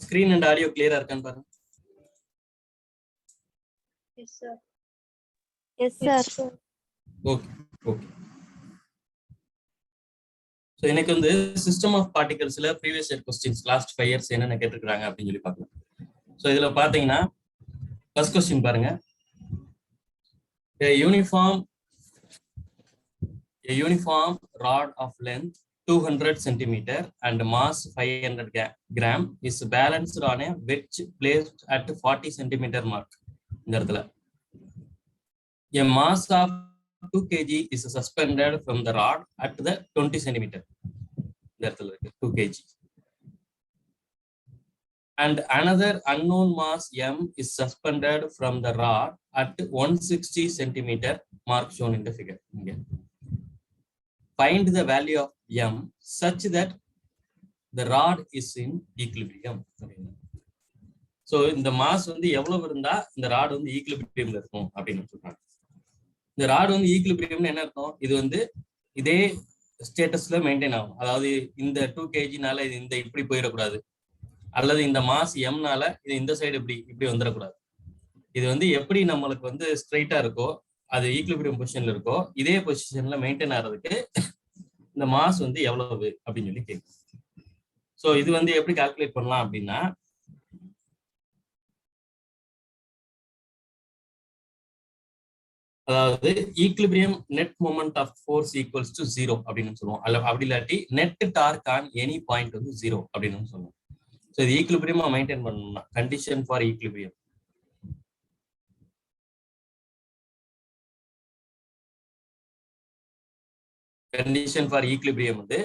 screen and audio clear இருக்கான்னு பாருங்க. Yes sir. Yes sir. Okay. So எனக்கு வந்து சிஸ்டம் ஆஃப் பார்ட்டிகல்ஸ்ல previous year questions last 5 years என்னென்ன கேட்டிருக்காங்க அப்படின்னு சொல்லி பார்க்கலாம். ஸோ இதுல பாத்தீங்கன்னா ஃபர்ஸ்ட் கொஸ்டின் பாருங்க. A uniform rod of length 200 centimeter and mass 500 gram is balanced on a wedge placed at 40 centimeter mark. இந்த இடத்துல a mass of 2 kg is suspended from the rod at the 20 centimeter. இந்த இடத்துல இருக்கு 2 kg. And another unknown mass m is suspended from the rod at 160 centimeter mark shown in the figure. Find the value of m such that the rod is in equilibrium. So இந்த mass வந்து எவ்வளவு இருந்தா இந்த rod வந்து equilibrium இருக்கும் அப்படின்னு சொல்றாங்க. இந்த ராட் வந்து ஈக்குலிபிரியம்னு என்ன அர்த்தம்? இது வந்து இதே ஸ்டேட்டஸ்ல மெயின்டைன் ஆகும். அதாவது இந்த 2 kgனால இது இந்த இப்படி போயிடக்கூடாது, அல்லது இந்த மாஸ் எம்னால இது இந்த சைடு இப்படி வந்துடக்கூடாது. இது வந்து எப்படி நம்மளுக்கு வந்து ஸ்ட்ரைட்டா இருக்கோ, அது ஈக்குலிபிரியம் பொசிஷன்ல இருக்கோ, இதே பொசிஷன்ல மெயின்டைன் ஆகிறதுக்கு இந்த மாஸ் வந்து எவ்வளவு அப்படின்னு சொல்லி கேட்கும். ஸோ இது வந்து எப்படி கால்குலேட் பண்ணலாம் அப்படின்னா, அதாவது equilibrium net moment of force equals to 0 அப்படின்னு சொல்லுவோம். அப்படி இல்லாட்டி net torque on any point வந்து 0 அப்படின்னு சொல்லுவோம். ஸோ இது ஈக்குலிபிரியமா மெயின்டைன் பண்ணணும்னா condition for equilibrium. Condition for equilibrium வந்து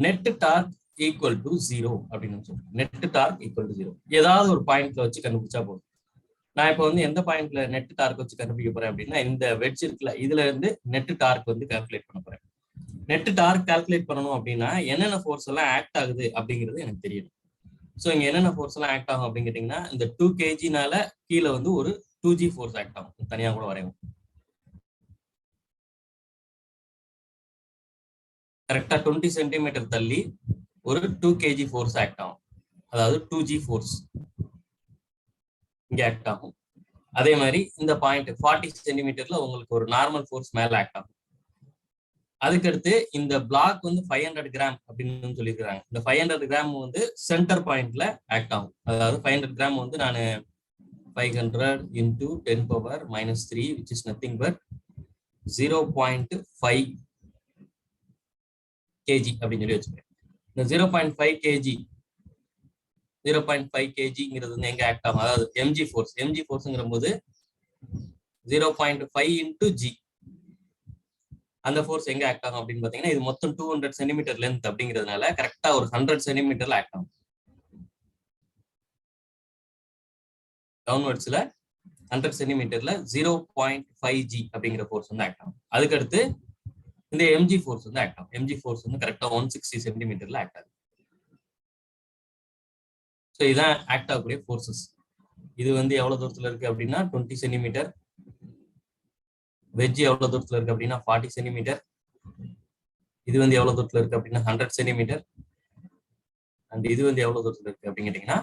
நெட் டார்க் ஈக்குவல் டு 0 அப்படின்னு சொல்லுவோம். நெட் டார்க் ஈக்குவல் டு 0 ஏதாவது ஒரு பாயிண்ட்ல வச்சு கண்டுபிடிச்சா போதும். நான் இப்போ வந்து எந்த பாயிண்ட்ல நெட் டார்க் வச்சு கண்டுபிடிக்க போறேன் அப்படின்னா, இந்த வெட்ஜ் இருக்குல்ல, இதுல இருந்து நெட் டார்க் வந்து கால்குலேட் பண்ண போறேன். நெட் டார்க் கால்குலேட் பண்ணணும் அப்படின்னா என்னென்ன ஃபோர்ஸ் எல்லாம் ஆக்ட் ஆகுது அப்படிங்கிறது எனக்கு தெரியணும். ஸோ இங்க என்னென்ன ஃபோர்ஸ் எல்லாம் ஆக்ட் ஆகும் அப்படின்னு கேட்டீங்கன்னா, இந்த 2 kgனால கீழே வந்து ஒரு 2g ஃபோர்ஸ் ஆக்ட் ஆகும். தனியா கூட வரையும். கரெக்டா 20 சென்டிமீட்டர் தள்ளி ஒரு 2 kg ஃபோர்ஸ் ஆக்ட் ஆகும். அதாவது 2g ஃபோர்ஸ் இங்க ஆக்ட் ஆகும். அதே மாதிரி இந்த பாயிண்ட் 40 சென்டிமீட்டர்ல உங்களுக்கு ஒரு நார்மல் ஃபோர்ஸ் மேல ஆக்ட் ஆகும். அதுக்கடுத்து இந்த பிளாக் வந்து 500 கிராம் அப்படின்னு சொல்லியிருக்காங்க. இந்த 500 கிராம் வந்து சென்டர் பாயிண்ட்ல ஆக்ட் ஆகும். அதாவது 500 கிராம் வந்து நான் 500 into 10 power minus 3 which is nothing but 0.5 kg அப்படின்னு சொல்லி வச்சுக்கிறேன். இந்த 0.5 kg 0.5 kgங்கிறது வந்து எங்க ஆக்ட் ஆகும்? அதாவது mg ஃபோர்ஸ்ங்கிற போது 0.5 into g அந்த ஃபோர்ஸ் எங்க ஆக்ட் ஆகும் அப்படின்னு பாத்தீங்கன்னா, இது மொத்தம் 200 சென்டிமீட்டர் லென்த் அப்படிங்கிறதுனால கரெக்டா ஒரு 100 சென்டிமீட்டர்ல ஆக்ட் ஆகும். டவுன்வர்ட்ஸ்ல 100 சென்டிமீட்டர்ல 0.5g அப்படிங்கிற ஃபோர்ஸ் வந்து ஆக்ட் ஆகும். அதுக்கடுத்து இந்த mg ஃபோர்ஸ் வந்து ஆக்ட் ஆகும். mg ஃபோர்ஸ் வந்து கரெக்டா 160 சென்டிமீட்டர்ல ஆக்ட் ஆகும். ஸோ இதான் ஆக்ட் ஆகக்கூடிய ஃபோர்ஸஸ். இது வந்து எவ்வளவு தூரத்துல இருக்கு அப்படின்னா 20 சென்டிமீட்டர். வெஜ் எவ்வளவு தூரத்துல இருக்கு அப்படின்னா 40 சென்டிமீட்டர். இது வந்து எவ்வளவு தூரத்துல இருக்கு அப்படின்னா 100 சென்டிமீட்டர். அண்ட் இது வந்து எவ்வளவு தூரத்துல இருக்கு அப்படின்னு கேட்டீங்கன்னா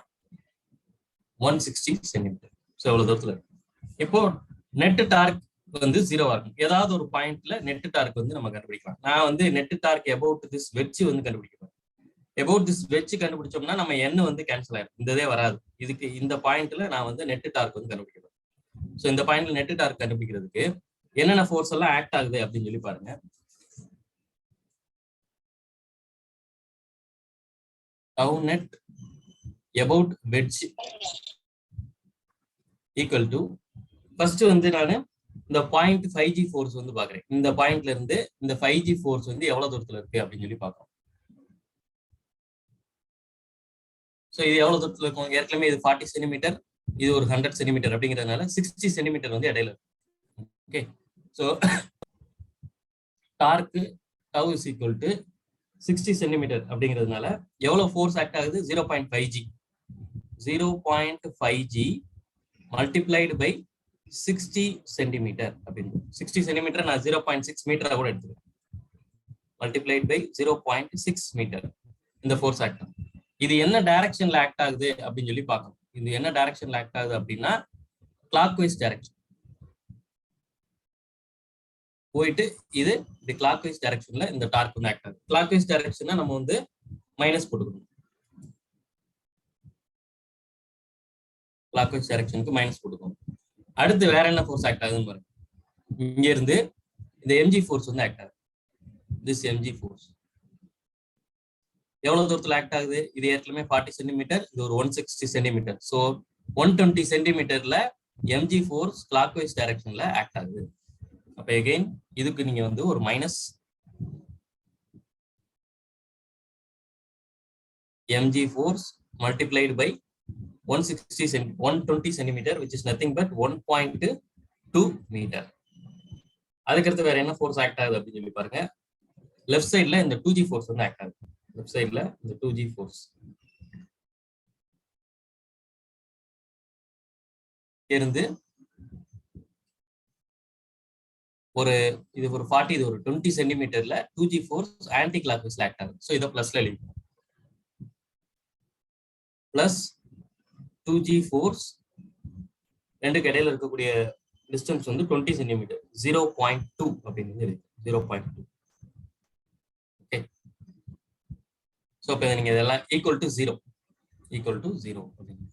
160 சென்டிமீட்டர். ஸோ எவ்வளவு தூரத்துல இருக்கு. இப்போ நெட் டார்க் வந்து 0 ஆகும். ஏதாவது ஒரு பாயிண்ட்ல நெட் டார்க் வந்து நம்ம கண்டுபிடிக்கலாம். நான் வந்து net torque about this wedge வந்து கண்டுபிடிக்கிறேன். அபவுட் திஸ் வெட்ஜ் கண்டுபிடிச்சோம்னா நம்ம என்ன வந்து கேன்சல் ஆயிடும், இதே வராது. இதுக்கு இந்த பாயிண்ட்ல நான் வந்து நெட் டார்க் வந்து கண்டுபிடிக்கிறேன். ஸோ இந்த பாயிண்ட்ல நெட் டார்க் கண்டுபிடிக்கிறதுக்கு என்னென்ன ஃபோர்ஸ் எல்லாம் ஆக்ட் ஆகுது அப்படின்னு சொல்லி பாருங்க. tau net about wedge equal to first வந்து நான் இந்த 0.5g ஃபோர்ஸ் வந்து பாக்குறேன். இந்த பாயிண்ட்ல இருந்து இந்த 5g ஃபோர்ஸ் வந்து எவ்வளவு தூரத்துல இருக்கு அப்படின்னு சொல்லி பார்க்கணும். ஸோ இது எவ்வளவு தூரத்துல இருக்கும்? ஏற்கனவே இது 40 சென்டிமீட்டர், இது ஒரு 100 சென்டிமீட்டர் அப்படிங்கிறதுனால 60 சென்டிமீட்டர் வந்து இடையில இருக்கு. Okay, so torque tau is equal to 60 centimetre அப்படிங்கிறதுனால எவ்வளவு ஃபோர்ஸ் ஆக்ட் ஆகுது? 0.5g 0.5g multiplied by 60 centimetre அப்படின்னு. 60 சென்டிமீட்டர் நான் 0.6 மீட்டரா கூட எடுத்துக்கிறேன். மல்டிப்ளைடு பை 0.6 மீட்டர் இந்த ஃபோர்ஸ் ஆக்ட் ஆகும். இது என்ன டைரக்ஷன்ல ஆக்ட் ஆகுது அப்படின்னு சொல்லி பார்க்கணும். இது என்ன டைரக்ஷன்ல ஆக்ட் ஆகுது அப்படின்னா கிளாக் வைஸ் டைரக்ஷன் போயிட்டு இது கிளாக் வைஸ் டைரக்ஷன்ல இந்த டார்க் வந்து ஆக்ட் ஆகுது. கிளாக் வைஸ் டைரக்ஷனை நம்ம வந்து மைனஸ் போட்டுக்கணும். கிளாக் வைஸ் டைரக்ஷனுக்கு மைனஸ் போட்டுக்கணும். அடுத்து வேற என்ன ஃபோர்ஸ் ஆக்ட் ஆகுதுன்னு பாருங்க. இங்க இருந்து இந்த எம்ஜி ஃபோர்ஸ் வந்து ஆக்ட் ஆகுது. திஸ் எம்ஜி ஃபோர்ஸ் எவ்வளவு தூரத்துல ஆக்ட் ஆகுது? இது ஏற்கனவே 40 சென்டிமீட்டர், இது ஒரு 160 சென்டிமீட்டர். ஸோ 120 சென்டிமீட்டர்ல எம்ஜி ஃபோர்ஸ் கிளாக் வைஸ் டைரக்ஷன்ல ஆக்ட் ஆகுது. அப்ப எகைன் இதுக்கு நீங்க வந்து ஒரு minus mg force multiplied by 120 centimeter, which is nothing but 1.2 meter. அதுக்கடுத்து வேற என்ன ஃபோர்ஸ் ஆக்ட் ஆகுது அப்படின்னு சொல்லி பாருங்க. லெஃப்ட் சைட்ல இந்த 2g ஃபோர்ஸ் வந்து ஆக்ட் ஆகுது. லெஃப்ட் சைட்ல இந்த 2g ஃபோர்ஸ் இருந்து ஒரு இது ஒரு 40, இது ஒரு 20 சென்டிமீட்டர்ல 2g ஃபோர்ஸ் ஆன்டி கிளாக் வைஸ்ல ஆக்ட் ஆகுது. ஸோ இதை பிளஸ்ல எழுதிக்கணும். பிளஸ் 2g ஃபோர்ஸ் ரெண்டுக்கு இடையில இருக்கக்கூடிய டிஸ்டன்ஸ் வந்து 20 சென்டிமீட்டர், 0.2 அப்படின்னு இருக்கு. 0.2. ஓகே. ஸோ இப்போ நீங்க இதெல்லாம் ஈக்குவல் டு 0 அப்படின்னு.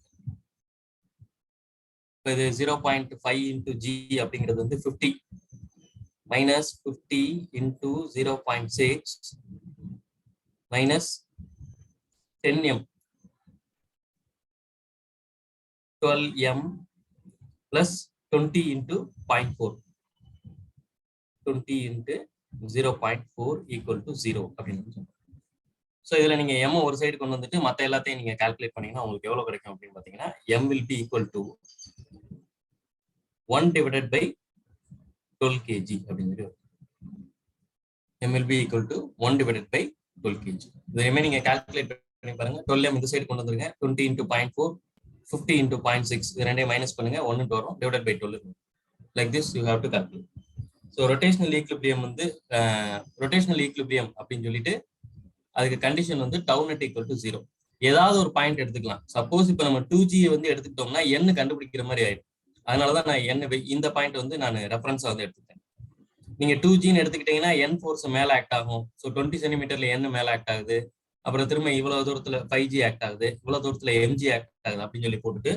இப்போ இது 0.5 இன்டூ ஜி அப்படிங்கிறது வந்து 50 minus 50 into 0.6 minus 10m 12m plus 20 into 0.4 20 into 0.4 equal to 0 அப்படின்னு சொல்றோம். ஸோ இதுல நீங்க m ஒரு சைடு கொண்டு வந்துட்டு மற்ற எல்லாத்தையும் நீங்க கால்குலேட் பண்ணீங்கன்னா உங்களுக்கு எவ்வளவு கிடைக்கும் அப்படின்னு பாத்தீங்கன்னா m will be equal to 1 divided by 12 kg அப்படின்னு சொல்லி m will be equal to 1 divided by 12 kg. இது நீங்க கால்குலேட் பண்ணி பாருங்க. 12m இந்த சைடு கொண்டு வந்துருங்க. 20 into 0.4 50 into 0.6 இது ரெண்டையும் மைனஸ் பண்ணுங்க. 1 வரும் divided by 12. Like this you have to calculate. So rotational equilibrium வந்து ரொட்டேஷனல் ஈக்லிபிரியம் அப்படின்னு சொல்லிட்டு அதுக்கு கண்டிஷன் வந்து டவு நெட் ஈக்குவல் டு 0. ஏதாவது ஒரு பாயிண்ட் எடுத்துக்கலாம். சப்போஸ் இப்போ நம்ம 2g வந்து எடுத்துக்கிட்டோம்னா n கண்டுபிடிக்கிற மாதிரி ஆயிடும். அதனாலதான் நான் n இந்த பாயிண்ட் வந்து நான் ரெஃபரன்ஸா வந்து எடுத்துட்டேன். நீங்க 2gன்னு எடுத்துக்கிட்டீங்கன்னா n ஃபோர்ஸ் மேல ஆக்ட் ஆகும். ஸோ 20 சென்டிமீட்டர்ல n மேல ஆக்ட் ஆகுது. அப்புறம் திரும்ப இவ்வளவு தூரத்துல 5g ஆக்ட் ஆகுது, இவ்வளவு தூரத்துல mg ஆக்ட் ஆகுது அப்படின்னு சொல்லி போட்டுட்டு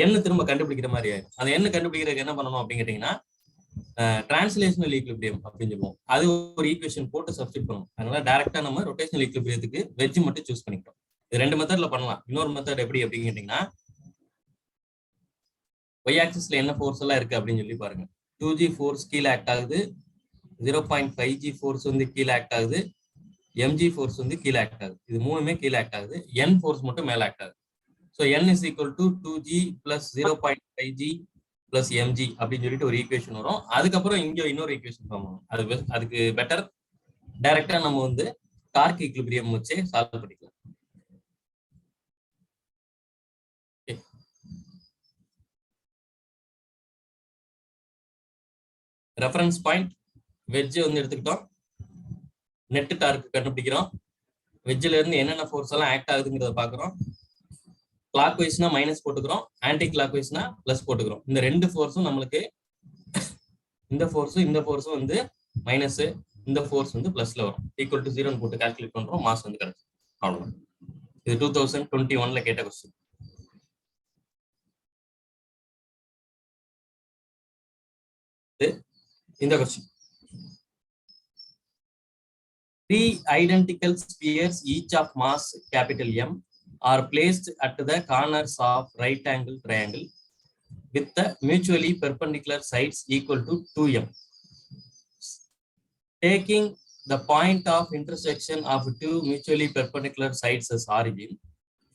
n திரும்ப கண்டுபிடிக்கிற மாதிரி ஆயிடும். அந்த n கண்டுபிடிக்கிறதுக்கு என்ன பண்ணணும் அப்படின்னு கேட்டீங்கன்னா டிரான்ஸ்லேஷனல் ஈக்லிபிரியம் அப்படின்னு சொல்லுவோம். அது ஒரு ஈக்குவேஷன் போட்டு சப்ஸ்டிட் பண்ணுவோம். அதனால டைரக்டா நம்ம ரொட்டேஷனல் ஈக்லிபிரியத்துக்கு வெஜ் மட்டும் சூஸ் பண்ணிக்கிறோம். இது ரெண்டு மெத்தட்ல பண்ணலாம். இன்னொரு மெத்தட் எப்படி அப்படின்னு கேட்டீங்கன்னா y ஆக்சிஸ்ல என்ன ஃபோர்ஸ் எல்லாம் இருக்கு அப்படின்னு சொல்லி பாருங்க. 2g ஃபோர்ஸ் கீழே ஆக்ட் ஆகுது, 0.5g ஃபோர்ஸ் வந்து கீழே ஆக்ட் ஆகுது, mg ஃபோர்ஸ் வந்து கீழே ஆக்ட் ஆகுது. இது மூணுமே கீழே ஆக்ட் ஆகுது. n ஃபோர்ஸ் மட்டும் மேல ஆக்ட் ஆகுது. So n is equal to 2g plus 0.5g plus mg அப்படின்னு சொல்லிட்டு ஒரு ஈக்குவேஷன் வரும். அதுக்கப்புறம் இங்க இன்னொரு ஈக்குவேஷன் ஃபார்ம் ஆகும். அதுக்கு பெட்டர் டைரக்டா நம்ம வந்து டார்க் ஈக்லிபிரியம் வச்சு சால்வ் பண்ணிக்கலாம். ரெஃபரன்ஸ் பாயிண்ட் வெஜ் வந்து எடுத்துக்கிட்டோம். நெட் டார்க் கண்டுபிடிக்கிறோம். வெஜ்ல இருந்து என்னென்ன ஃபோர்ஸ் எல்லாம் ஆக்ட் ஆகுதுங்கிறத பாக்குறோம். கிளாக் வைஸ்னா மைனஸ் போட்டுக்கிறோம், ஆன்டி கிளாக் வைஸ்னா பிளஸ் போட்டுக்கிறோம். இந்த ரெண்டு ஃபோர்ஸும் நம்மளுக்கு இந்த ஃபோர்ஸும் வந்து மைனஸ், இந்த ஃபோர்ஸ் வந்து பிளஸ்ல வரும். ஈக்குவல் டு 0 போட்டு கால்குலேட் பண்றோம். மாஸ் வந்து கிடைக்கும். அவ்வளவுதான். இது 2021ல கேட்ட கொஸ்டின். இந்த question 3 identical spheres each of mass capital M are placed at the corners of right angle triangle with the mutually perpendicular sides equal to 2m. Taking the point of intersection of two mutually perpendicular sides as origin,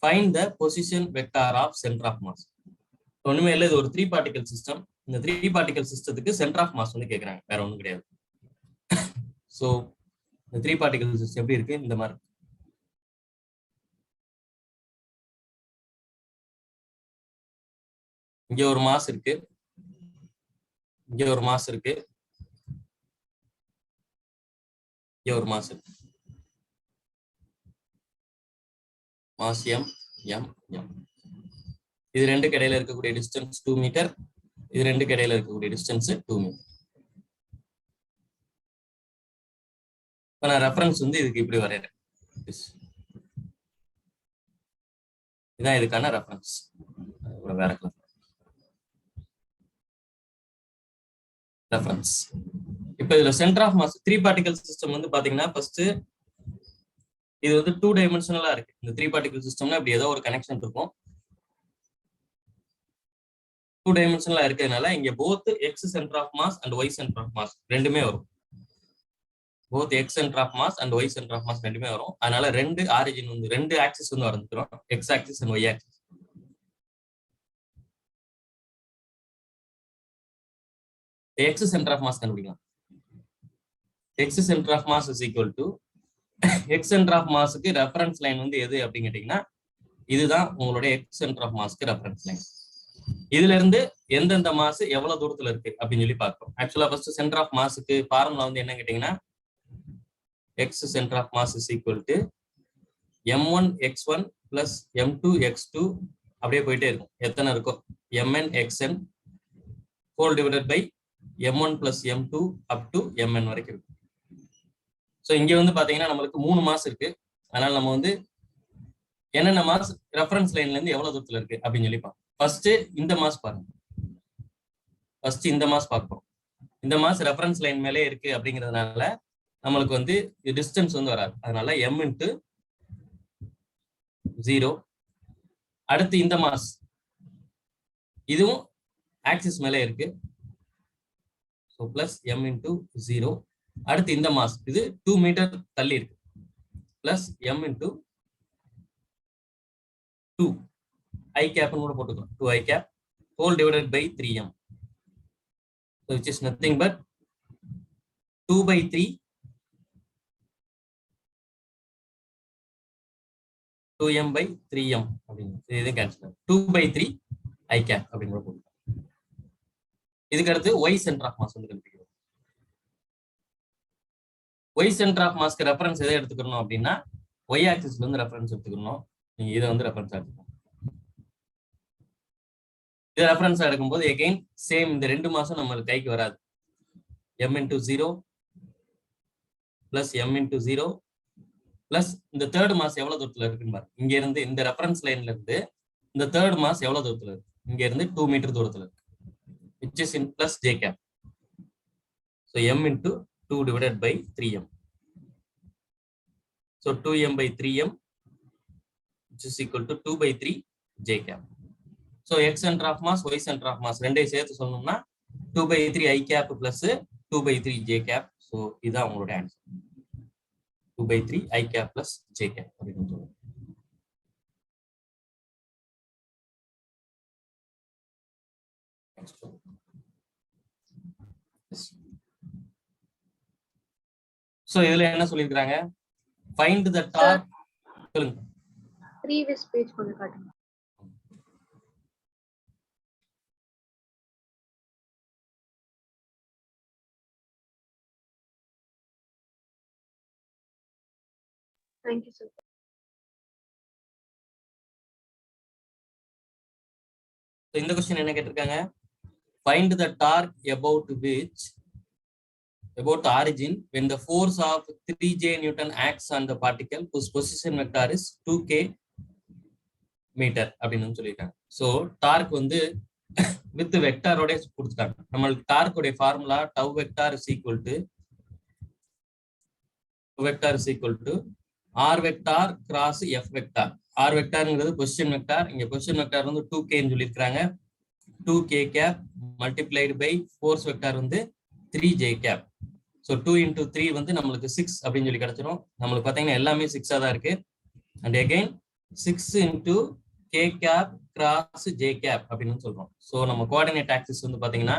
find the position vector of center of mass. ஒண்ணுமே இல்லை, இது ஒரு 3 particle system. இந்த 3 particle சிஸ்டத்துக்கு center of mass வந்து கேட்கறாங்க, வேற ஒண்ணும் கிடையாது. ஸோ இந்த 3 particle system எப்படி இருக்கு? இந்த மாதிரி இங்க ஒரு மாஸ் இருக்கு, இங்க ஒரு மாஸ் இருக்கு, இங்க ஒரு மாஸ் இருக்கு. Mass m m m. இது ரெண்டுக்கு இடையில இருக்கக்கூடிய டிஸ்டன்ஸ் 2 மீட்டர். இது ரெண்டுக்கு இடையில இருக்கக்கூடிய டிஸ்டன்ஸ் 2 மீட்டர். இப்ப நான் ரெஃபரன்ஸ் வந்து இதுக்கு இப்படி வரையறேன். இதான் இதுக்கான ரெஃபரன்ஸ். வேற கலர் ரெஃபரன்ஸ். இப்ப இதுல centre of mass 3 particle system வந்து பாத்தீங்கன்னா ஃபர்ஸ்ட் இது வந்து 2 டைமென்ஷனலா இருக்கு. இந்த 3 பார்ட்டிகல் சிஸ்டம்னா இப்படி ஏதோ ஒரு கனெக்ஷன் இருக்கும். 2 டைமென்ஷனலா இருக்கிறதுனால இங்க both X centre of mass and Y center of mass ரெண்டுமே வரும். Both X centre of mass and Y center of mass ரெண்டுமே வரும். அதனால ரெண்டு ஆரிஜின் வந்து ரெண்டு ஆக்சிஸ் வந்து வரைஞ்சிக்கிறோம், X axis and Y axis. X centre of mass கண்டுபிடிக்கலாம். X centre of mass is equal to X centre of மாஸ்க்கு ரெஃபரன்ஸ் லைன் வந்து எது அப்படின்னு கேட்டீங்கன்னா இதுதான் உங்களுடைய எக்ஸ் சென்டர் ஆஃப் மாஸ்க்கு ரெஃபரன்ஸ் லைன். இதுல இருந்து எந்தெந்த மாஸ் எவ்வளவு தூரத்துல இருக்கு அப்படின்னு சொல்லி பார்ப்போம். ஆக்சுவலா ஃபர்ஸ்ட் சென்டர் ஆஃப் மாஸ்க்கு ஃபார்முலா வந்து என்ன கேட்டீங்கன்னா X centre of mass is equal to m1 x1 plus m2 x2 அப்படியே போயிட்டே இருக்கும். எத்தனை இருக்கும் mn xn whole divided by m1 plus m2 up to mn வரைக்கும் இருக்கும். ஸோ இங்க வந்து பாத்தீங்கன்னா நம்மளுக்கு 3 மாஸ் இருக்கு. அதனால நம்ம வந்து என்னென்ன மாஸ் ரெஃபரன்ஸ் லைன்ல இருந்து எவ்வளவு தூரத்துல இருக்கு அப்படின்னு சொல்லி பார்ப்போம். ஃபர்ஸ்ட் இந்த மாஸ் பாருங்க. ஃபர்ஸ்ட் இந்த மாஸ் பார்ப்போம். இந்த மாஸ் ரெஃபரன்ஸ் லைன் மேலே இருக்கு அப்படிங்கிறதுனால நம்மளுக்கு வந்து டிஸ்டன்ஸ் வந்து வராது. அதனால m இன்ட்டு 0. அடுத்து இந்த மாஸ் இதுவும் ஆக்சிஸ் மேலே இருக்கு. So plus m into 0. அடுத்து இந்த மாஸ் இது 2 மீட்டர் தள்ளி இருக்கு. பிளஸ் m இன்ட்டு 2 i கேப்னு கூட போட்டுக்கலாம். 2 i cap whole divided by 3m. So which is nothing but 2 by 3 2m by 3m அப்படின்னு இது கேன்சல். 2 by 3 i cap அப்படின்னு கூட போட்டுக்கலாம். இதுக்கு அடுத்து y சென்டர் ஆஃப் மாஸ் வந்து கண்டுபிடிக்கிறோம். y சென்டர் ஆஃப் மாஸ்க்கு ரெஃபரன்ஸ் எதை எடுத்துக்கணும் அப்படின்னா y ஆக்சிஸ்ல இருந்து ரெஃபரன்ஸ் எடுத்துக்கணும். நீங்க இதை வந்து ரெஃபரன்ஸ் எடுத்துக்கணும். இது ரெஃபரன்ஸ் எடுக்கும்போது எகைன் சேம் இந்த ரெண்டு மாசம் நம்மளுக்கு கைக்கு வராது. m into 0 plus m into 0 plus இந்த தேர்ட் மாஸ் எவ்வளவு தூரத்துல இருக்குன்னு பாருங்க. இங்க இருந்து இந்த ரெஃபரன்ஸ் லைன்ல இருந்து இந்த தேர்ட் மாஸ் எவ்வளவு தூரத்துல இருக்கு? இங்க இருந்து 2 மீட்டர் தூரத்துல இருக்கு. which is in plus j cap. So m into 2 divided by 3m. So 2m by 3m which is equal to 2 by 3 j cap. So x center of mass, y center of mass ரெண்டையும் சேர்த்து சொல்லணும்னா 2 by 3 i cap plus 2 by 3 j cap. So இதான் உங்களோட answer. 2 by 3 i cap plus j cap அப்படின்னு சொல்லுவோம். So இதுல என்ன சொல்லிருக்காங்க? Find the torque. சொல்லுங்க. previous page கொஞ்சம் காட்டுங்க. Thank you sir. So இந்த क्वेश्चन என்ன கேட்டிருக்காங்க? Find the torque about the origin when the force of 3j Newton acts on the particle whose position vector is 2k meter அப்படின்னு சொல்லிருக்காங்க. So torque வந்து with vector ஓட கொடுத்துட்டாங்க. நம்மளுக்கு torque உடைய formula tau vector is equal to r vector cross f vector. r vectorங்கிறது position vector. இங்க position vector வந்து 2k ன்னு சொல்லிருக்காங்க. 2k cap multiplied by force vector வந்து 3j cap. So 2 into 3 வந்து நம்மளுக்கு 6 அப்படின்னு சொல்லி கிடைச்சிரும். நம்மளுக்கு பாத்தீங்கன்னா எல்லாமே 6 தான் இருக்கு. And again 6 into k cap cross j cap அப்படின்னு சொல்றோம். So நம்ம கோஆர்டினேட் ஆக்சிஸ் வந்து பாத்தீங்கன்னா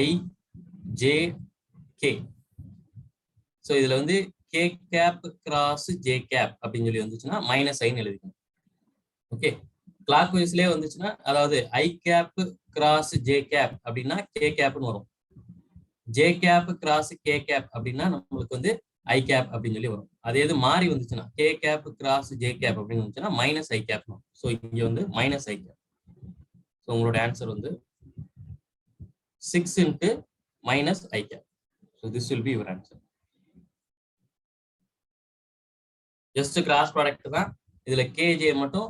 i j k. So இதுல வந்து k cap cross j cap அப்படின்னு சொல்லி வந்துச்சுன்னா மைனஸ் ஐன்னு எழுதிக்கணும். ஓகே, கிளாக் வைஸ்லயே வந்துச்சுன்னா அதாவது i cap cross j cap அப்படின்னா k capன்னு வரும். J cap cross K cap அப்படின்னா நம்மளுக்கு வந்து ஐ கேப் அப்படின்னு சொல்லி வரும். அதே இது மாறி வந்துச்சுன்னா K cap cross J cap அப்படின்னு வந்துச்சுன்னா மைனஸ் ஐ கேப். ஸோ இங்க வந்து மைனஸ் ஐ கேப். ஸோ உங்களோட ஆன்சர் வந்து 6 into minus I cap. So this will be your answer. Just cross product தான். இதுல kj மட்டும்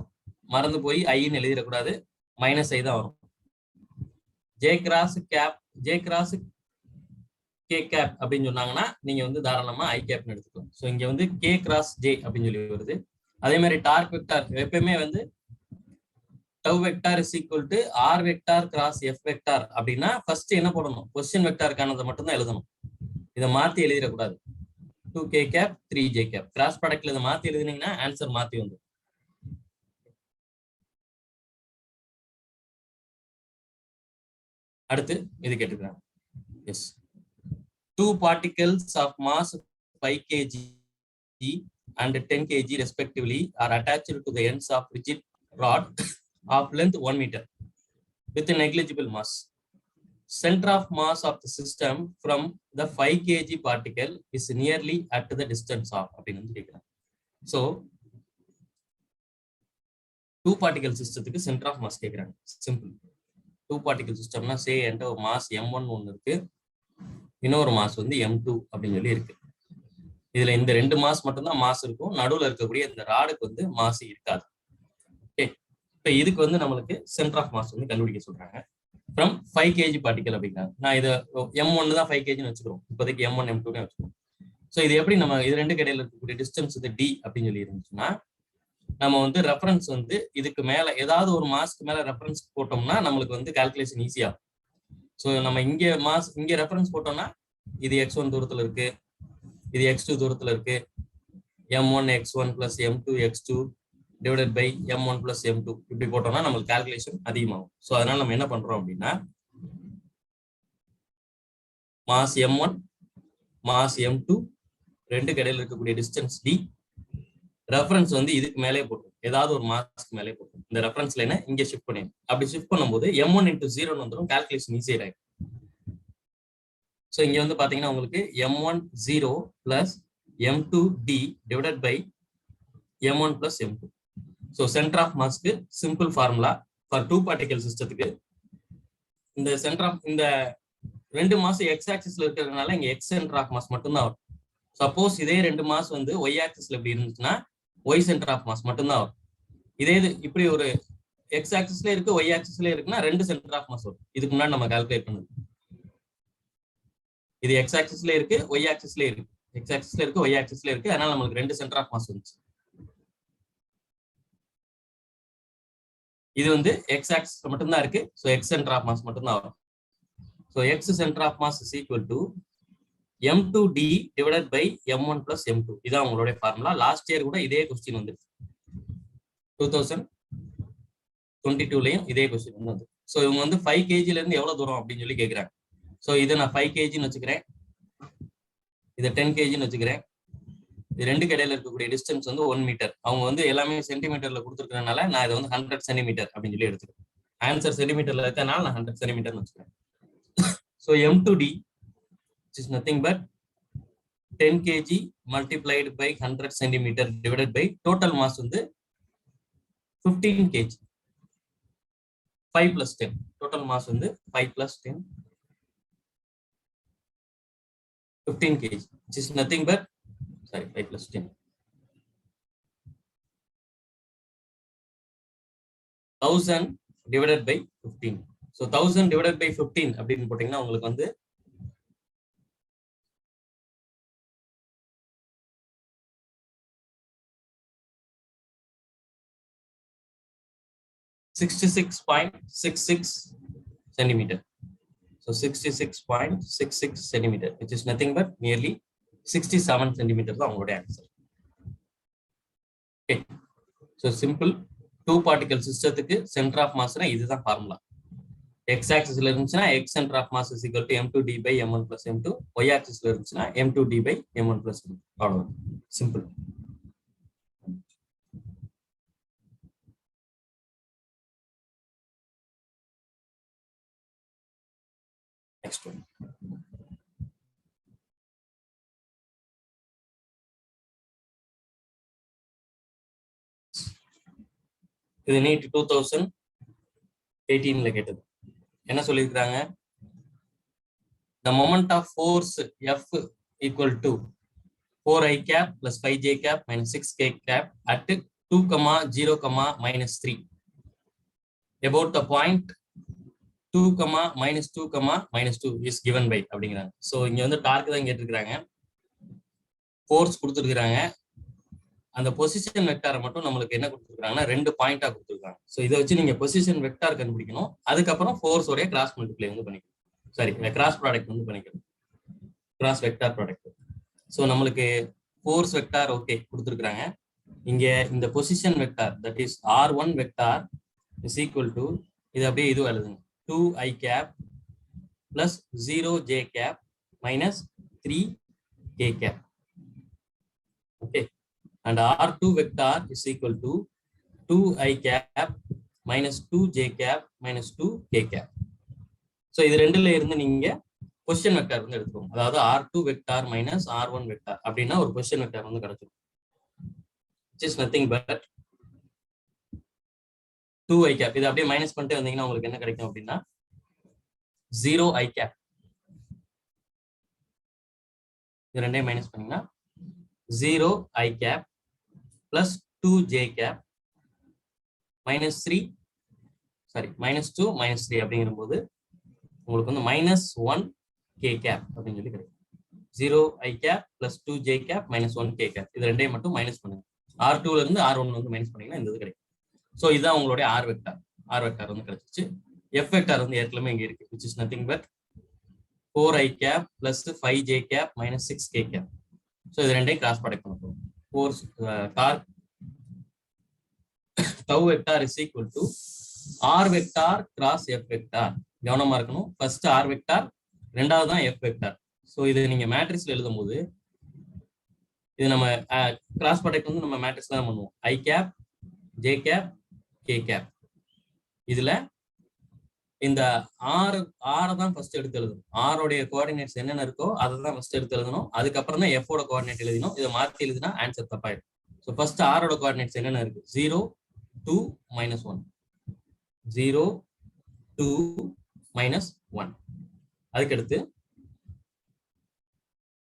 மறந்து போய் ஐன்னு எழுதிடக்கூடாது, மைனஸ் ஐ தான் வரும். j cross cap, j cross k cap அப்படின்னு சொன்னாங்கன்னா நீங்க வந்து தாராளமா ஐ கேப்னு எடுத்துக்கலாம். ஸோ இங்க வந்து k cross j அப்படின்னு சொல்லி வருது. அதே மாதிரி டார்க் வெக்டார் எப்பயுமே வந்து tau vector is equal to r vector cross f vector அப்படின்னா ஃபர்ஸ்ட் என்ன போடணும், கொஸ்டின் வெக்டாருக்கானதை மட்டும் தான் எழுதணும். இதை மாத்தி எழுதிடக்கூடாது. 2k cap 3j cap cross ப்ராடக்ட்ல இதை மாத்தி எழுதினீங்கன்னா ஆன்சர் மாத்தி வந்து. அடுத்து இது கேட்டுக்கிறாங்க. Yes, 2 particles of mass 5 kg and 10 kg respectively are attached to the ends of rigid rod of length 1 meter with a negligible mass. Center of mass of the system from the 5 kg particle is nearly at the distance of அப்படின்னு கேட்கிறேன். So 2 particle systemத்துக்கு center of mass கேட்கிறாங்க. Simple. 2 particle systemனா சே என்கிட்ட ஒரு mass m1 ஒன்று இருக்கு, இன்னொரு mass வந்து m2 அப்படின்னு சொல்லி இருக்கு. இதுல இந்த 2 மாஸ் மட்டும்தான் மாஸ் இருக்கும், நடுவுல இருக்கக்கூடிய இந்த ராடுக்கு வந்து மாஸ் இருக்காது. ஓகே, இப்போ இதுக்கு வந்து நம்மளுக்கு சென்டர் ஆஃப் மாஸ் வந்து கண்டுபிடிக்க சொல்றாங்க. ஃப்ரம் 5 kg பார்ட்டிகல் அப்படிங்கிறாங்க. நான் இதை m1 தான் 5 kgன்னு வச்சுக்கிறோம், இப்போதைக்கு m1 m2 வச்சுக்கிறோம். ஸோ இது எப்படி நம்ம இது ரெண்டு இடையில இருக்கக்கூடிய டிஸ்டன்ஸ் இது d அப்படின்னு சொல்லி இருந்துச்சுன்னா நம்ம வந்து ரெஃபரன்ஸ் வந்து இதுக்கு மேல ஏதாவது ஒரு மாஸ்க்கு மேல ரெஃபரன்ஸ் போட்டோம்னா நம்மளுக்கு வந்து கால்குலேஷன் ஈஸியா. ஸோ நம்ம இங்க மாஸ் இங்க ரெஃபரன்ஸ் போட்டோம்னா இது x1 தூரத்துல இருக்கு, இது x2 தூரத்துல இருக்கு, m1 x1 plus m2 x2 divided by m1 plus m2 இப்படி போட்டோம்னா நம்மளுக்கு கால்குலேஷன் அதிகமாகும். ஸோ அதனால நம்ம என்ன பண்றோம் அப்படின்னா மாஸ் m1 மாஸ் m2 ரெண்டு இடையில இருக்கக்கூடிய டிஸ்டன்ஸ் d, ரெஃபரன்ஸ் வந்து இதுக்கு மேலே போட்டோம், ஏதாவது ஒரு மாஸ்க்கு மேலே போட்டோம். இந்த ரெஃபரன்ஸ் லைனை இங்க ஷிஃப்ட் பண்ணிடும். அப்படி ஷிஃப்ட் பண்ணும்போது m1 into 0 வந்துடும், கால்குலேஷன் ஈஸியா ஆகும். ஸோ இங்க வந்து பாத்தீங்கன்னா உங்களுக்கு m1 0 plus m2 d divided by m1 plus m2. So center of மாஸ்க்கு சிம்பிள் ஃபார்முலா ஃபார் 2 பார்ட்டிகல் சிஸ்டத்துக்கு இந்த சென்டர் ஆஃப் இந்த ரெண்டு மாஸ் எக்ஸ் ஆக்சிஸ்ல இருக்கிறதுனால இங்க எக்ஸ் சென்டர் ஆஃப் மாஸ் மட்டும்தான் வரும். சப்போஸ் இதே ரெண்டு மாஸ் வந்து ஒய் ஆக்சிஸ்ல இப்படி இருந்துச்சுன்னா ஒய் சென்டர் ஆஃப் மாஸ் மட்டும்தான் வரும். இதே இது இப்படி ஒரு எக்ஸ் ஆக்சிஸ்ல இருக்கு ஒய் ஆக்சிஸ்ல இருக்குன்னா ரெண்டு சென்டர் ஆஃப் மாஸ் வரும். இதுக்கு முன்னாடி நம்ம கால்குலேட் பண்ணுது. இது எக்ஸ் ஆக்சிஸ்ல இருக்கு ஒய் ஆக்சிஸ்ல இருக்கு, எக்ஸ் ஆக்சிஸ்ல இருக்கு ஒய் ஆக்சிஸ்ல இருக்கு, அதனால நம்மளுக்கு ரெண்டு சென்டர் ஆஃப் மாஸ் வந்துச்சு. இது வந்து எக்ஸ் ஆக்சிஸ் மட்டும்தான் இருக்கு, so X centre of mass மட்டும்தான் வரும். So X centre of mass is equal to m2d divided by m1 plus m2. இதான் உங்களுடைய ஃபார்முலா. லாஸ்ட் இயர் கூட இதே கொஸ்டின் வந்து 2022லயும் இதே கொஸ்டின் வந்து. ஸோ இவங்க வந்து 5 kgல இருந்து எவ்வளவு தூரம் அப்படின்னு சொல்லி கேட்கிறாங்க. ஸோ இதை நான் 5 kgன்னு வச்சுக்கிறேன், இதை 10 kgன்னு வச்சுக்கிறேன். இது ரெண்டு இடையில இருக்கக்கூடிய டிஸ்டன்ஸ் வந்து 1 மீட்டர். அவங்க வந்து எல்லாமே சென்டிமீட்டர்ல கொடுத்துருக்கறதுனால நான் இதை வந்து 100 சென்டிமீட்டர் அப்படின்னு சொல்லி எடுத்துக்கிறேன். ஆன்சர் சென்டிமீட்டர்ல இருக்கனால நான் 100 சென்டிமீட்டர்னு வச்சுக்கிறேன். So m2d is nothing but 10 kg multiplied by 100 centimeter divided by total mass வந்து 15 kg. 5 plus 10 total mass வந்து 5 plus 10 15 kg, which is nothing but 5 plus 10 1000 divided by 15. So 1000 divided by 15 அப்படின்னு போட்டீங்கன்னா உங்களுக்கு வந்து 66.66 centimeter. So 66.66 centimeter, which is nothing but nearly 67 centimeters தான் உங்களுடைய answer. Okay, so simple 2 particle சிஸ்டத்துக்கு center of மாஸ்னா இதுதான் ஃபார்முலா. எக்ஸ் ஆக்சிஸ்ல இருந்துச்சுன்னா X centre of mass is equal to m2d by m1 plus m2. Y ஆக்சிஸ்ல இருந்துச்சுன்னா m2d by m1 plus m2. அவ்வளவுதான், சிம்பிள். Next one. இது நீட் 2018 கேட்டது. என்ன சொல்லியிருக்கிறாங்க? The moment of force F equal to 4i cap plus 5j cap minus 6k cap at 2, 0, -3 about the point 2, -2, is given by அப்படிங்கிறாங்க. So இங்க வந்து dark தான் கேட்டிருக்கிறாங்க, ஃபோர்ஸ் கொடுத்துருக்காங்க. அந்த பொசிஷன் வெக்டாரை மட்டும் நம்மளுக்கு என்ன கொடுத்துருக்காங்கன்னா 2 பாயிண்டா கொடுத்துருக்காங்க. ஸோ இதை வச்சு நீங்க பொசிஷன் வெக்டார் கண்டுபிடிக்கணும். அதுக்கப்புறம் ஃபோர்ஸ் உடைய கிராஸ் மல்டிப்ளை வந்து பண்ணிக்கணும். சாரி, கிராஸ் ப்ராடக்ட் வந்து பண்ணிக்கணும், கிராஸ் வெக்டார் ப்ராடக்ட். ஸோ நம்மளுக்கு ஃபோர்ஸ் வெக்டார் ஓகே கொடுத்துருக்காங்க. இங்க இந்த position vector that is r1 vector is equal to, இது அப்படியே இது எழுதுங்க, 2i cap plus 0j cap minus 3k cap. Okay, and r2 vector is equal to 2i cap minus 2j cap minus 2k cap. So இது ரெண்டுல இருந்து நீங்க position vector வந்து எடுத்துக்கோங்க. அதாவது r2 vector minus r1 vector அப்படின்னா ஒரு position vector வந்து கிடைச்சிடும். which is nothing but 2i cap. இது அப்படியே மைனஸ் பண்ணிட்டு வந்தீங்கன்னா உங்களுக்கு என்ன கிடைக்கும் அப்படின்னா 0i cap. இது ரெண்டையும் மைனஸ் பண்ணீங்கன்னா 0i cap plus 2j cap minus 3, sorry -2 -3 அப்படிங்கிற போது உங்களுக்கு வந்து -1k cap அப்படின்னு சொல்லி கிடைக்கும். 0i cap plus 2j cap minus 1k cap. இது ரெண்டையும் மட்டும் மைனஸ் பண்ணுங்க. r2 ல இருந்து r1 வந்து மைனஸ் பண்ணீங்கன்னா இந்த இது கிடைக்கும். ஸோ இதுதான் உங்களுடைய r வெக்டார். r வெக்டார் வந்து கிடைச்சிச்சு. f வெக்டார் வந்து ஏற்கனவே இங்க இருக்கு, which is nothing but 4i cap plus 5j cap minus 6k cap. So இது ரெண்டையும் கிராஸ் ப்ராடக்ட் பண்ண போறோம். Force torque tau vector is equal to r vector cross f vector. கவனமா இருக்கணும், ஃபர்ஸ்ட் r வெக்டார், ரெண்டாவது தான் f வெக்டார். ஸோ இது நீங்க மேட்ரிக்ஸ்ல எழுதும் போது இது நம்ம கிராஸ் ப்ராடக்ட் வந்து நம்ம மேட்ரிக்ஸ் தான் பண்ணுவோம். i cap j cap k cap. இதுல இந்த ஆரை தான் ஃபர்ஸ்ட் எடுத்து எழுதணும். ஆரோடைய கோஆர்டினேட்ஸ் என்னென்ன இருக்கோ அதை தான் ஃபர்ஸ்ட் எடுத்து எழுதணும். அதுக்கப்புறம் தான் எஃப் ஓட கோஆர்டினேட் எழுதணும். இதை மாற்றி எழுதினா ஆன்சர் தப்பாயிடும். ஸோ ஃபர்ஸ்ட் ஆரோட கோஆர்டினேட்ஸ் என்னென்ன இருக்கு? 0, 2, -1. 0, 2, -1. அதுக்கடுத்து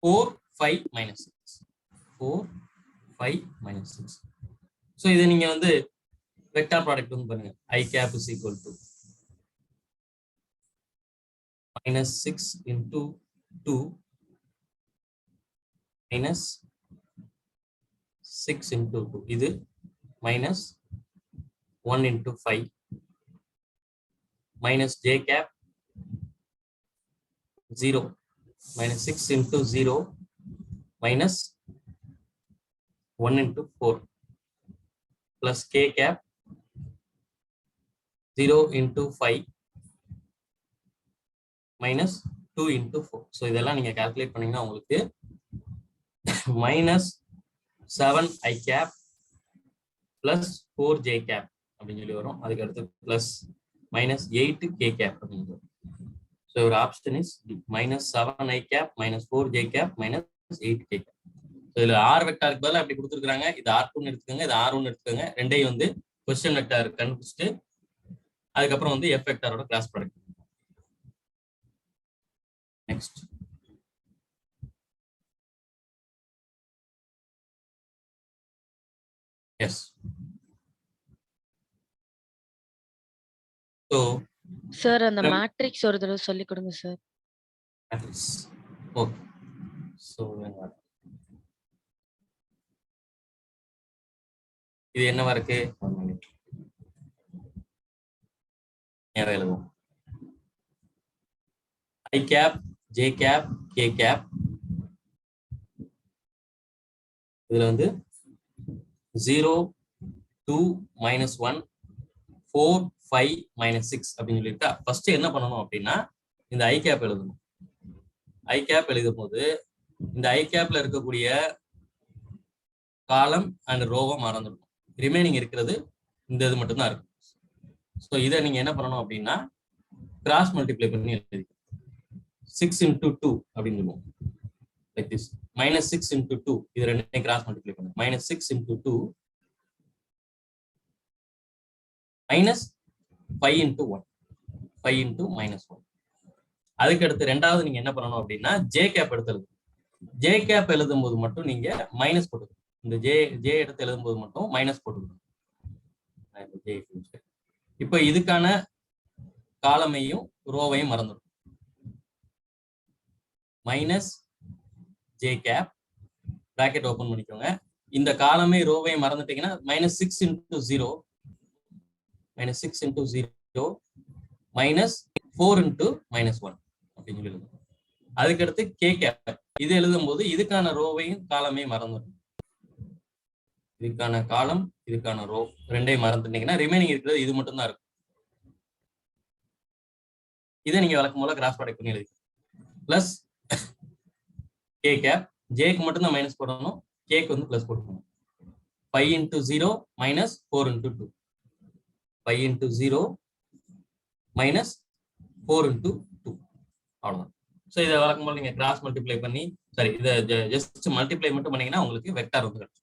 4, 5, -6. 4, 5, -6. ஸோ இதை நீங்க வந்து வெக்டார் ப்ராடக்ட் வந்து பாருங்க. i cap is equal to -6 into 2 minus 6 into 2. இது minus 1 into 5 minus j cap 0 minus 6 into 0 minus 1 into 4 plus k cap 0 into 5 minus 2 into 4. So இதெல்லாம் நீங்க கால்குலேட் பண்ணீங்கன்னா உங்களுக்கு -7i cap plus 4j cap அப்படின்னு சொல்லி வரும். அதுக்கு அடுத்து plus -8k cap அப்படின்னு வரும். ஸோ ஒரு option is -7i cap -4j cap -8k cap. So இதுல r வெக்டாருக்கு பதிலாக அப்படி கொடுத்துருக்காங்க. இது r2 எடுத்துக்கோங்க, இது r1 எடுத்துக்கோங்க. ரெண்டையும் வந்து பொசிஷன் வெக்டார் கண்டுபிடிச்சிட்டு அதுக்கப்புறம் வந்து f வெக்டாரோட cross product. Next. Yes. So. சார் அந்த மேட்ரிக்ஸ் ஒரு தடவை சொல்லி கொடுங்க சார். Matrix. Okay. So இது என்னவா இருக்கு? 1 minute. நேரா எழுதுவோம். i cap j cap k cap. இதுல வந்து 0, 2, -1, 4, 5, -6 அப்படின்னு சொல்லிட்டா ஃபர்ஸ்ட் என்ன பண்ணணும் அப்படின்னா இந்த i cap எழுதணும். i cap எழுதும் போது இந்த i capல இருக்கக்கூடிய காலம் அண்ட் ரோவை மறந்துடணும். ரிமைனிங் இருக்கிறது இந்த இது மட்டும் தான் இருக்கும். ஸோ இதை நீங்க என்ன பண்ணணும் அப்படின்னா கிராஸ் மல்டிப்ளை பண்ணி எழுதி 6 into 2 அப்படின்னு சொல்லுவோம். Like this -6 into 2. இது ரெண்டையும் கிராஸ் மல்டிப்ளை பண்ணுங்க. -6 into 2 minus 5 into 1, 5 into minus 1. அதுக்கு அடுத்து ரெண்டாவது நீங்க என்ன பண்ணணும் அப்படின்னா ஜே கேப் எடுத்து எழுதணும். ஜே கேப் எழுதும் போது மட்டும் நீங்க மைனஸ் போட்டுக்கணும். இந்த ஜே எடுத்து எழுதும் போது மட்டும் மைனஸ் போட்டுக்கணும். இப்ப இதுக்கான காலமையும் ரோவையும் மறந்துடும். Minus J cap bracket open பண்ணிக்கோங்க. இந்த காலமே ரோவையும் மறந்துட்டீங்கன்னா minus 6 into 0, minus 6 into 0, minus 4 into minus 1 அப்படின்னு சொல்லி எழுதணும். அதுக்கடுத்து கே கேப் இது எழுதும் போது இதுக்கான ரோவையும் காலமையும் மறந்துடும். இதுக்கான காலம் இதுக்கான ரோ ரெண்டையும் மறந்துட்டீங்கன்னா ரிமைனிங் இருக்கிறது இது மட்டும் தான் இருக்கும். இதை நீங்க வழக்கம் போல கிராஸ் ப்ராடக்ட் பண்ணி எழுதி பிளஸ் கே கேப். ஜேக்கு மட்டும் தான் மைனஸ் போடணும், கேக்கு வந்து பிளஸ் போட்டுக்கணும். 5 into 0 minus 4 into 2, 5 into 0 minus 4 into 2. அவ்வளவுதான். ஸோ இதை வழக்கம் போல நீங்க கிராஸ் மல்டிப்ளை பண்ணி இதை ஜஸ்ட் மல்டிப்ளை மட்டும் பண்ணீங்கன்னா உங்களுக்கு வெக்டார் வந்து கிடைக்கும்.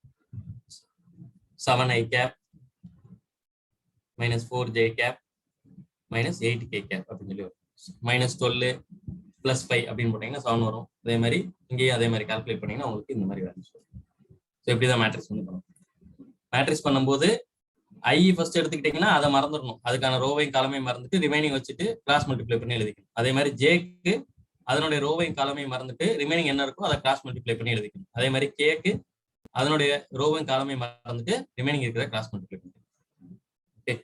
7i cap minus 4j cap minus 8k cap அப்படின்னு சொல்லி வரும். minus 12 plus 5 அப்படின்னு போட்டீங்கன்னா 7 வரும். அதே மாதிரி இங்கேயும் அதே மாதிரி கால்குலேட் பண்ணீங்கன்னா உங்களுக்கு இந்த மாதிரி வேல்யூஸ் வரும். ஸோ இப்படிதான் மேட்ரிக்ஸ் வந்து பண்ணணும். மேட்ரிக்ஸ் பண்ணும்போது ஐ ஃபர்ஸ்ட் எடுத்துக்கிட்டீங்கன்னா அதை மறந்துடணும். அதுக்கான ரோவையும் காலமையும் மறந்துட்டு ரிமைனிங் வச்சுட்டு கிராஸ் மல்டிப்ளை பண்ணி எழுதிக்கணும். அதே மாதிரி ஜேக்கு அதனுடைய ரோவையும் காலமையும் மறந்துட்டு ரிமைனிங் என்ன இருக்கோ அதை கிராஸ் மல்டிப்ளை பண்ணி எழுதிக்கணும். அதே மாதிரி கேக்கு அதனுடைய ரோவையும் காலமையும் மறந்துட்டு ரிமைனிங் இருக்கிற கிராஸ் மல்டிப்ளை பண்ணி. Okay,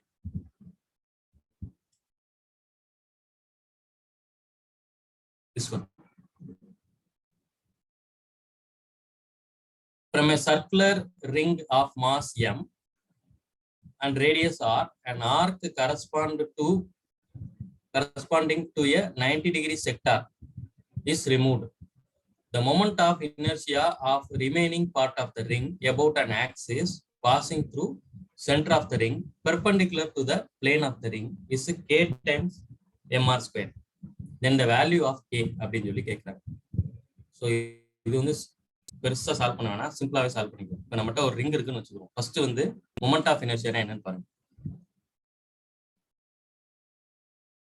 this one. From a circular ring of mass m and radius r, an arc corresponding to a 90-degree sector is removed. The moment of inertia of remaining part of the ring about an axis passing through center of the ring perpendicular to the plane of the ring is k times mr square. Then the value of k அப்படின்னு சொல்லி கேட்குறாங்க. So இது வந்து பெருசா solve பண்ண வேணாம், சிம்பிளாவே solve பண்ணிக்கலாம். இப்போ நம்மகிட்ட ஒரு ரிங் இருக்குன்னு வச்சுக்கிறோம். ஃபர்ஸ்ட் வந்து மொமெண்ட் ஆஃப் இனர்ஷியா என்னன்னு பாருங்க.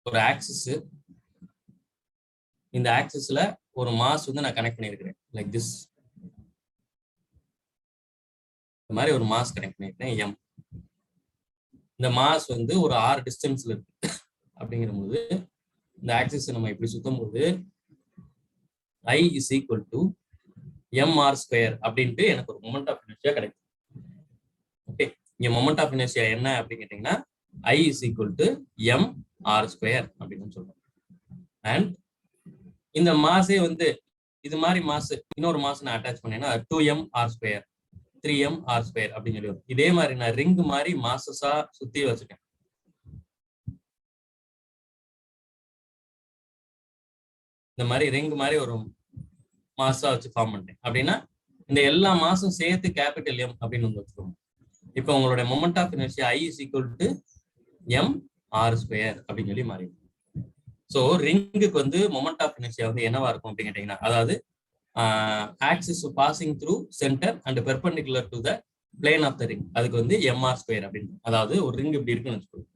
ஒரு ஆக்சிஸ், இந்த ஆக்சிஸ்ல ஒரு மாஸ் வந்து நான் கனெக்ட் பண்ணியிருக்கிறேன் லைக் திஸ். இந்த மாதிரி ஒரு மாஸ் கனெக்ட் பண்ணியிருக்கேன் எம். இந்த மாஸ் வந்து ஒரு r டிஸ்டன்ஸ்ல இருக்கு அப்படிங்கிற போது இந்த ஆக்சிஸ் நம்ம இப்படி சுத்தும் போது I is equal to mr square அப்படின்ட்டு எனக்கு ஒரு மொமெண்ட் ஆஃப் இனர்ஷியா கிடைக்கும். ஓகே, இங்க மொமெண்ட் ஆஃப் இனர்ஷியா என்ன அப்படின்னு கேட்டீங்கன்னா I is equal to mr square அப்படின்னு சொல்றோம். அண்ட் இந்த மாஸே வந்து இது மாதிரி மாஸ் இன்னொரு மாஸ் நான் அட்டாச் பண்ணேன்னா 2mr square, 3mr square அப்படின்னு சொல்லி வரும். இதே மாதிரி நான் ரிங் மாதிரி மாசஸா சுத்தி வச்சுட்டேன். இந்த மாதிரி ரிங் மாதிரி ஒரு மாசா வச்சு ஃபார்ம் பண்ணிட்டேன் அப்படின்னா இந்த எல்லா மாசும் சேர்த்து கேபிட்டல் எம் அப்படின்னு வந்து வச்சுக்கோங்க. இப்போ உங்களுடைய moment of inertia I is equal to mr square அப்படின்னு சொல்லி மாறி. ஸோ ரிங்குக்கு வந்து மொமெண்ட் ஆஃப் இனர்ஷியா வந்து என்னவா இருக்கும் அப்படின்னு கேட்டீங்கன்னா, அதாவது axis passing through centre and perpendicular to the plane of the ring, அதுக்கு வந்து mr square அப்படின்னு. அதாவது ஒரு ரிங் இப்படி இருக்குன்னு வச்சுக்கோங்க.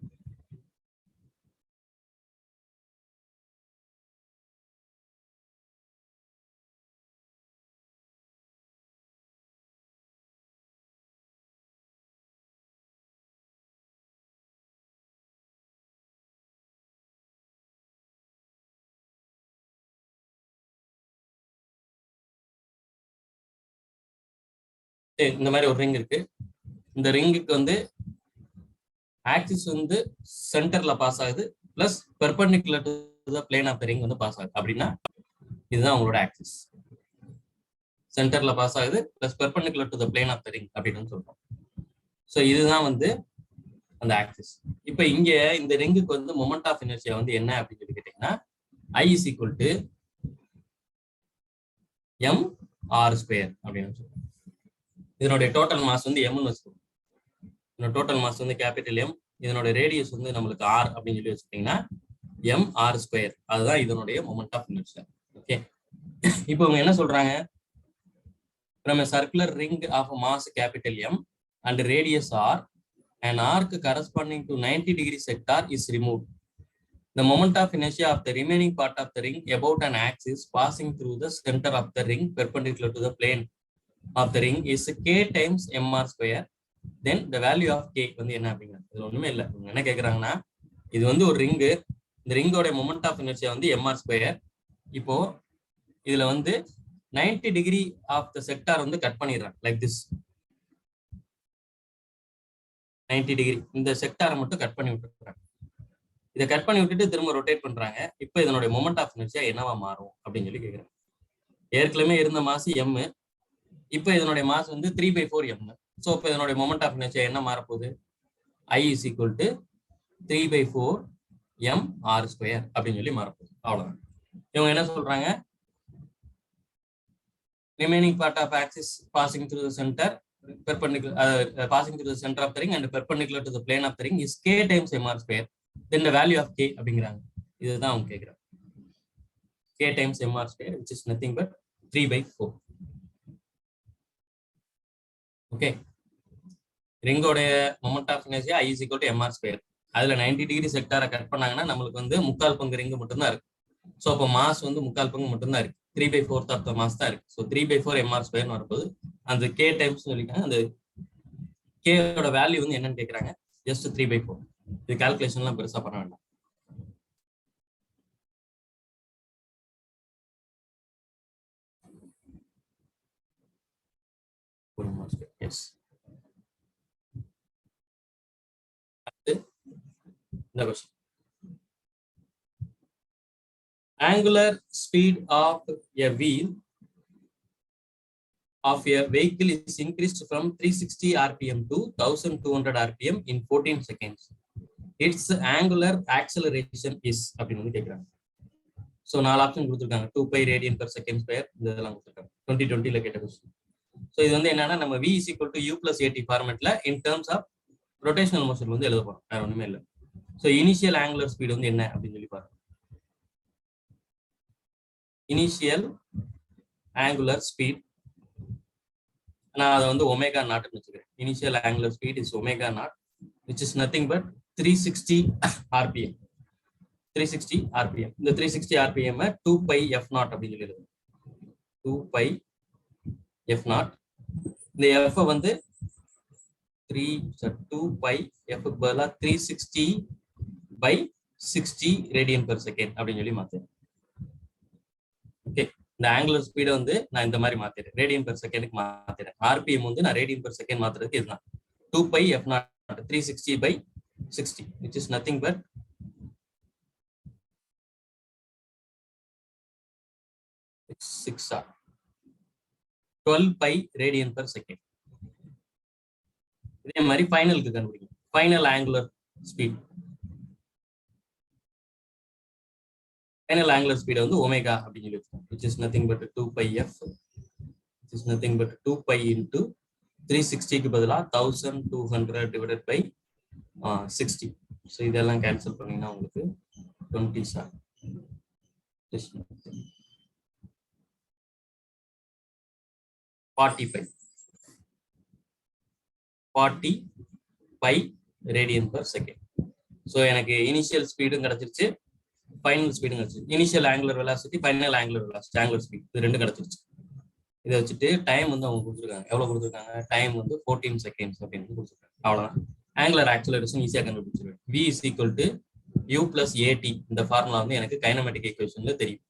இந்த மாதிரி ஒரு ரிங் இருக்கு. இந்த ரிங்குக்கு வந்து ஆக்சிஸ் வந்து சென்டர்ல பாஸ் ஆகுது plus perpendicular to the plane of the ring வந்து பாஸ் ஆகுது அப்படின்னா இதுதான் உங்களோட ஆக்சிஸ். சென்டர்ல பாஸ் ஆகுது plus perpendicular to the plane of the ring அப்படின்னு சொல்றோம். ஸோ இதுதான் வந்து அந்த ஆக்சிஸ். இப்போ இங்க இந்த ரிங்குக்கு வந்து மொமெண்ட் ஆஃப் இனர்ஷியா வந்து என்ன அப்படின்னு சொல்லி கேட்டீங்கன்னா I is equal to mr square அப்படின்னு சொல்றோம். இதனுடைய டோட்டல் மாஸ் வந்து எம்னு வச்சுக்கோங்க. இதனோட டோட்டல் மாஸ் வந்து கேபிட்டல் எம், இதனோட ரேடியஸ் வந்து நம்மளுக்கு r அப்படின்னு சொல்லி வச்சுக்கிட்டீங்கன்னா mr square, அதுதான் இதனுடைய மொமெண்ட் ஆஃப் இனர்ஷியா. ஓகே, இப்போ இவங்க என்ன சொல்றாங்க, from a circular ring of mass capital M and radius r, an arc corresponding to 90 degree sector is removed. The moment of inertia of the remaining part of the ring about an axis passing through the center of the ring perpendicular to the plane of the ring is k times mr square. Then the value of k வந்து என்ன அப்படிங்கிறது. இது ஒண்ணுமே இல்லை. என்ன கேட்குறாங்கன்னா, இது வந்து ஒரு ரிங்கு, இந்த ரிங்கோட மொமெண்ட் ஆஃப் இனர்ஷியா வந்து mr ஸ்கொயர். இப்போ இதுல வந்து 90 டிகிரி ஆஃப் த செக்டார் வந்து கட் பண்ணிடுறாங்க லைக் திஸ். 90 டிகிரி இந்த செக்டாரை மட்டும் கட் பண்ணி விட்டுறாங்க. இதை கட் பண்ணி விட்டுட்டு திரும்ப ரொட்டேட் பண்றாங்க. இப்போ இதனுடைய மொமெண்ட் ஆஃப் இனர்ஷியா என்னவா மாறும் அப்படின்னு சொல்லி கேட்குறாங்க. ஏற்கனவே இருந்த மாஸ் m, இப்போ இதனுடைய மாஸ் வந்து 3/4 m. ஸோ இப்போ இதனுடைய மொமெண்ட் ஆஃப் இனர்ஷியா என்ன மாறப்போகுது? I is equal to 3/4 mr square அப்படின்னு சொல்லி மாறப்போகுது. அவ்வளவுதான். இவங்க என்ன சொல்றாங்க? remaining part of axis passing through the center perpendicular passing through the center of the ring and perpendicular to the plane of the ring is k times mr square. Then the value of k அப்படிங்கிறாங்க. இதுதான் அவங்க கேட்குறாங்க. k times mr square which is nothing but 3/4. ஓகே, ரிங்கோட moment of inertia I is equal to mr square. அதுல 90 degree செக்டாரை cut பண்ணாங்கன்னா நம்மளுக்கு வந்து 3/4 பங்கு ரிங்கு மட்டும்தான் இருக்கு. ஸோ அப்போ மாஸ் வந்து 3/4 பங்கு மட்டும்தான் இருக்கு. 3/4 ஆஃப் த மாஸ் தான் இருக்கு. ஸோ 3/4 mr ஸ்கொயர்னு வரும்போது அந்த k டைம்ஸ் சொல்லிக்காங்க. அந்த k-ஓட வேல்யூ வந்து என்னன்னு கேட்குறாங்க. ஜஸ்ட் 3/4. இது கால்குலேஷன்லாம் பெருசா பண்ண வேண்டாம். எஸ், இந்த question. Angular speed of a wheel of a vehicle is increased from 360 rpm to 1200 rpm in 14 seconds. Its angular acceleration is அப்படின்னு கேட்குறாங்க. ஸோ 4 ஆப்ஷன் கொடுத்துருக்காங்க. 2π radian per second square இதெல்லாம் கொடுத்துருக்காங்க. 2020 கேட்ட கொஸ்டின். ஸோ இது வந்து என்னன்னா நம்ம v is equal to u plus at ஃபார்மேட்ல in terms of rotational motion வந்து எழுத போறோம். வேற ஒண்ணுமே இல்லை. ஸோ இனிஷியல் ஆங்குலர் ஸ்பீடு வந்து என்ன அப்படின்னு சொல்லி பாருங்க. இனிஷியல் ஆங்குலர் ஸ்பீட் நான் அதை வந்து ஒமேகா நாட்னு வச்சுக்கிறேன். Initial angular speed is omega not which is nothing but 360 rpm. 360 rpm. இந்த 360 rpm 2π f0 அப்படின்னு சொல்லி எழுதுறோம். 2π f0. இந்த f வந்து 2π f க்கு பதிலா 360/60 ரேடியன் பெர் செகண்ட் அப்படின்னு சொல்லி மாத்துறேன். ஓகே, இந்த ஆங்குலர் ஸ்பீடை வந்து நான் இந்த மாதிரி மாத்திடுறேன். ரேடியன் பெர் செகண்டுக்கு மாத்திடுறேன். ஆர்பிஎம் வந்து நான் ரேடியன் பெர் செகண்ட் மாத்துறதுக்கு இதுதான் 2π f0 360/60 which is nothing but 12π radian per second. இதே மாதிரி ஃபைனலுக்கு கண்டுபிடிக்கும். Final angular speed, final angular speed வந்து ஒமேகா அப்படின்னு சொல்லி வச்சுக்கோங்க. which is nothing but 2π f which is nothing but 2π into 360க்கு பதிலா 1200 divided by 60. ஸோ இதெல்லாம் கேன்சல் பண்ணீங்கன்னா உங்களுக்கு 20 40π ரேடியன் பெர் செகண்ட். ஸோ எனக்கு இனிஷியல் ஸ்பீடும் கிடைச்சிருச்சு, ஃபைனல் ஸ்பீடும் கிடைச்சிருச்சு. Initial angular velocity, final angular velocity, angular speed இது ரெண்டும் கிடைச்சிருச்சு. இதை வச்சுட்டு டைம் வந்து அவங்க கொடுத்துருக்காங்க. எவ்வளவு கொடுத்துருக்காங்க? டைம் வந்து 14 செகண்ட்ஸ் அப்படின்னு கொடுத்துருக்காங்க. அவ்வளவுதான். ஆங்குலர் ஆக்சலரேஷன் ஈஸியாக கண்டுபிடிச்சிருவேன். v is equal to u plus at. இந்த ஃபார்முலா வந்து எனக்கு கைனமேட்டிக் ஈக்குவேஷன்ல தெரியும்.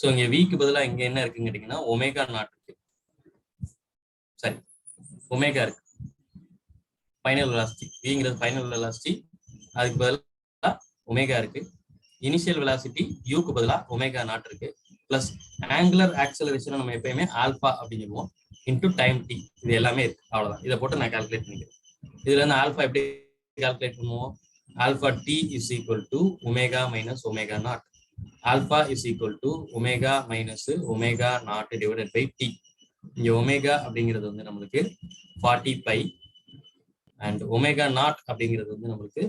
ஸோ இங்க விக்கு பதிலாக இங்க என்ன இருக்குன்னு கேட்டீங்கன்னா ஒமேகா நாட் இருக்கு. சரி, ஒமேகா இருக்கு. ஃபைனல் வெலாசிட்டி விங்கிறது ஃபைனல் வெலாசிட்டி, அதுக்கு பதிலாக ஒமேகா இருக்கு. இனிஷியல் வெலாசிட்டி யூக்கு பதிலாக ஒமேகா நாட் இருக்கு. பிளஸ் ஆங்குலர் ஆக்சலரேஷன் நம்ம எப்பயுமே ஆல்பா அப்படின்னு சொல்லுவோம் இன்டூ டைம் டி. இது எல்லாமே இருக்கு. அவ்வளவுதான். இதை போட்டு நான் கால்குலேட் பண்ணிக்கிறேன். இதுல இருந்து ஆல்பா எப்படி கால்குலேட் பண்ணுவோம்? Alpha T is equal to omega minus omega naught. Alpha is equal to omega minus omega naught divided by T. இங்க ஒமேகா அப்படிங்கிறது வந்து நம்மளுக்கு 40π அண்ட் ஒமேகா நாட் அப்படிங்கிறது வந்து நம்மளுக்கு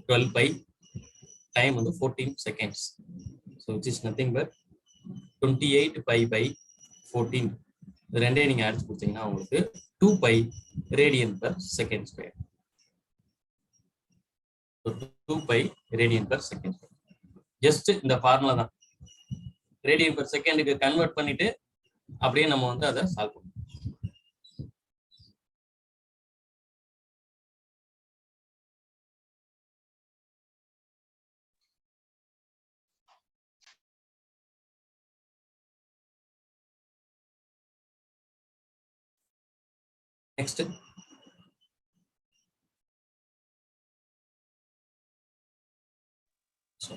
12π. டைம் வந்து 14 seconds. So which is nothing but 28π/14. இது ரெண்டே நீங்க அடிச்சு கொடுத்தீங்கன்னா உங்களுக்கு 2π radian per second square. 2 pi radian per second. Just இந்த ஃபார்முலா தான். ரேடியன் per செகண்டுக்கு கன்வெர்ட் பண்ணிட்டு அப்படியே நம்ம வந்து அதை சால்வ் பண்ணுவோம். Next. So,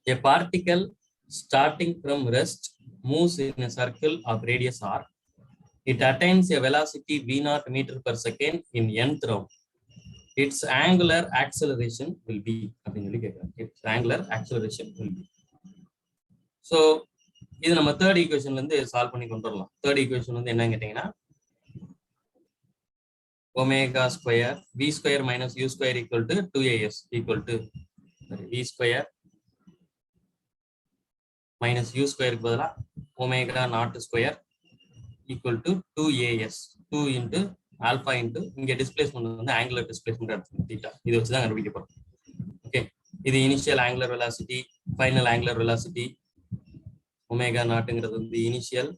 a particle starting from rest moves in a circle of radius r. It attains a velocity v0 meter per second in nth round. Its angular acceleration will be. Its angular acceleration will be. So, இது நம்ம third equation ல இருந்து solve பண்ணி கொண்டு வரலாம். Third equation வந்து என்னன்னு கேட்டீங்கன்னா omega square v square minus u square equal to 2as equal to v square minus u square க்கு பதிலா omega naught square equal to 2as 2 into alpha into இங்க டிஸ்பிளேஸ்மென்ட் வந்து angular displacement எடுத்துக்கணும் theta. இது வச்சு தான் கண்டுபிடிக்க போறோம். ஓகே, இது initial angular velocity, final angular velocity. omega நாட்ங்கிறது வந்து இனிஷியல்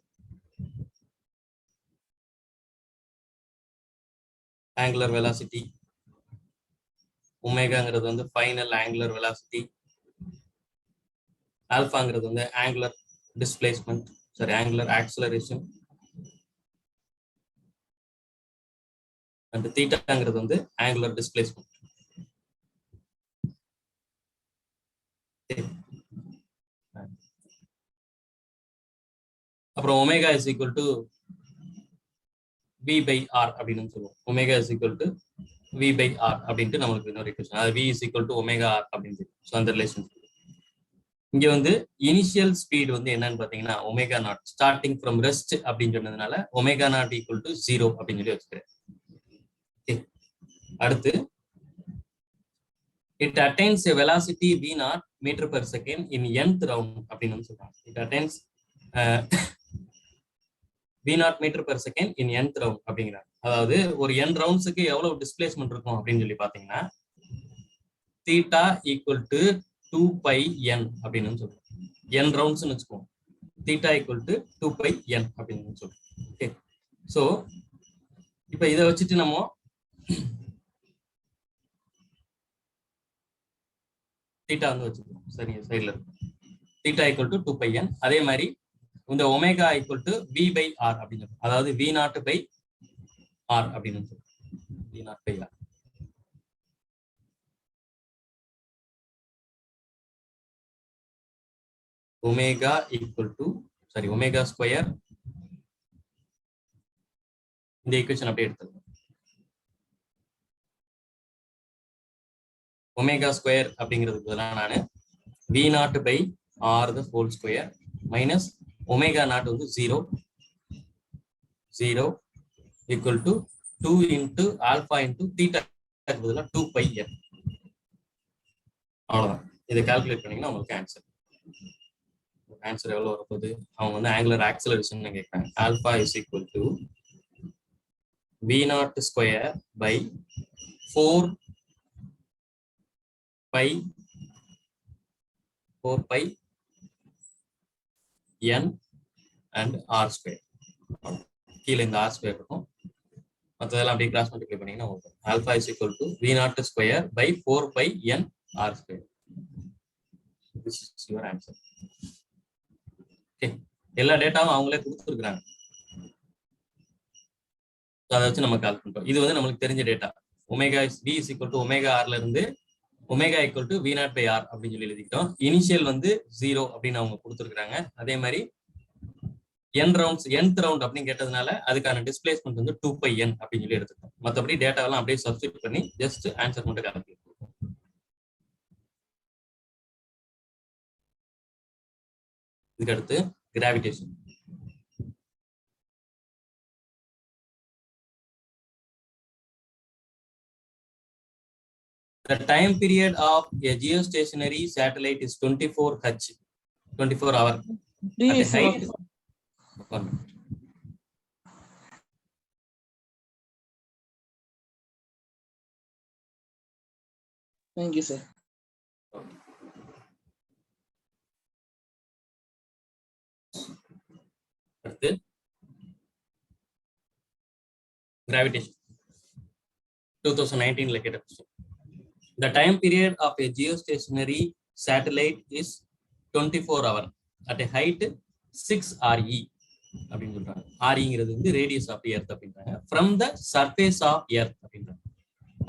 angular velocity, ஒமேகாங்கிறது வந்து ஃபைனல் angular velocity, ஆல்பாங்கிறது வந்து angular displacement, angular acceleration, and தீட்டாங்கிறது வந்து angular displacement. அப்புறம் omega is equal to v by r அப்படின்னு சொல்லுவோம். Omega is equal to v by r அப்படின்ட்டு நம்மளுக்கு இன்னொரு ஈக்குவேஷன், அது v is equal to omega r அப்படின்னு சொல்லி. ஸோ அந்த ரிலேஷன் இங்க வந்து இனிஷியல் ஸ்பீட் வந்து என்னன்னு பாத்தீங்கன்னா omega not starting from rest அப்படின்னு சொன்னதுனால ஒமேகா நாட் ஈக்குவல் டு 0 அப்படின்னு சொல்லி வச்சுக்கிறேன். அடுத்து it attains a velocity v0 meter per second in nth round அப்படின்னு சொல்றாங்க. it attains v0 meter per second in nth round அப்படிங்கிறாங்க. அதாவது ஒரு n ரவுண்ட்ஸுக்கு எவ்வளவு டிஸ்பிளேஸ்மெண்ட் இருக்கும் அப்படின்னு சொல்லி பாத்தீங்கன்னா theta equal to 2 pi n அப்படின்னு சொல்றோம். n ரவுண்ட்ஸ்னு வச்சுக்கோம். Theta equal to 2 pi n அப்படின்னு சொல்றோம். ஓகே, ஸோ இப்போ இதை வச்சுட்டு நம்ம தீட்டா வந்து வச்சுக்கணும். சரி, சைட்ல இருக்கும். Theta equal to 2 pi n. அதே மாதிரி இந்த omega equal to v by r அப்படின்னு சொல்றோம். அதாவது v0 by r அப்படின்னு சொல்றோம். v0 by r. Omega equal to omega square, இந்த ஈக்குவேஷன் அப்படியே எடுத்துக்கணும். ஒமேகா ஸ்கொயர் அப்படிங்கிறதுக்கு பதிலாக நான் v0 by r the whole square minus omega not வந்து 0 equal to 2 into alpha into theta பதிலாக 2 pi n. அவ்வளவுதான். இதை கால்குலேட் பண்ணீங்கன்னா உங்களுக்கு ஆன்சர் எவ்வளவு வரப்போகுது? அவங்க வந்து ஆங்குலர் ஆக்சலரேஷன் கேட்கிறாங்க. Alpha is equal to v0 square by 4 pi n and r square. கீழே இந்த r ஸ்கொயர் இருக்கும், மற்றதெல்லாம் அப்படியே கிராஸ் மல்டிப்ளை பண்ணீங்கன்னா உங்களுக்கு alpha is equal to v0 square by 4 pi n r square. This is your answer. Okay, எல்லா டேட்டாவும் அவங்களே கொடுத்துருக்காங்க. அதை வச்சு நம்ம கால் பண்றோம். இது வந்து நம்மளுக்கு தெரிஞ்ச data. Omega v is equal to omega ஆர்ல இருந்து omega equal to v0 by r அப்படின்னு சொல்லி எழுதிக்கிட்டோம். இனிஷியல் வந்து 0 அப்படின்னு அவங்க கொடுத்துருக்காங்க. அதே மாதிரி n ரவுண்ட்ஸ் nth ரவுண்ட் அப்படின்னு கேட்டதுனால அதுக்கான டிஸ்பிளேஸ்மெண்ட் வந்து 2 pi n அப்படின்னு சொல்லி எடுத்துக்கிட்டோம். மற்றபடி டேட்டாவெல்லாம் அப்படியே சப்ஸ்டிட் பண்ணி ஜஸ்ட் ஆன்சர் மட்டும் கால்குலேட். இதுக்கு அடுத்து gravitation. The time period of a geostationary satellite is 24 hour. At a height, 1 minute. Thank you sir. அடுத்து கிராவிடேஷன் 2019 கேட்ட question. The time period of a geostationary satellite is 24 hour at a height 6 RE அப்படின்னு சொல்றாங்க. REங்கிறது வந்து radius of the earth அப்படின்றாங்க. From the surface of earth அப்படின்றாங்க.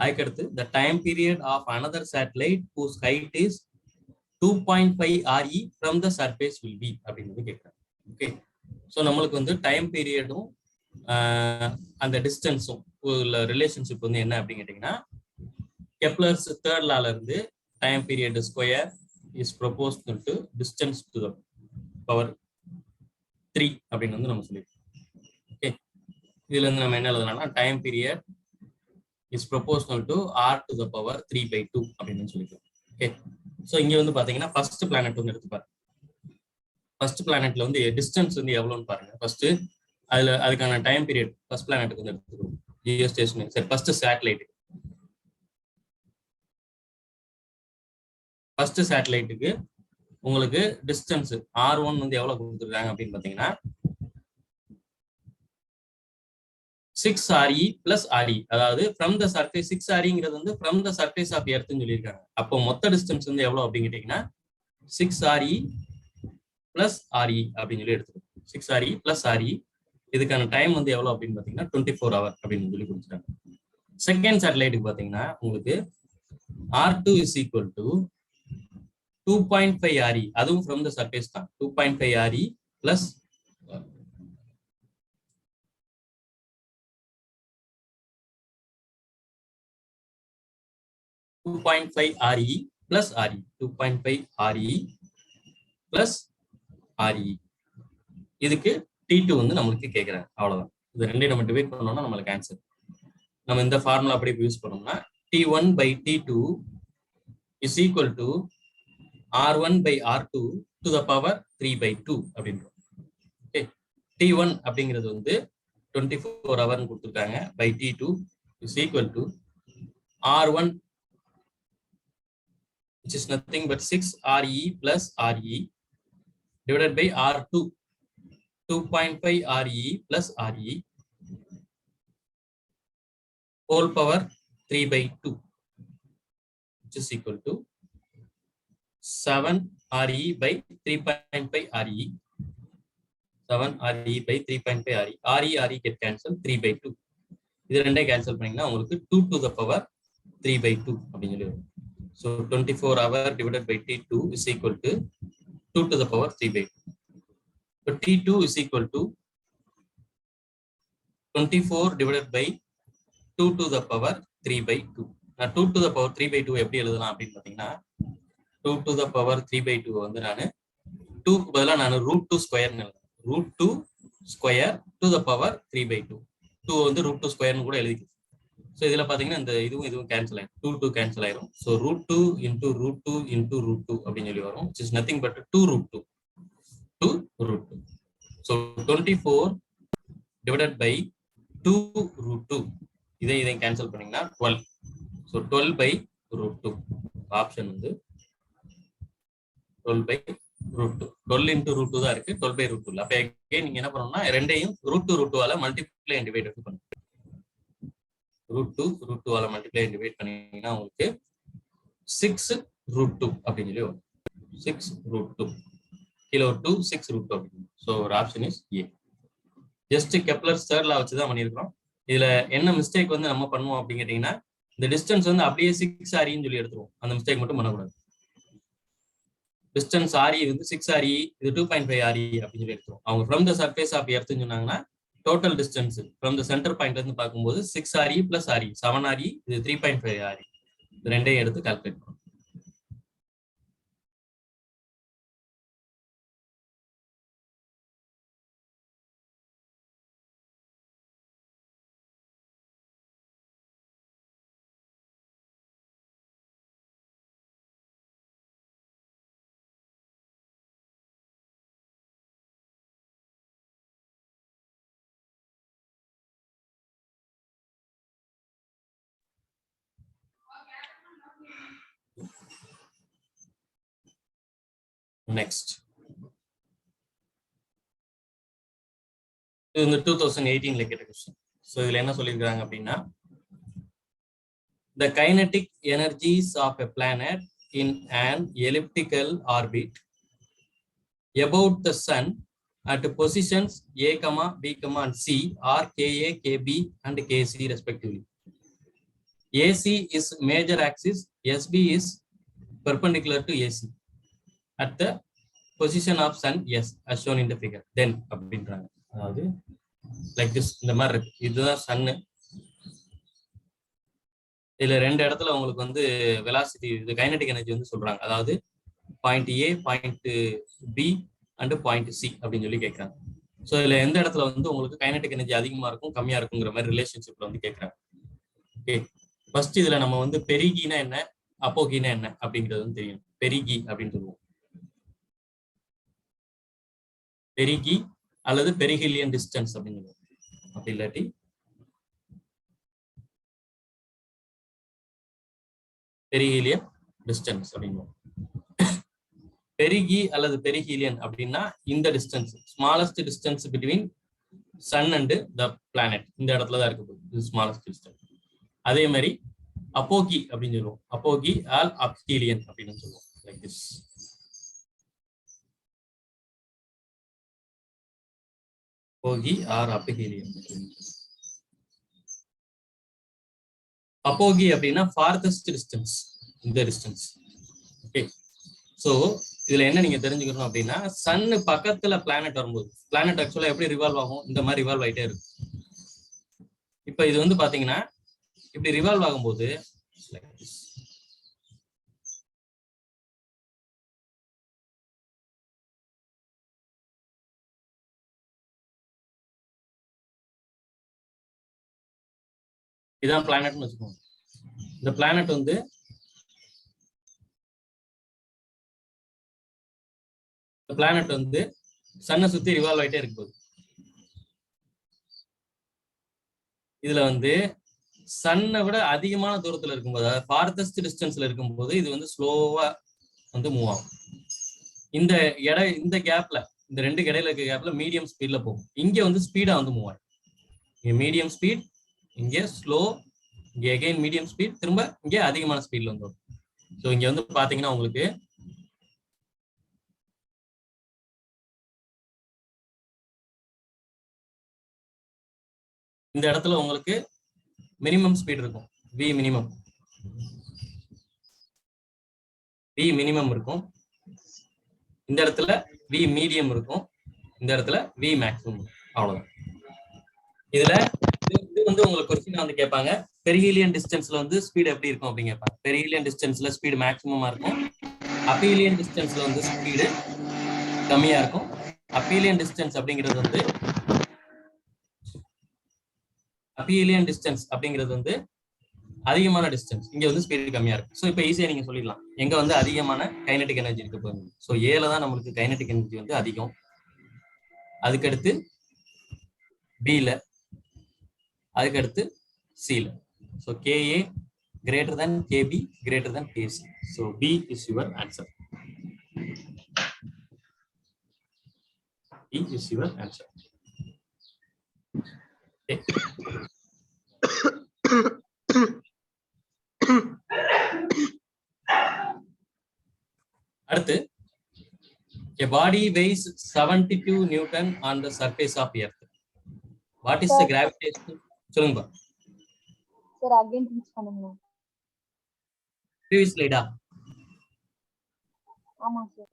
அதுக்கடுத்து the time period of another satellite whose height is 2.5 RE from the surface will be அப்படின்னு கேட்குறாங்க. Okay, so நம்மளுக்கு வந்து டைம் பீரியடும் அந்த டிஸ்டன்ஸும் உள்ள ரிலேஷன்ஷிப் வந்து என்ன அப்படின்னு கேட்டிங்கன்னா, கெப்லர்ஸ் தேர்ட் லால இருந்து time period square is proportional to distance to the power 3 அப்படின்னு வந்து நம்ம சொல்லியிருக்கோம். ஓகே, இதுல இருந்து நம்ம என்ன எழுதலாம்னா time period is proportional to R to the power 3/2 அப்படின்னு சொல்லியிருக்கோம். ஓகே, ஸோ இங்க வந்து பாத்தீங்கன்னா ஃபர்ஸ்ட் பிளானட் வந்து எடுத்து பாருங்க. ஃபர்ஸ்ட் பிளானட்ல வந்து டிஸ்டன்ஸ் வந்து எவ்வளோன்னு பாருங்க. ஃபர்ஸ்ட் அதுக்கான டைம் பீரியட் ஃபர்ஸ்ட் பிளானட்டுக்கு வந்து எடுத்துக்கணும். ஜியோ ஸ்டேஷன் சரி, ஃபர்ஸ்ட் சேட்டலைட்டுக்கு உங்களுக்கு டிஸ்டன்ஸ் R1 வந்து எவ்வளவு கொடுத்துருக்காங்க அப்படின்னு பாத்தீங்கன்னா 6RE plus RE, அதாவது ஃப்ரம் த சர்ஃபேஸ் 6REங்கிறது வந்து ஃப்ரம் த சர்ஃபேஸ் ஆஃப் எர்த்னு சொல்லியிருக்காங்க. அப்போ மொத்த டிஸ்டன்ஸ் வந்து எவ்வளவு அப்படின்னு கேட்டீங்கன்னா 6RE plus RE அப்படின்னு சொல்லி எடுத்துக்கணும். 6RE plus RE, இதுக்கான டைம் வந்து எவ்வளவு அப்படின்னு பாத்தீங்கன்னா 24 hour அப்படின்னு சொல்லி கொடுத்துட்டாங்க. செகண்ட் சேட்டலைட்டுக்கு பாத்தீங்கன்னா உங்களுக்கு R2 is equal to 2.5 RE, அதுவும் ஃப்ரம் த சர்ஃபேஸ் தான். 2.5 RE plus 2.5 RE plus RE, 2.5 RE plus RE, இதுக்கு T2 வந்து நம்மளுக்கு கேட்குறாங்க. அவ்வளவுதான். இது ரெண்டையும் நம்ம டிவைட் பண்ணோம்னா நம்மளுக்கு ஆன்சர். நம்ம இந்த ஃபார்முலா அப்படியே யூஸ் பண்ணோம்னா T1 by T2 is equal to R1 by R2 to the power 3/2 அப்படின்றோம். ஓகே, T1 அப்படிங்கிறது வந்து 24 ஹவர்னு கொடுத்துருக்காங்க. by T2 is equal to R1, which is nothing but 6RE plus RE divided by R2, 2.5 RE plus RE whole power 3/2, which is equal to 7RE by 3.5 RE, 7RE by 3.5 RE, RE get cancel, 3/2. இது ரெண்டே cancel பண்ணீங்கன்னா உங்களுக்கு 2 to the power 3/2 அப்படின்னு சொல்லி வரும். So 24 hour divided by T2 is equal to 2 to the power 3/2. So T2 is equal to 24 divided by 2 to the power 3/2. நான் 2 to the power 3/2 எப்படி எழுதலாம் அப்படின்னு பார்த்தீங்கன்னா 2 to the power 3/2 வந்து நான் 2க்கு பதிலாக நான் √2 ஸ்கொயர்னு எழுதுறேன். √2 ஸ்கொயர் to the power 3/2. 2 வந்து √2 ஸ்கொயர்னு கூட எழுதிக்கலாம். ஸோ இதில் பார்த்தீங்கன்னா இந்த இதுவும் கேன்சல் ஆயிடும். 2 கேன்சல் ஆயிரும். ஸோ √2 into √2 into √2 அப்படின்னு சொல்லி வரும். which is nothing but 2√2. 2√2. So 24 divided by 2√2. இதை கேன்சல் பண்ணீங்கன்னா 12. So 12 by √2. ஆப்ஷன் வந்து 12 by √2. 12 into √2 தான் இருக்கு. 12 by √2. அப்ப நீங்க என்ன பண்ணணும்னா ரெண்டையும் √2 மல்டிப்ளை அண்ட் டிவைட் பண்ணுங்க. √2 மல்டிப்ளை அண்ட் டிவைட் பண்ணீங்கன்னா உங்களுக்கு 6√2 அப்படின்னு சொல்லி வரும். 6√2 கீழே ஒரு 2, 6√2 அப்படின்னு. ஸோ ஒரு option is a. Just Kepler's third law வச்சு தான் பண்ணியிருக்கிறோம். இதுல என்ன மிஸ்டேக் வந்து நம்ம பண்ணுவோம் அப்படின்னு கேட்டீங்கன்னா இந்த டிஸ்டன்ஸ் வந்து அப்படியே 6REன்னு சொல்லி எடுத்துருவோம். அந்த மிஸ்டேக் மட்டும் பண்ணக்கூடாது. டிஸ்டன்ஸ் RE வந்து 6RE, இது 2.5 RE அப்படின்னு சொல்லி எடுத்துருவோம். அவங்க ஃப்ரம் த சர்ஃபேஸ் ஆஃப் எர்த்னு சொன்னாங்கன்னா total distance from the centre point இருந்து பார்க்கும்போது 6RE plus RE 7RE, இது 3.5 RE. இது ரெண்டையும் எடுத்து கால்குலேட் பண்ணுவோம். நெக்ஸ்ட் இது வந்து 2018ல கேட்ட கொஸ்டின். ஸோ இதுல என்ன சொல்லியிருக்காங்க அப்படின்னா, the kinetic energies of a planet in an elliptical orbit about the sun at positions A, B, and C are Ka, Kb, and Kc respectively. AC is major axis, SB is perpendicular to AC at the position of sun S as shown in the figure. Then அப்படின்றாங்க. அதாவது like this, இந்த மாதிரி இருக்கு. இதுதான் சன்னு. இதுல ரெண்டு இடத்துல உங்களுக்கு வந்து வெலாசிட்டி, இது கைனடிக் எனர்ஜி வந்து சொல்றாங்க. அதாவது point A, point B and point C அப்படின்னு சொல்லி கேட்கறாங்க. ஸோ இதுல எந்த இடத்துல வந்து உங்களுக்கு கைனடிக் எனர்ஜி அதிகமா இருக்கும் கம்மியா இருக்குங்கிற மாதிரி ரிலேஷன்ஷிப்ல வந்து கேட்கறாங்க. ஓகே, ஃபர்ஸ்ட் இதுல நம்ம வந்து பெரிகினா என்ன, அப்போகினா என்ன அப்படிங்கிறது வந்து தெரியும். பெரிகி அப்படின்னு சொல்லுவோம். பெரிகி அல்லது பெரிஹிலியன் டிஸ்டன்ஸ் அப்படின்னு சொல்லுவோம். அப்படி இல்லாட்டி பெரிஹீலியன் டிஸ்டன்ஸ் அப்படின்னும். பெரிகி அல்லது பெரிஹீலியன் அப்படின்னா இந்த distance, smallest distance between sun and the planet, இந்த இடத்துல தான் இருக்க போகுது. இது ஸ்மாலஸ்ட் டிஸ்டன்ஸ். அதே மாதிரி அப்போகி அப்படின்னு சொல்லுவோம். அப்போகி ஆல் அப்ஹீலியன் அப்படின்னு சொல்லுவோம். Like this. Apogee or aphelion. Apogee அப்படின்னா ஃபார்தஸ்ட் டிஸ்டன்ஸ், இந்த டிஸ்டன்ஸ். ஓகே, ஸோ இதுல என்ன நீங்க தெரிஞ்சுக்கணும் அப்படின்னா, சன்னு பக்கத்துல பிளானட் வரும்போது, பிளானட் ஆக்சுவலா எப்படி ரிவால்வ் ஆகும், இந்த மாதிரி ரிவால்வ் ஆகிட்டே இருக்கும். இப்ப இது வந்து பாத்தீங்கன்னா இப்படி ரிவால்வ் ஆகும்போது இதான் பிளானட்னு வச்சுக்கோங்க. இந்த பிளானட் வந்து சன்னை சுத்தி ரிவால்வ் ஆகிட்டே இருக்கும் போது, இதுல வந்து சன்னை விட அதிகமான தூரத்துல இருக்கும்போது, அதாவது ஃபார்தஸ்ட் டிஸ்டன்ஸ்ல இருக்கும்போது இது வந்து ஸ்லோவா வந்து மூவ் ஆகும். இந்த கேப்ல, இந்த ரெண்டு இடையில இருக்க கேப்ல மீடியம் ஸ்பீட்ல போகும். இங்க வந்து ஸ்பீடா வந்து மூவ் ஆகும். இங்க மீடியம் ஸ்பீட், இங்க ஸ்லோ, இங்க அகைன் மீடியம் ஸ்பீட், திரும்ப இங்க அதிகமான ஸ்பீட்ல வந்து வரும். ஸோ இங்க வந்து பாத்தீங்கன்னா உங்களுக்கு இந்த இடத்துல உங்களுக்கு மினிமம் ஸ்பீட் இருக்கும், வி மினிமம் இருக்கும். இந்த இடத்துல வி மீடியம் இருக்கும், இந்த இடத்துல வி மேக்ஸிமம். அவ்வளவுதான். இதுல இது வந்து உங்களுக்கு கொஸ்டின் வந்து கேட்பாங்க, பெரிஹீலியன் டிஸ்டன்ஸ்ல வந்து ஸ்பீட் எப்படி இருக்கும் அப்படின்னு கேட்பாங்க. பெரிஹீலியன் டிஸ்டன்ஸ்ல ஸ்பீடு மேக்ஸிமமா இருக்கும், அப்பீலியன் டிஸ்டன்ஸ்ல வந்து ஸ்பீடு கம்மியா இருக்கும். அப்பீலியன் டிஸ்டன்ஸ் அப்படிங்கிறது வந்து அதிகமான டிஸ்டன்ஸ், இங்க வந்து ஸ்பீடு கம்மியா இருக்கு. ஸோ இப்போ ஈஸியா நீங்க சொல்லிடலாம் எங்க வந்து அதிகமான கைனடிக் எனர்ஜி இருக்கு போகுது. ஸோ ஏல தான் நம்மளுக்கு கைனடிக் எனர்ஜி வந்து அதிகம், அதுக்கடுத்து பில, அதுக்கடுத்து சில. So KA greater than KB greater than KC. So B is your answer. B is your answer. Okay. அடுத்து, a body weighs 72 Newton on the surface of Earth. What is the gravitational? சொல்லுங்க. Sir, again teach பண்ணுங்க. Previous slide. ஆமா sir.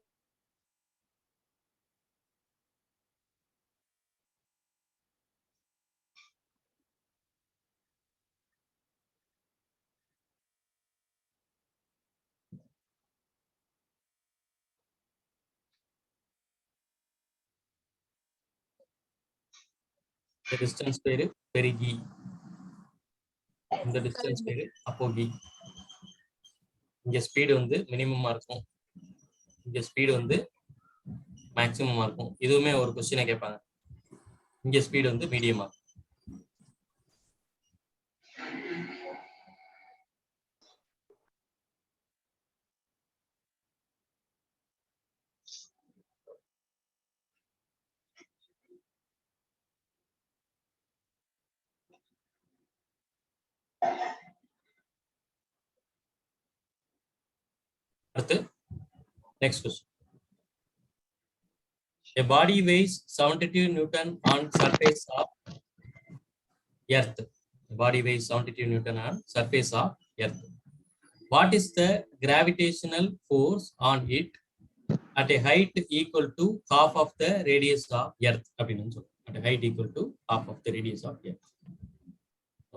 The distance பேரு பெரிகி, இந்த distance பேரு அப்போகி. இங்க speed வந்து மினிமமா இருக்கும், இங்க ஸ்பீடு வந்து மேக்ஸிமமா இருக்கும். இதுவுமே ஒரு क्वेश्चन கேட்பாங்க. இங்க ஸ்பீடு வந்து மீடியமா. அடுத்து next question. A body weighs 72 Newton on surface of Earth. A body weighs 72 Newton on surface of Earth. What is the gravitational force on it at a height equal to half of the radius of Earth? அப்படின்னு சொல்றோம். At a height equal to half of the radius of Earth.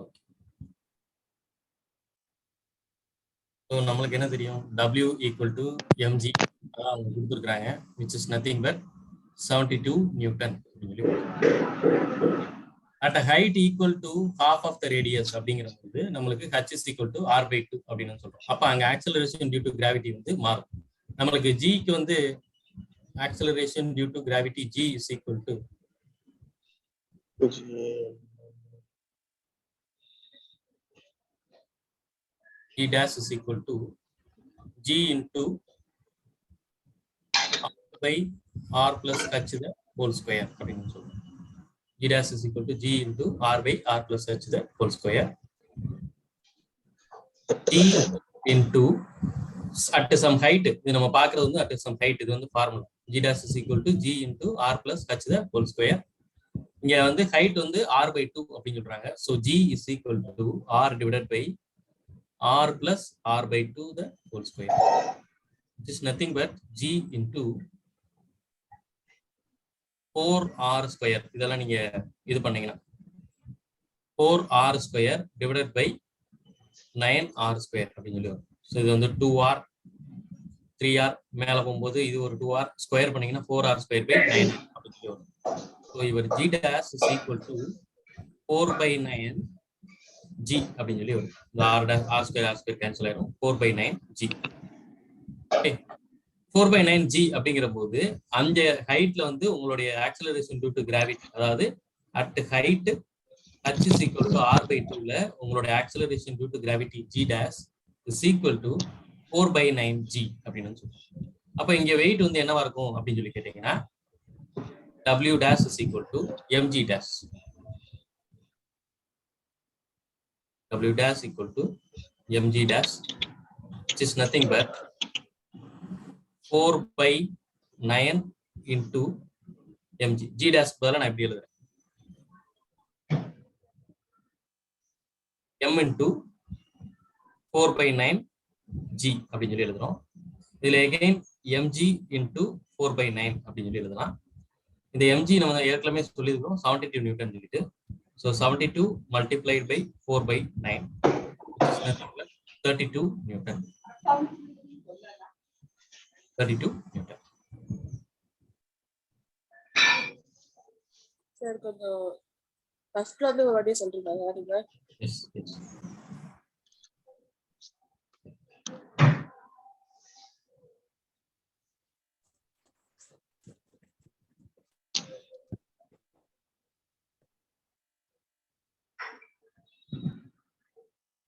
Okay. So நம்மளுக்கு என்ன தெரியும்? W equal to mg அதான் அவங்க கொடுத்துருக்காங்க, which is nothing but 72 Newton. At a height equal to half of the radius அப்படிங்கிறது நம்மளுக்கு h is equal to r/2 அப்படின்னு சொல்றோம். அப்ப அங்க acceleration due to gravity வந்து மாறும். நம்மளுக்கு g க்கு வந்து acceleration due to gravity g is equal to g dash is equal to g into r by r plus h the whole square அப்படின்னு சொல்றோம். G dash is equal to g into r by r plus h the whole square. G into at some height, இது நம்ம பார்க்கிறது வந்து at some height, இது வந்து formula. G dash is equal to g into r plus h the whole square. இங்க வந்து height வந்து r/2 அப்படின்னு சொல்றாங்க. So g is equal to r divided by r plus r/2 the whole square. It is nothing but g into 4r square. இதெல்லாம் நீங்க இது பண்ணீங்கன்னா 4r square divided by 9r square அப்படின்னு சொல்லி வரும். ஸோ இது வந்து 2r 3r மேல போகும்போது இது ஒரு 2r ஸ்கொயர் பண்ணீங்கன்னா 4r square by 9 அப்படின்னு சொல்லி வரும். ஸோ இவர் g dash is equal to 4/9 g அப்படின்னு சொல்லி வரும். இந்த r square கேன்சல் ஆயிடும். 4/9 g. ஓகே, 4/9 g அப்படிங்கிற போது அந்த ஹைட்ல வந்து உங்களுடைய ஆக்சலரேஷன் டியூ டு கிராவிட்டி, அதாவது at height h is equal to r/2 ல உங்களுடைய acceleration due to gravity g dash is equal to 4/9 g அப்படின்னு சொல்றோம். அப்ப இங்க வெயிட் வந்து என்னவா இருக்கும் அப்படின்னு சொல்லி கேட்டீங்கன்னா w dash is equal to mg dash. W dash equal to mg dash, which is nothing but 4/9 into mg. G dash பதிலா நான் இப்படி எழுதுறேன், m into 4/9 g அப்படின்னு சொல்லி எழுதுறோம். இதுல again mg into 4/9 அப்படின்னு சொல்லி எழுதலாம். இந்த mg நம்ம ஏற்கனவே சொல்லியிருக்கோம் 72 நியூட்டன் சொல்லிட்டு. So 72 multiplied by 4/9, 32 Newton. 32 Newton. Sir கொஞ்சம் ஃபர்ஸ்ட்ல இருந்து ஒரு வாட்டி சொல்றீங்களா நீங்க? Yes, yes.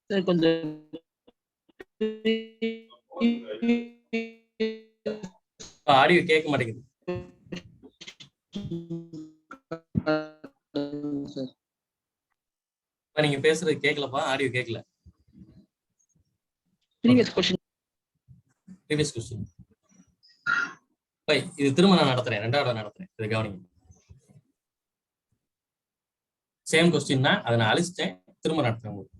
சார் கொஞ்சம் ஆடியோ கேட்க மாட்டேங்குது. நீங்க பேசுறது கேட்கலப்பா, ஆடியோ கேட்கல. previous question. இது திரும்ப நான் நடத்துறேன், ரெண்டாவது நடத்துறேன், இதை கவனிங்க. சேம் கொஸ்டின் தான், அதை நான் அழிச்சிட்டேன், திரும்ப நடத்துறேன் உங்களுக்கு.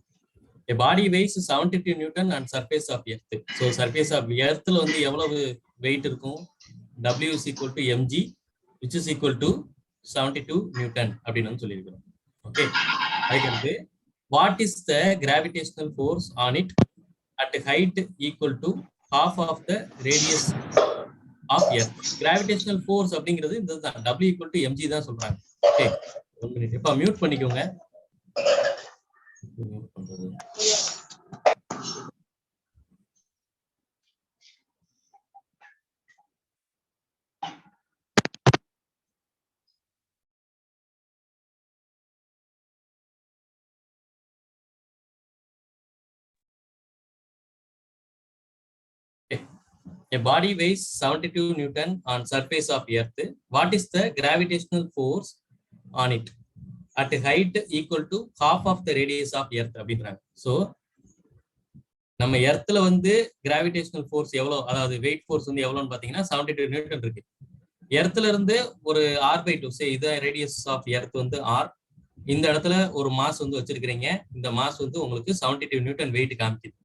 A body weighs 72 Newton on surface of Earth. So surface of Earthல வந்து எவ்வளவு weight இருக்கும்? W is equal to mg, which is equal to 72 Newton அப்படின்னு சொல்லியிருக்கிறோம். ஓகே, அதுக்கு what is the gravitational force on it at height equal to half of the radius of Earth? Gravitational force அப்படிங்கிறது இதுதான், W equal to mg தான் சொல்றாங்க. Okay, 1 minute. இப்ப mute பண்ணிக்கோங்க. A body weighs 72 Newton on surface of Earth. What is the gravitational force on it at height equal to half of the radius of Earth அப்படின்றாங்க. So நம்ம எர்த்ல வந்து gravitational force எவ்வளோ, அதாவது wait force வந்து எவ்வளோன்னு பாத்தீங்கன்னா 72 Newton இருக்கு. எர்த்ல இருந்து ஒரு r/2 சே இது ரேடியஸ் ஆஃப் எர்த் வந்து r. இந்த இடத்துல ஒரு மாஸ் வந்து வச்சிருக்கிறீங்க. இந்த மாஸ் வந்து உங்களுக்கு 72 நியூட்டன் வெயிட் காமிக்குது.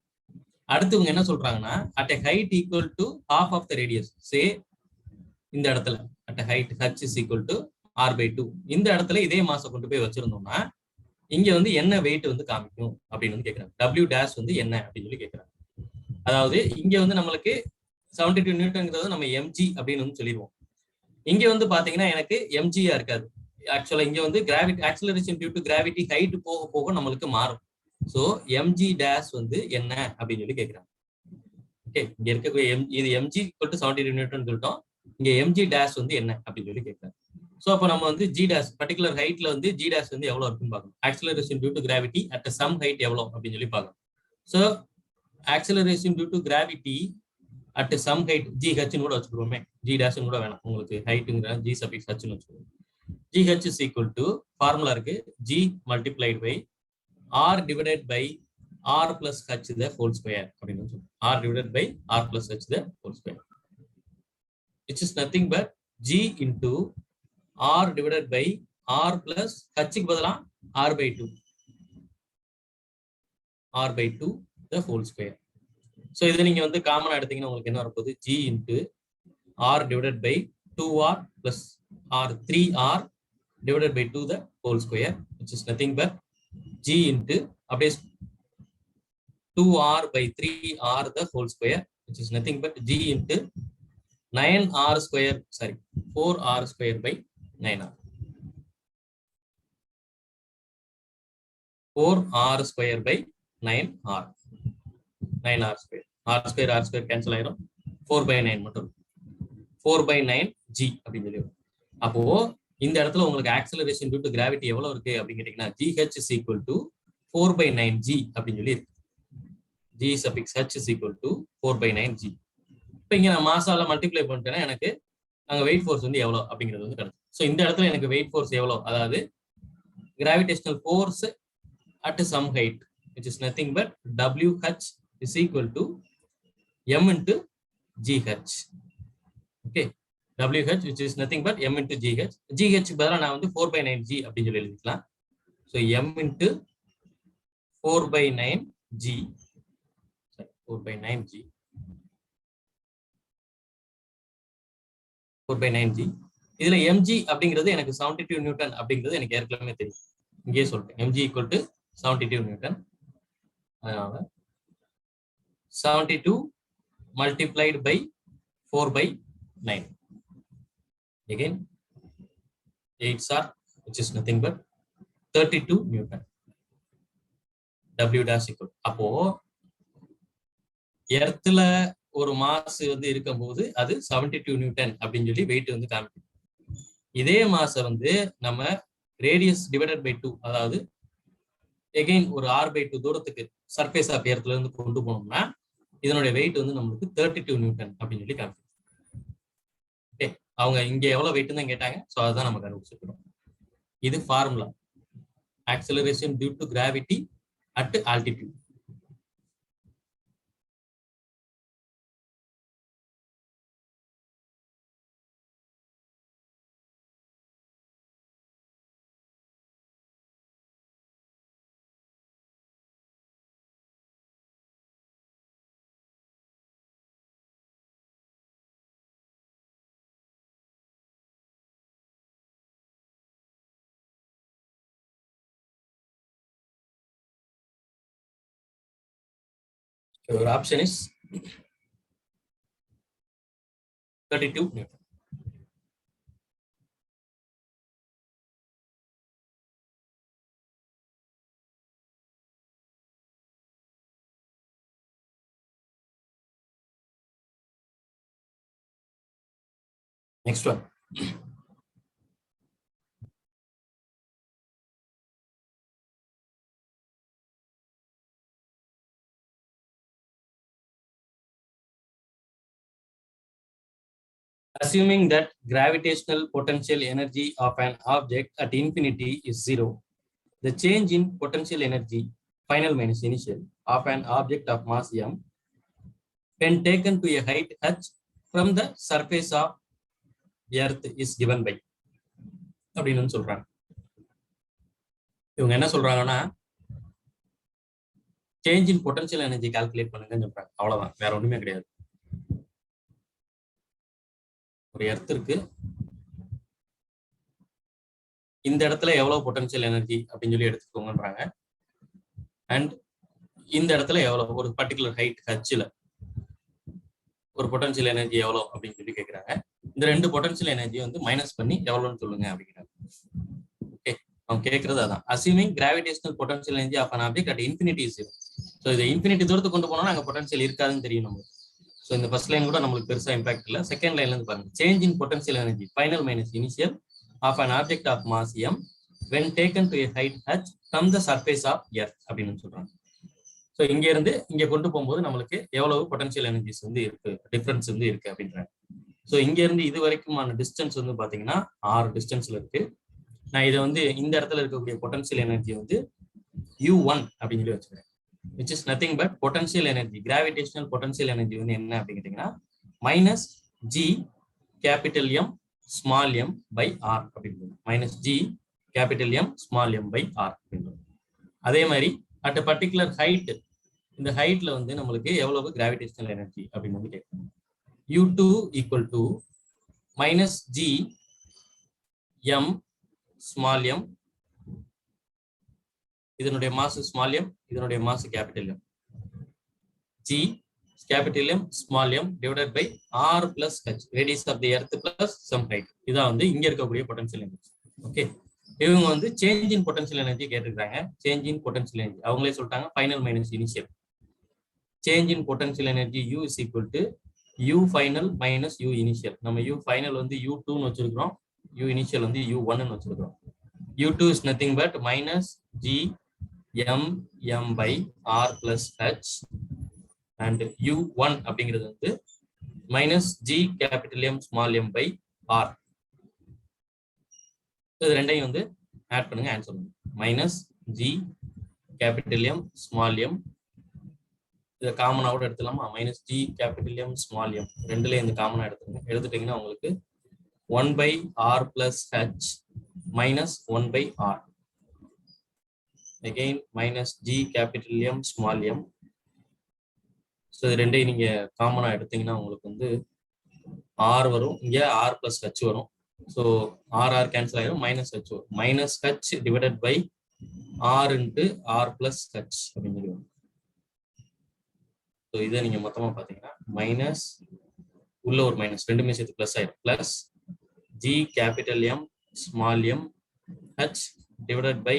அடுத்து இவங்க என்ன சொல்றாங்கன்னா at a height equal to half of the radius, சே இந்த இடத்துல at a height h is equal to r/2, இந்த இடத்துல இதே மாசை கொண்டு போய் வச்சிருந்தோம்னா இங்க வந்து என்ன வெயிட் வந்து காமிக்கும் அப்படின்னு வந்து கேட்கறாங்க. W டேஷ் வந்து என்ன அப்படின்னு சொல்லி கேட்கறாங்க. அதாவது இங்க வந்து நம்மளுக்கு 72 நியூட்டன்ங்கிறது நம்ம mg அப்படின்னு வந்து சொல்லிடுவோம். இங்க வந்து பாத்தீங்கன்னா எனக்கு mgயா இருக்காது. ஆக்சுவலா இங்க வந்து gravity acceleration due to gravity height போக போக நம்மளுக்கு மாறும். சோ mg டேஷ் வந்து என்ன அப்படின்னு சொல்லி கேட்கறாங்க. ஓகே, இங்க இருக்கக்கூடிய இது mg ஈக்குவல் டு 72 நியூட்டன் சொல்லிட்டோம். இங்க mg டேஷ் வந்து என்ன அப்படின்னு சொல்லி கேட்கறாங்க. சோ அப்ப நம்ம வந்து g டேஷ் பர்டிகுலர் ஹைட்ல வந்து g டேஷ் வந்து எவ்வளவு இருக்குன்னு பார்க்கணும். Acceleration due to gravity at some height எவ்வளவு அப்படின்னு சொல்லி பார்க்கணும். So acceleration due to gravity at some height gh கூட வச்சுக்கிறோமே, g டேஷ் கூட வேணாம் உங்களுக்கு, ஹைட்ங்கற g சஃபிக்ஸ் h னு வச்சுக்கிறோம். gh is equal to formula இருக்கு, g multiplied by r divided by r plus h the whole square அப்படின்னு சொல்றோம். r divided by r plus h the whole square, which is nothing but g into r divided by r plus h க்கு பதிலா r/2, r/2 the whole square. So இதை நீங்க வந்து காமனா எடுத்தீங்கன்னா உங்களுக்கு என்ன வரப்போகுது, g into r divided by 2r plus r 3r divided by 2 the whole square, which is nothing but g into அப்படியே 2r by 3r the whole square, which is nothing but g into 9r square, sorry 4r square by 9r, 4r square by 9r, 9r square, r square cancel ஆயிரும், 4 by 9 மட்டும், 4 by 9 g அப்படின்னு சொல்லி. அப்போ இந்த இடத்துல உங்களுக்கு acceleration due to gravity எவ்வளவு இருக்கு அப்படின்னு கேட்டீங்கன்னா gh is equal to 4 by 9 g அப்படின்னு சொல்லி இருக்கு. g suffix h is equal to 4 by 9 g. இப்போ இங்க நான் மாசால மல்டிப்ளை பண்ணிட்டேன்னா எனக்கு அங்க வெயிட் ஃபோர்ஸ் வந்து எவ்வளவு அப்படிங்கிறது வந்து கிடைக்கும். ஸோ இந்த இடத்துல எனக்கு வெயிட் ஃபோர்ஸ் எவ்வளவு, அதாவது gravitational force at some height which is nothing but wh is equal to m into gh. okay, wh which is nothing but m into gh. gh பதிலா நான் வந்து 4 by 9 g அப்படின்னு சொல்லி எழுதிக்கலாம். so m into 4 by 9 g, sorry 4 by 9 g, 4 by 9 g. இதுல mg அப்படிங்கிறது எனக்கு 72 Newton அப்படிங்கிறது எனக்கு ஏற்கனவே தெரியும், இங்கே சொல்றேன் mg equal to 72 நியூட்டன். அதனால 72 multiplied by 4 by 9, again 8s are, which is nothing but 32 Newton. w dash equal, அப்போ எர்த்ல ஒரு மாஸ் வந்து இருக்கும்போது அது 72 நியூட்டன் அப்படின்னு சொல்லி வெயிட் வந்து காமிக்கும். இதே மாச வந்து நம்ம ரேடியஸ் டிவைடட் பை 2, அதாவது எகைன் ஒரு r/2 தூரத்துக்கு சர்ஃபேஸ் ஆஃப் எர்த்ல இருந்து கொண்டு போனோம்னா இதனுடைய வெயிட் வந்து நம்மளுக்கு 32 நியூட்டன் அப்படின்னு சொல்லி காமிக்கும். ஓகே, அவங்க இங்க எவ்வளவு வெயிட் தான் கேட்டாங்க, ஸோ அதுதான் நம்ம கண்டுபிடிச்சிருக்கிறோம். இது formula, acceleration due to gravity at altitude. Your option is 32 Newton. Next one. Assuming that gravitational potential energy of an object at infinity is 0, the change in potential energy final minus initial of an object of mass m when taken to a height h from the surface of earth is given by அப்படின்னு சொல்றாங்க. இவங்க என்ன சொல்றாங்கன்னா change in potential energy calculate பண்ணுங்கன்னு சொல்றாங்க. அவ்வளவுதான், வேற ஒண்ணுமே கிடையாது. ஒரு எர்த் இருக்கு, இந்த இடத்துல எவ்வளவு பொட்டன்ஷியல் எனர்ஜி அப்படின்னு சொல்லி எடுத்துக்கோங்கன்றாங்க. அண்ட் இந்த இடத்துல எவ்வளவு ஒரு பர்டிகுலர் ஹைட் ஹச்ல ஒரு பொட்டன்ஷியல் எனர்ஜி எவ்வளவு அப்படின்னு சொல்லி கேட்கிறாங்க. இந்த ரெண்டு பொட்டன்ஷியல் எனர்ஜி வந்து மைனஸ் பண்ணி எவ்வளவுன்னு சொல்லுங்க அப்படிங்கிறாங்க. ஓகே, அவங்க கேட்கறது அதான். Assuming gravitational potential energy of an object at infinity is zero. So இதை இன்ஃபினிட்டி தூரத்துக்கு கொண்டு போனோம்னா அங்கே பொட்டன்ஷியல் இருக்காதுன்னு தெரியும் நம்மளுக்கு. ஸோ இந்த ஃபர்ஸ்ட் லைன் கூட நம்மளுக்கு பெருசா இம்பாக்ட் இல்லை. செகண்ட் லைன்ல இருந்து பாருங்க, change in potential energy final minus initial of an object of mass m when taken to a height h from the surface of earth அப்படின்னு சொல்றாங்க. ஸோ இங்க இருந்து இங்க கொண்டு போகும்போது நம்மளுக்கு எவ்வளவு பொட்டன்ஷியல் எனர்ஜிஸ் வந்து இருக்கு, டிஃபரன்ஸ் வந்து இருக்கு அப்படின்றாங்க. ஸோ இங்க இருந்து இது வரைக்குமான டிஸ்டன்ஸ் வந்து பாத்தீங்கன்னா 6 டிஸ்டன்ஸ்ல இருக்கு. நான் இதை வந்து இந்த இடத்துல இருக்கக்கூடிய பொட்டன்ஷியல் எனர்ஜி வந்து u1 அப்படின்னு சொல்லி வச்சுக்கிறேன், which is nothing but potential energy, gravitational potential energy வந்து என்ன அப்படின்னு கேட்டீங்கன்னா minus g capital M small m by r அப்படின்னு minus g capital M small m by r அப்படின்னு. அதே மாதிரி அட் பர்டிகுலர் ஹைட், இந்த ஹைட்ல வந்து நம்மளுக்கு எவ்வளவு கிராவிடேஷனல் எனர்ஜி அப்படின்னு வந்து கேட்கணும். u2 equal to minus g m small m, இதனுடைய மாஸ் ஸ்மால் m, இதனுடைய mass capital M, g capital M small m divided by r plus h, radius of the earth plus some height. இதான் வந்து இங்க இருக்கக்கூடிய potential energy. Okay, இவங்க வந்து change in potential energy கேட்டிருக்காங்க. Change in potential energy அவங்களே சொல்லிட்டாங்க final minus initial. Change in potential energy u is equal to u final minus u initial. நம்ம u final வந்து u2 ன்னு வச்சிருக்கிறோம், u initial வந்து u1 ன்னு வச்சிருக்கிறோம். u2 is nothing but minus g m m by r plus h and u1 அப்படிங்கிறது வந்து minus g capital M small m by r. இது ரெண்டையும் வந்து ஆட் பண்ணுங்க, ஆன்சர் பண்ணுங்க. Minus g capital M small m, இதை காமனா கூட எடுத்துலாமா, minus g capital M small m ரெண்டுல இந்த காமனா எடுத்துங்க. எடுத்துட்டீங்கன்னா உங்களுக்கு 1 by r plus h minus 1 by r, again minus g capital M small m. So இது ரெண்டையும் நீங்க காமனா எடுத்தீங்கன்னா உங்களுக்கு வந்து r வரும், இங்க r plus h வரும். ஸோ r கேன்சல் ஆயிடும், மைனஸ் h வரும். Minus h divided by r into r plus h அப்படின்னு சொல்லி வரும். ஸோ இதை நீங்க மொத்தமா பாத்தீங்கன்னா மைனஸ் உள்ள ஒரு மைனஸ் ரெண்டுமே சேர்த்து பிளஸ் ஆயிடும். Plus g capital M small m h divided by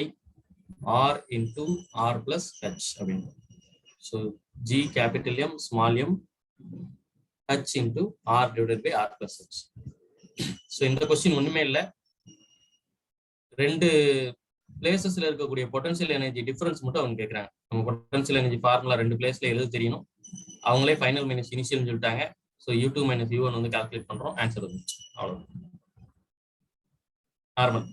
r into r plus h அப்படின்னு. So g capital M small m h into r divided by r plus h. So இந்த question ஒண்ணுமே இல்லை, ரெண்டு பிளேசஸ்ல இருக்கக்கூடிய potential energy difference மட்டும் அவங்க கேட்கறாங்க. நம்ம பொட்டன்ஷியல் எனர்ஜி ஃபார்முலா ரெண்டு பிளேஸ்ல எழுத தெரியணும். அவங்களே ஃபைனல் மைனஸ் இனிஷியல்னு சொல்லிட்டாங்க. ஸோ u2 மைனஸ் u1 வந்து கால்குலேட் பண்றோம், ஆன்சர் வந்துச்சு. அவ்வளவு நார்மல்.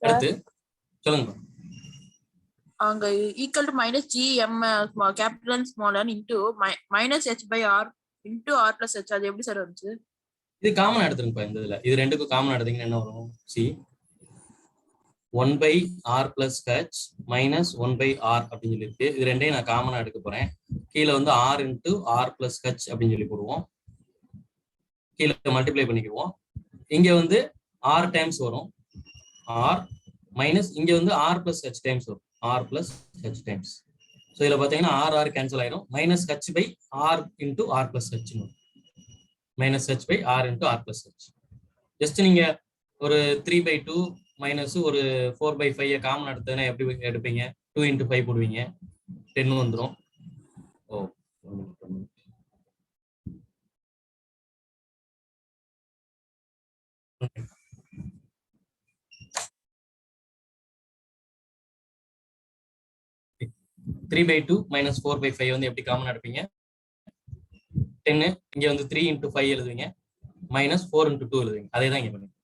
அடுத்து சொல்லுங்க. அங்க equal to minus G M capital small n into minus h by r into r plus h, அது எப்படி சார் வந்துச்சு? இது காமன் எடுத்துருங்கப்பா. இந்த இதுல இது ரெண்டுக்கும் காமன் எடுத்தீங்கன்னா என்ன வரும்? C 1 by r plus h minus 1 by r அப்படின்னு சொல்லி இருக்கு. இது ரெண்டையும் நான் காமனா எடுக்க போறேன். கீழே வந்து r into r plus h அப்படின்னு சொல்லி போடுவோம். கீழே மல்டிப்ளை பண்ணிக்குவோம். இங்க வந்து r டைம்ஸ் வரும், r மைனஸ் இங்க வந்து r பிளஸ் h டைம்ஸ் வரும், r plus h times. So இதுல பாத்தீங்கன்னா r கேன்சல் ஆயிடும். Minus h by r into r plus h, minus h by r into r plus h. Just நீங்க ஒரு 3/2 minus ஒரு 4/5 common எடுத்ததுன்னா எப்படி எடுப்பீங்க? 2 into 5 போடுவீங்க, 10 வந்துடும். ஓ த்ரீ பை டூ மைனஸ் 4/5 வந்து எப்படி காமன் எடுப்பீங்க? 10 இங்க வந்து 3 into 5 எழுதுவீங்க, மைனஸ் 4 into 2 எழுதுவீங்க. அதே தான் இங்க பண்ணுங்க.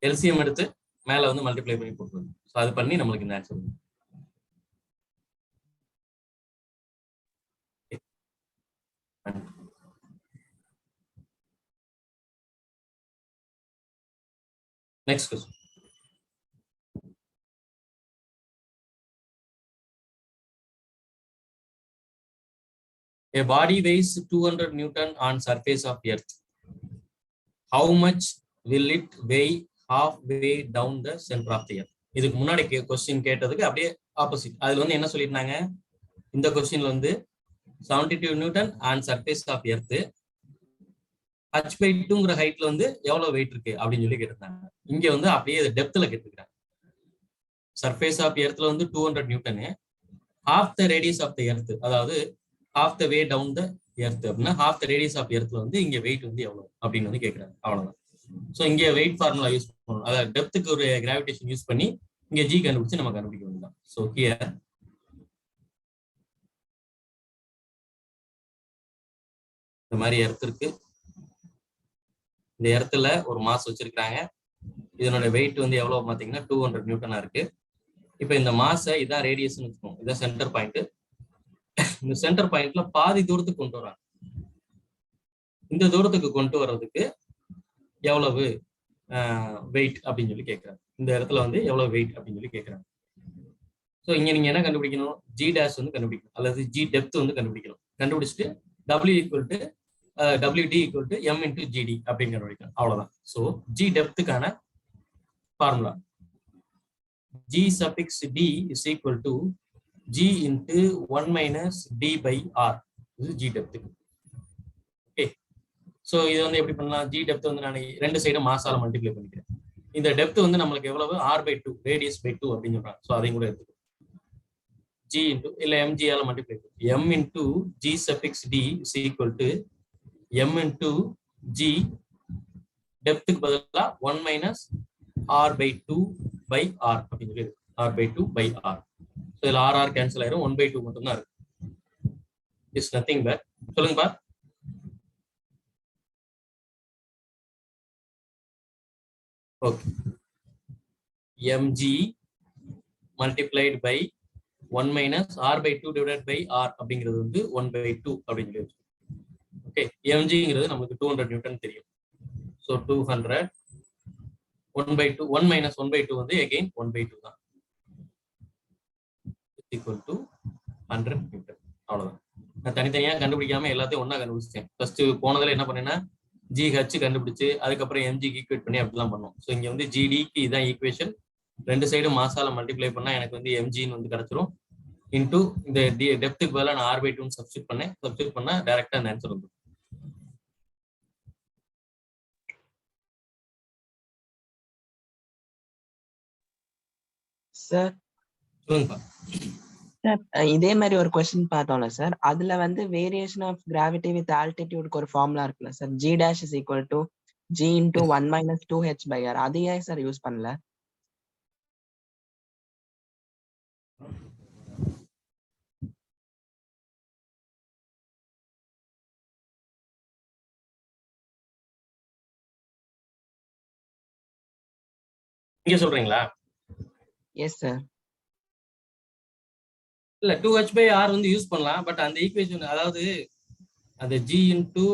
எல்சிஎம் எடுத்து மேல வந்து மல்டிப்ளை பண்ணி போட்டுருங்க. ஸோ அது பண்ணி நம்மளுக்கு இந்த ஆன்சர் வரும். Next question. A body weighs 200 Newton on surface of Earth. How much will it weigh halfway down the center of the Earth? இதுக்கு முன்னாடி கொஸ்டின் கேட்டதுக்கு அப்படியே ஆப்போசிட். அதுல வந்து என்ன சொல்லியிருந்தாங்க? இந்த கொஸ்டின்ல வந்து 72 newton on surface of earth, h/2ங்கிற ஹைட்ல வந்து எவ்வளவு வெயிட் இருக்கு அப்படின்னு சொல்லி கேட்டிருந்தாங்க. இங்க வந்து அப்படியே டெப்த்ல கேட்டுக்கிறாங்க. சர்ஃபேஸ் ஆஃப் எர்த்ல வந்து 200 newton, half the radius of the earth, அதாவது half the way down the earth அப்படின்னா half the radius of earthல வந்து இங்க வெயிட் வந்து எவ்வளவு அப்படின்னு வந்து கேக்குறாங்க. அவ்வளவுதான். சோ இங்க வெயிட் ஃபார்முலா யூஸ் பண்ணணும். அதாவது டெப்த்துக்கு ஒரு கிராவிடேஷன் யூஸ் பண்ணி இங்க ஜி கண்டுபிடிச்சு நம்ம கண்டுபிடிக்க வேண்டியதான். சோ ஹியர் இந்த மாதிரி எர்த் இருக்கு. இந்த எர்த்துல ஒரு மாஸ் வச்சிருக்காங்க. இதனோட வெயிட் வந்து எவ்வளவு பாத்தீங்கன்னா 200 நியூட்டனா இருக்கு. இப்ப இந்த மாஸை இதான் ரேடியஸ்னு வச்சுக்கோங்க, இதான் சென்டர் பாயிண்ட். இந்த சென்டர் பாயிண்ட்ல பாதி தூரத்துக்கு கொண்டு வராங்க. இந்த தூரத்துக்கு கொண்டு வர்றதுக்கு எவ்வளவு வெயிட் அப்படின்னு சொல்லி கேட்கறாங்க. இந்த இடத்துல வந்து எவ்வளவு வெயிட் அப்படின்னு சொல்லி கேட்கறாங்க. ஸோ இங்க நீங்க என்ன கண்டுபிடிக்கணும்? ஜி டேஷ் வந்து கண்டுபிடிக்கணும், அல்லது ஜி டெப்த் வந்து கண்டுபிடிக்கணும். கண்டுபிடிச்சிட்டு W equal to WD equal to M into GD அப்படின்னு கண்டுபிடிக்கணும். அவ்வளவுதான். ஸோ ஜி டெப்த்துக்கான formula G suffix D is equal to G into 1 minus D by R. இது G depth. ஓகே. சோ இது வந்து எப்படி பண்ணலாம்? G depth வந்து நான் ரெண்டு சைடும் மாஸால மல்டிப்ளை பண்ணிக்கிறேன். இந்த டெப்த் வந்து நம்மளுக்கு எவ்வளவு? R/2, ரேடியஸ் பை 2 அப்படின்னு சொல்றாங்க. சோ அதையும் கூட எடுத்துக்கோ. G into இல்ல mg ஆல மல்டிப்ளை பண்ணு. M into G suffix D is equal to M into G டெப்த்துக்கு பதிலா 1 minus R/2 by R அப்படின்னு சொல்லி R/2 by R. So இதுல R கேன்சல் ஆயிரும், 1/2 மட்டும் தான் இருக்கு. இஸ் நத்திங் பட், சொல்லுங்க பா. Okay, mg multiplied by 1 minus R/2 divided by R அப்படிங்கிறது வந்து 1/2 அப்படின்னு சொல்லி. ஓகே, mgங்கிறது நமக்கு 200 நியூட்டன் தெரியும். ஸோ 200 1/2 1 minus 1/2 வந்து again 1/2 தான். equal to 100 Newton. அவ்வளவுதான். நான் தனித்தனியா கண்டுபிடிக்காம எல்லாத்தையும் ஒண்ணா கண்டுபிடிச்சேன். ஃபர்ஸ்ட் போனதுல என்ன பண்ணேன்னா GH கண்டுபிடிச்சு அதுக்கப்புறம் MG ஈக்குவேட் பண்ணி அப்படிலாம் பண்ணோம். ஸோ இங்க வந்து GDக்கு இதான் ஈக்குவேஷன். ரெண்டு சைடும் மாசால மல்டிப்ளை பண்ணா எனக்கு வந்து MGன்னு வந்து கிடைச்சிரும். இன்டூ இந்த டெப்த்துக்கு பதிலாக நான் R/2 சப்ஸ்டியூட் பண்ணேன். சப்ஸ்டியூட் பண்ணா டைரக்டா அந்த ஆன்சர் வந்துடும். சார் சொல்லுங்கப்பா. இதே மாதிரி ஒரு கொஸ்டின் பார்த்தோம்ல சார், அதுல வந்து வேரியேஷன் ஆஃப் கிராவிட்டி வித் ஆல்டிடியூட்க்கு ஒரு ஃபார்முலா இருக்குல்ல sir, G dash is equal to G into 1 minus 2h by R. அது ஏன் சார் யூஸ் பண்ணல? இங்க சொல்றீங்களா? Yes sir. இல்ல 2h/r வந்து யூஸ் பண்ணலாம். பட் அந்த ஈக்குவேஷன், அதாவது அந்த G into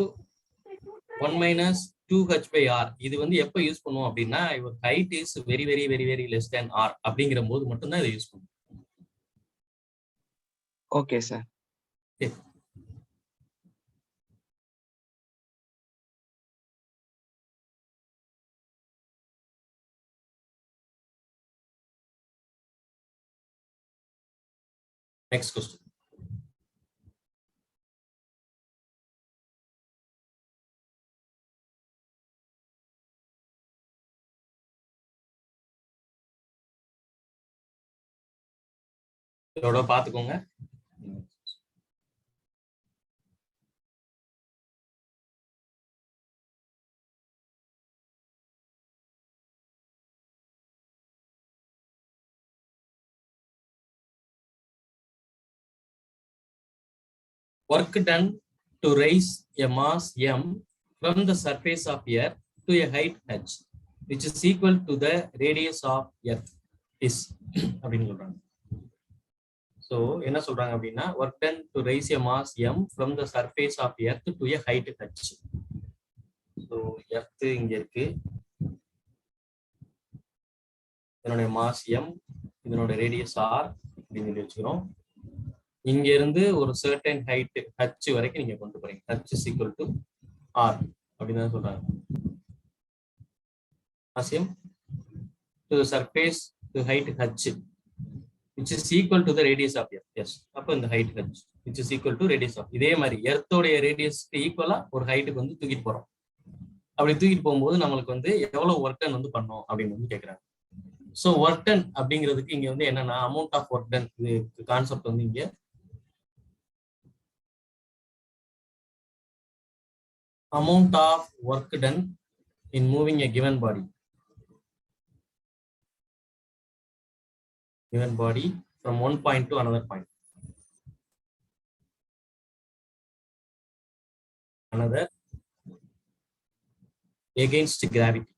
1 minus 2h/r இது வந்து எப்ப யூஸ் பண்ணுவோம் அப்படின்னா, your height is very very very very less than r அப்படிங்கிற போது மட்டும்தான் இதை யூஸ் பண்ணுவோம். Okay sir. Next question. இதோட பாத்துக்கோங்க. Work done to raise a mass m from the surface of earth to a height h, which is equal to the radius of earth is அப்படின்னு சொல்றாங்க. So என்ன சொல்றாங்க அப்படின்னா work done to raise a mass m from the surface of earth to a height h. So earth இங்க இருக்கு, இதனுடைய mass m, இதனுடைய radius r அப்படின்னு சொல்லி வச்சுக்கிறோம். இங்க இருந்து ஒரு certain height h வரைக்கும் நீங்க கொண்டு போறீங்க. h is equal to r அப்படின்னு தான் சொல்றாங்க. Assume to the surface to height h which is equal to the radius of earth. Yes, அப்ப இந்த height h which is equal to radius of, இதே மாதிரி எர்த்தோடைய ரேடியஸ்க்கு ஈக்குவலா ஒரு ஹைட்டுக்கு வந்து தூக்கிட்டு போறோம். அப்படி தூக்கிட்டு போகும்போது நம்மளுக்கு வந்து எவ்வளவு ஒர்க் டன் வந்து பண்ணோம் அப்படின்னு வந்து கேட்கறாங்க. ஸோ ஒர்க் டன் அப்படிங்கிறதுக்கு இங்க வந்து என்னன்னா அமௌண்ட் ஆஃப் ஒர்க் டன், இது கான்செப்ட் வந்து இங்க amount of work done in moving a given body from one point to another point, against gravity,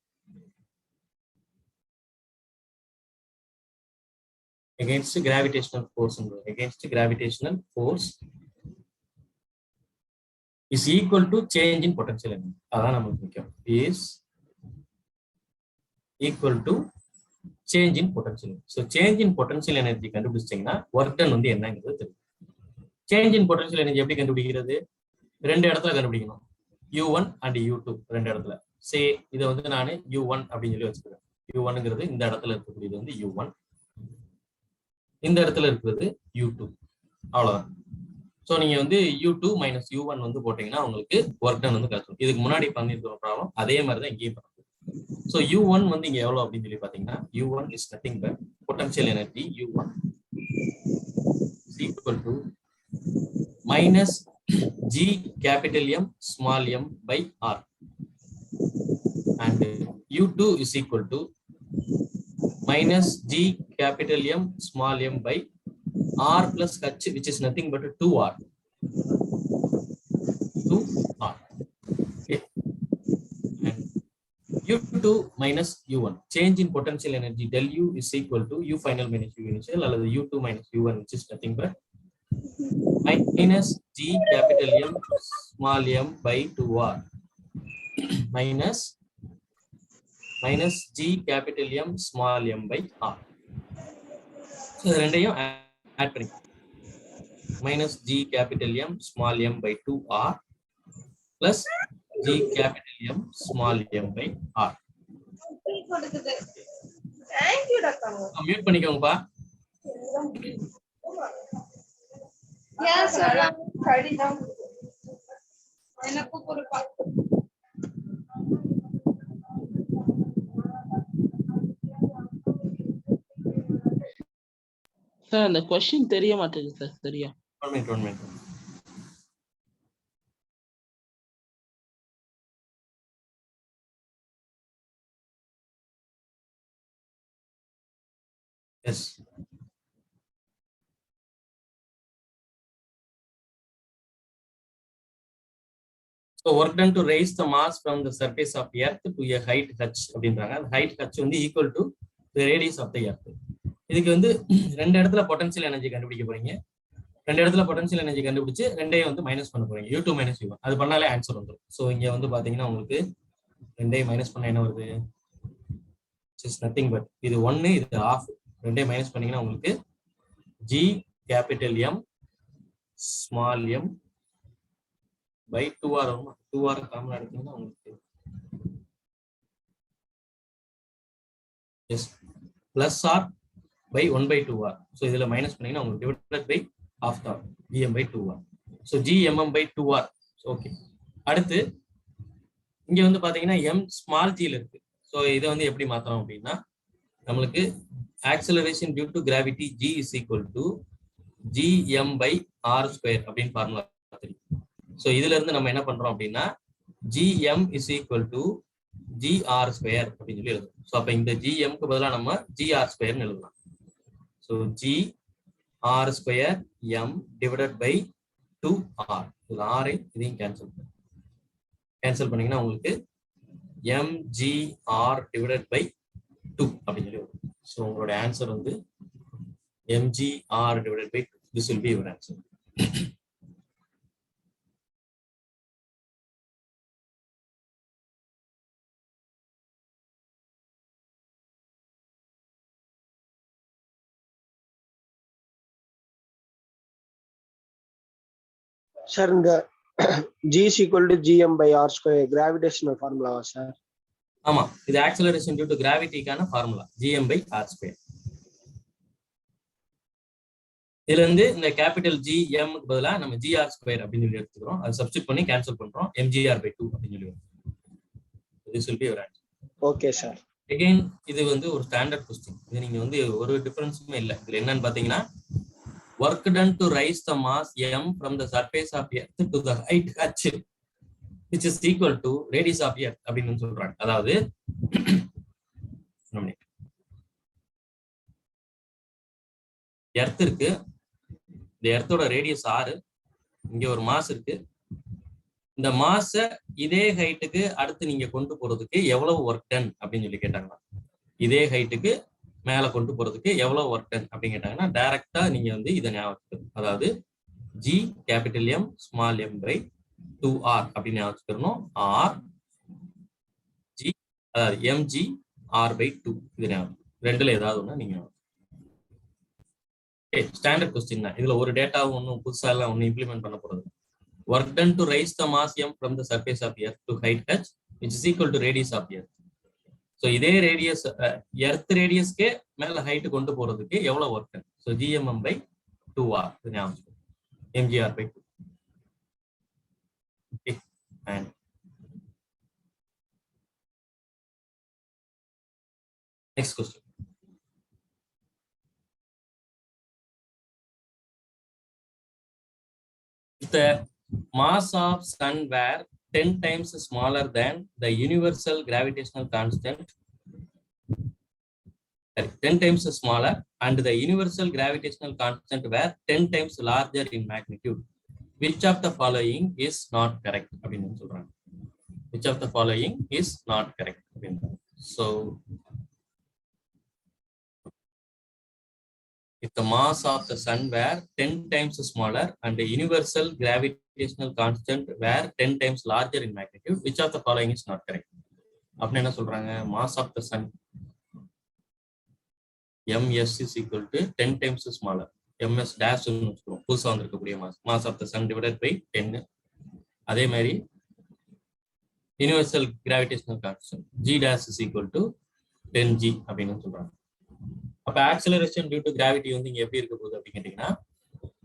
against gravitational force is equal to change in potential energy. அதான் நமக்கு முக்கியம். is equal to change in potential energy. So change in potential energy கண்டுபிடிச்சிட்டீங்கன்னா work done வந்து என்னங்கிறது தெரியும். change in potential energy எப்படி கண்டுபிடிக்கிறது? ரெண்டு இடத்துல கண்டுபிடிக்கணும். u1 and u2 ரெண்டு இடத்துல. சே இதை வந்து நான் u1 அப்படின்னு சொல்லி வச்சுக்கிறேன். u1ங்கிறது இந்த இடத்துல இருக்கக்கூடியது வந்து u1, இந்த இடத்துல இருக்கிறது u2. அவ்வளவுதான். ஸோ நீங்க வந்து u2 மைனஸ் u1 வந்து போட்டீங்கன்னா உங்களுக்கு ஒர்க் டன் வந்து கிடைக்கும். இதுக்கு முன்னாடி பண்ணிருக்கிற ப்ராப்ளம் அதே மாதிரி தான் இங்கேயும் பண்ணுறது. ஸோ u1 வந்து இங்க எவ்வளவு அப்படின்னு சொல்லி பாத்தீங்கன்னா u1 is nothing but potential energy u1 is equal to minus g capital M small m by r, and u2 is equal to minus g capital M small m by r plus h, which is nothing but 2r. 2r. Okay. And u2 minus u1. Change in potential energy del u is equal to u final minus u initial, or u2 minus u1, which is nothing but minus g capital M small m by 2r minus g capital M small m by r. So ரெண்டையும் add பண்ணி minus g capital M small m by 2r plus g capital M small m by r. Mute பண்ணிக்கோங்கப்பா. Sir அந்த question தெரிய மாட்டேங்குது sir. சரியா? 1 minute. Yes. So work done to raise the mass from the surface of earth to a height h அப்படின்றாங்க. அந்த height h வந்து equal to the radius of the earth. இதுக்கு வந்து ரெண்டு இடத்துல பொட்டன்ஷியல் எனர்ஜி கண்டுபிடிக்க போறீங்க. ரெண்டு இடத்துல பொட்டன்ஷியல் எனர்ஜி கண்டுபிடிச்சு ரெண்டையும் வந்து மைனஸ் பண்ண போறீங்க. u2 minus u1. அது பண்ணாலே ஆன்சர் வந்துடும். ஸோ இங்க வந்து பாத்தீங்கன்னா உங்களுக்கு ரெண்டையும் மைனஸ் பண்ண என்ன வருது? இட்ஸ் நத்திங் பட் இது 1, இது ஆஃப். ரெண்டையும் மைனஸ் பண்ணீங்கன்னா உங்களுக்கு g capital M small m by 2r வரும். 2r காமன் எடுத்தீங்கன்னா உங்களுக்கு S plus r by 1 by 2r. ஸோ இதுல மைனஸ் பண்ணீங்கன்னா உங்களுக்கு divided by half the gm by 2r. So gmm by 2r. Okay. அடுத்து இங்க வந்து பாத்தீங்கன்னா m ஸ்மால் g இருக்கு. ஸோ இதை வந்து எப்படி மாத்தலாம் அப்படின்னா நம்மளுக்கு acceleration due to gravity g is equal to gm by r square அப்படின்னு ஃபார்முலா தெரியும். ஸோ இதுல இருந்து நம்ம என்ன பண்றோம் அப்படின்னா gm is equal to gr square அப்படின்னு சொல்லி எழுதுறோம். ஸோ அப்ப இந்த gmக்கு பதிலாக நம்ம gr ஸ்கொயர்னு எழுதலாம். So gr square m divided by 2r. இது r இதையும் கேன்சல் பண்ணீங்கன்னா உங்களுக்கு mgr டிவைடட் பை 2 அப்படின்னு சொல்லி வரும். ஸோ உங்களோட ஆன்சர் வந்து mgr divided by 2. This will be your answer. Sir, இந்த g is equal to gm by r square gravitational formula sir. ஆமா, இது acceleration due to gravityக்கான formula gm by r square. இதுல இருந்து இந்த கேபிட்டல் gm க்கு பதிலா நம்ம gr ஸ்கொயர் அப்படின்னு சொல்லி எடுத்துக்கிறோம். அதை சப்ஸ்டிட் பண்ணி கேன்சல் பண்றோம். mgr by 2 அப்படின்னு சொல்லி வரும். This will be your answer. Okay sir. Again இது வந்து ஒரு ஸ்டாண்டர்ட் क्वेश्चन. இது நீங்க வந்து ஒரு டிஃபரன்ஸுமே இல்ல. இதுல என்னன்னு பாத்தீங்கன்னா work done to raise the mass m from the surface of earth to the height h which is equal to radius of earth அப்படின்னு சொல்றாங்க. அதாவது எர்த் இருக்கு, இந்த எர்த்தோட ரேடியஸ் 6, இங்க ஒரு மாஸ் இருக்கு. இந்த மாஸ இதே ஹைட்டுக்கு அடுத்து நீங்க கொண்டு போறதுக்கு எவ்வளவு ஒர்க் டன் அப்படின்னு சொல்லி கேட்டாங்கன்னா, இதே ஹைட்டுக்கு மேல கொண்டு போறதுக்கு எவ்வளவு ஒர்க் டன் அப்படின்னு கேட்டாங்கன்னா டைரக்டா நீங்க வந்து இதை ஞாபகம், அதாவது g capital M small m by 2r அப்படின்னு ஞாபகம் r g அதாவது mg r பை 2 இது ஞாபகம். ரெண்டுல ஏதாவது ஒண்ணு நீங்க ஸ்டாண்டர்ட் क्वेश्चन தான். இதுல ஒரு டேட்டாவும் ஒன்றும் புதுசா எல்லாம் ஒன்னும் இம்ப்ளிமெண்ட் பண்ண போறது. Work done to raise the mass m from the surface of earth to height h which is equal to radius of earth. So இதே ரேடியஸ் எர்த் ரேடியஸ்க்கே மேல ஹைட் கொண்டு போறதுக்கு எவ்வளவு work done? So gmm by 2r ஞாபகம், mgr by 2. Okay, and next question. If the mass of sun were 10 times smaller than the universal gravitational constant, 10 times smaller, and the universal gravitational constant were 10 times larger in magnitude, which of the following is not correct? Which of the following is not correct? So, if the mass of the sun were 10 times smaller and the universal gravitational constant were 10 times larger in magnitude, which of the following is not correct? அப்படின்னா என்ன சொல்றாங்க? mass of the sun ms is equal to 10 times smaller. ms dash புதுசா வந்திருக்கக்கூடிய mass of the sun divided by 10. அதே மாதிரி universal gravitational constant g dash is equal to 10g அப்படின்னு சொல்றாங்க. அப்ப ஆக்சலரேஷன் டியூ டு கிராவிட்டி வந்து இங்க எப்படி இருக்க போகுது அப்படின்னு கேட்டீங்கன்னா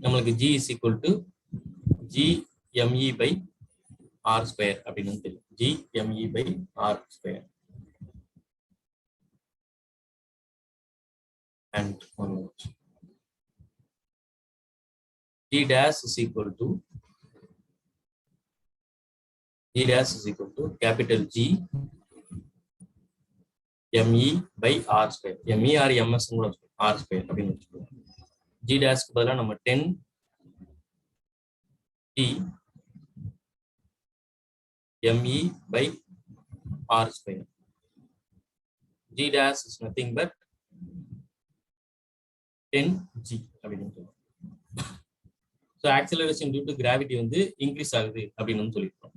நம்மளுக்கு g is equal to gme by r square அப்படின்னு தெரியும். gme by r square and one more g dash is equal to capital G me by r square. me or ms r square அப்படின்னு வச்சுக்கோங்க. g dash க்கு பதிலா நம்ம 10 g me by r square. g dash is nothing but 10g அப்படின்னு சொல்லுவோம். So acceleration due to gravity வந்து increase ஆகுது அப்படின்னு சொல்லிருக்கோம்.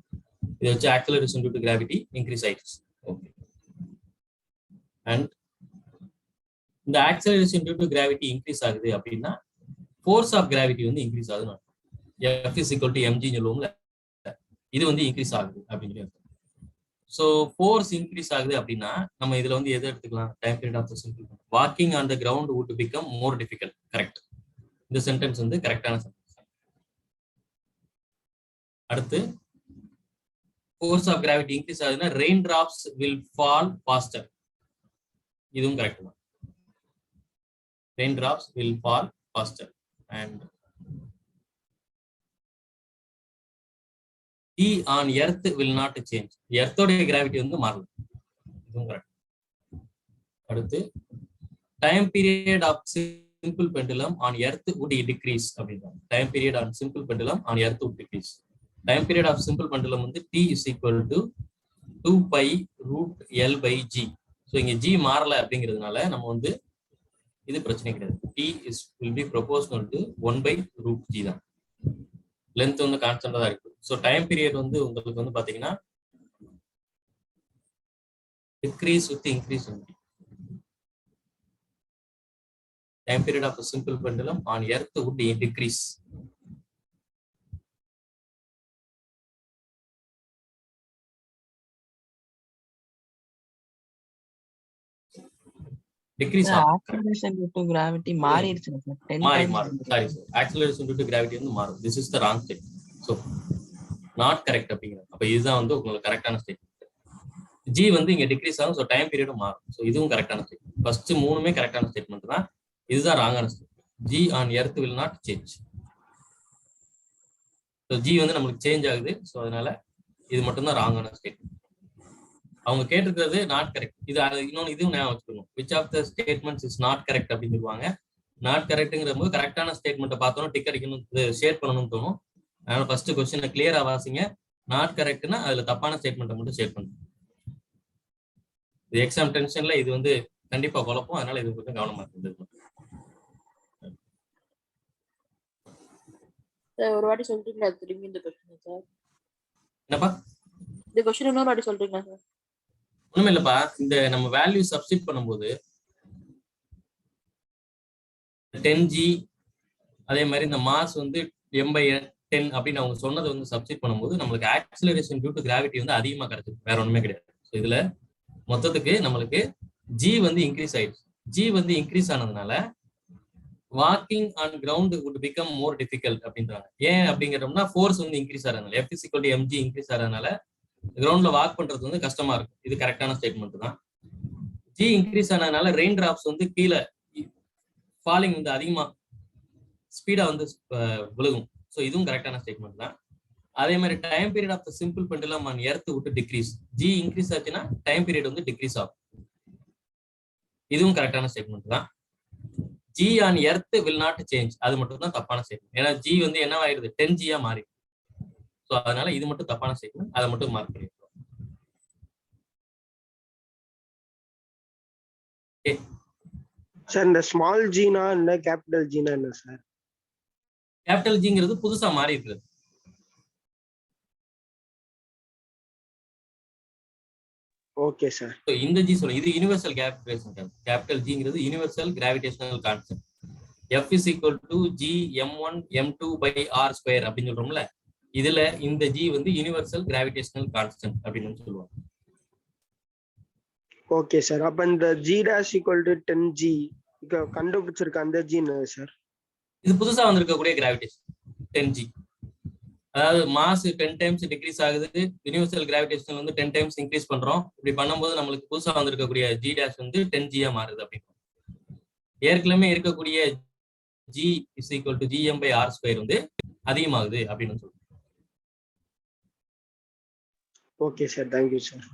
இதை வச்சு acceleration due to gravity increase ஆயிடுச்சு. ஓகே. And இந்த acceleration due to gravity increase ஆகுது அப்படின்னா force of gravity வந்து increase ஆகுதுன்னு அர்த்தம். F is equal to mg சொல்லுவோம்ல, இது வந்து increase ஆகுது அப்படின்னு அர்த்தம். So force increase ஆகுது அப்படின்னா நம்ம இதுல வந்து எதை எடுத்துக்கலாம்? Time period of the simple. Walking on the ground would become more difficult. Correct. இந்த சென்டென்ஸ் வந்து கரெக்டான சென்டென்ஸ். அடுத்து force of gravity increase ஆகுதுன்னா rain drops will fall faster. இதுவும் கரெக்ட் தான். Rain drops will fall faster. and G on earth will not change. Earth ஓட gravity வந்து மாறல. இதுவும் correct. அடுத்து time period of simple pendulum on earth would decrease அப்படின்றாங்க. Time period on simple pendulum on earth would decrease. Time period of simple pendulum வந்து t is equal to 2 pi root L by G. So இங்க G மாறல அப்படிங்கிறதுனால நம்ம வந்து இது பிரச்சனை கிடையாது. T is will be proportional to 1 by root G தான். லென்த் வந்து கான்ஸ்டன்டா தான் இருக்கு. ஸோ டைம் பீரியட் வந்து உங்களுக்கு வந்து பாத்தீங்கன்னா டிக்ரீஸ் வித் இன்க்ரீஸ் வந்து time period of a simple pendulum on earth would decrease. Decrease acceleration due to gravity மாறிடுச்சு சார் 10 மாறி times மாறும். Sorry sir, acceleration due to gravity வந்து மாறும். This is the wrong statement. So not correct அப்படிங்கிறது. அப்ப இதுதான் வந்து உங்களுக்கு கரெக்டான ஸ்டேட்மெண்ட். G வந்து இங்க டிக்ரீஸ் ஆகும். ஸோ டைம் பீரியடும் மாறும். ஸோ இதுவும் கரெக்டான ஸ்டேட்மெண்ட். ஃபர்ஸ்ட் மூணுமே கரெக்டான ஸ்டேட்மெண்ட் தான். இதுதான் ராங்கான statement. G on earth will not change. So G வந்து நம்மளுக்கு சேஞ்ச் ஆகுது. ஸோ அதனால இது மட்டும் தான் ராங்கான ஸ்டேட்மெண்ட். அவங்க கேட்டிருக்கிறது நாட் கரெக்ட். இது இன்னொன்று இதுவும் ஞாபகம் வச்சுக்கணும். Which of the statements is not correct அப்படின்னு சொல்லுவாங்க. நாட் கரெக்ட்ங்கிற போது கரெக்டான ஸ்டேட்மெண்ட்டை பார்த்தோம் டிக் அடிக்கணும், ஷேர் பண்ணணும்னு தோணும். அதனால ஃபர்ஸ்ட் கொஸ்டினை கிளியரா வாசிங்க. நாட் கரெக்ட்னா அதுல தப்பான ஸ்டேட்மெண்ட்டை மட்டும் ஷேர் பண்ணுங்க. இது எக்ஸாம் டென்ஷன்ல இது வந்து கண்டிப்பா குழப்பம். அதனால இது கொஞ்சம் கவனமா இருந்தது. ஒரு வாட்டி சொல்றீங்களா திரும்பி இந்த கொஸ்டின் சார்? என்னப்பா இந்த கொஸ்டின் இன்னொரு வாட்டி சொல்றீங்களா சார்? ஒண்ணுமே இல்லப்பா, இந்த நம்ம வேல்யூ சப்ஸ்டிட் பண்ணும்போது 10G அதே மாதிரி இந்த மாஸ் வந்து m/10 அப்படின்னு அவங்க சொன்னதை வந்து சப்ஸ்டிட் பண்ணும்போது நம்மளுக்கு ஆக்சிலரேஷன் டியூ டு கிராவிட்டி வந்து அதிகமா கிடைச்சிருக்கு. வேற ஒண்ணுமே கிடையாது. ஸோ இதுல மொத்தத்துக்கு நம்மளுக்கு G வந்து இன்க்ரீஸ் ஆயிடுச்சு. G வந்து இன்க்ரீஸ் ஆனதுனால walking on ground would become more difficult அப்படின்றாங்க. ஏன் அப்படிங்கிறோம்னா ஃபோர்ஸ் வந்து இன்க்ரீஸ் ஆகிறதுனால, F = mg இன்க்ரீஸ் ஆகிறதுனால கிரவுண்ட்ல வாக் பண்றது வந்து கஷ்டமா இருக்கும். இது கரெக்டான ஸ்டேட்மெண்ட் தான். G இன்க்ரீஸ் ஆனதுனால ரெயின் டிராப்ஸ் வந்து கீழே ஃபாலிங் வந்து அதிகமா ஸ்பீடா வந்து விழுகும். ஸோ இதுவும் கரெக்டான ஸ்டேட்மெண்ட் தான். அதே மாதிரி time period of the simple pendulum on earth விட்டு டிக்ரீஸ். G இன்க்ரீஸ் ஆச்சுன்னா டைம் பீரியட் வந்து டிக்ரீஸ் ஆகும். இதுவும் கரெக்டான ஸ்டேட்மெண்ட் தான். G on earth will not change. அது மட்டும் தான் தப்பான ஸ்டேட்மெண்ட். ஏன்னா G வந்து என்ன ஆயிடுது 10G மாறி. ஸோ அதனால இது மட்டும் தப்பான ஸ்டேட்மெண்ட். அதை மட்டும் மார்க் பண்ணிருக்கோம். சார் இந்த ஸ்மால் ஜீனா என்ன, கேபிட்டல் ஜீனா என்ன சார்? கேபிட்டல் ஜிங்கிறது புதுசா மாறி இருக்கிறது. Okay sir. ஸோ இந்த G சொல்ல இது யூனிவர்சல் கிராவிடேஷன். கேபிட்டல் ஜிங்கிறது universal gravitational constant. F = G m1 m2/r² அப்படின்னு சொல்றோம்ல. இதுல இந்த G வந்து யூனிவர்சல் கிராவிடேஷனல் கான்ஸ்டன்ட் அப்படின்னு சொல்லுவாங்க. Okay sir. அப்ப இந்த G' = 10G கண்டுபிடிச்சிருக்க அந்த G என்ன சார்? இது புதுசா வந்திருக்கக்கூடிய கிராவிடேஷன் 10G. அதாவது மாஸ் 10 டைம்ஸ் டிக்ரீஸ் ஆகுது. யூனிவர்சல் கிராவிடேஷன் வந்து 10 டைம்ஸ் இன்க்ரீஸ் பண்றோம். இப்படி பண்ணும்போது நம்மளுக்கு புதுசா வந்திருக்கக்கூடிய G' வந்து 10G மாறுது அப்படின்னு. ஏற்கனவே இருக்கக்கூடிய G = gm/r² வந்து அதிகமாகுது அப்படின்னு சொல்றோம். Okay sir, thank you sir.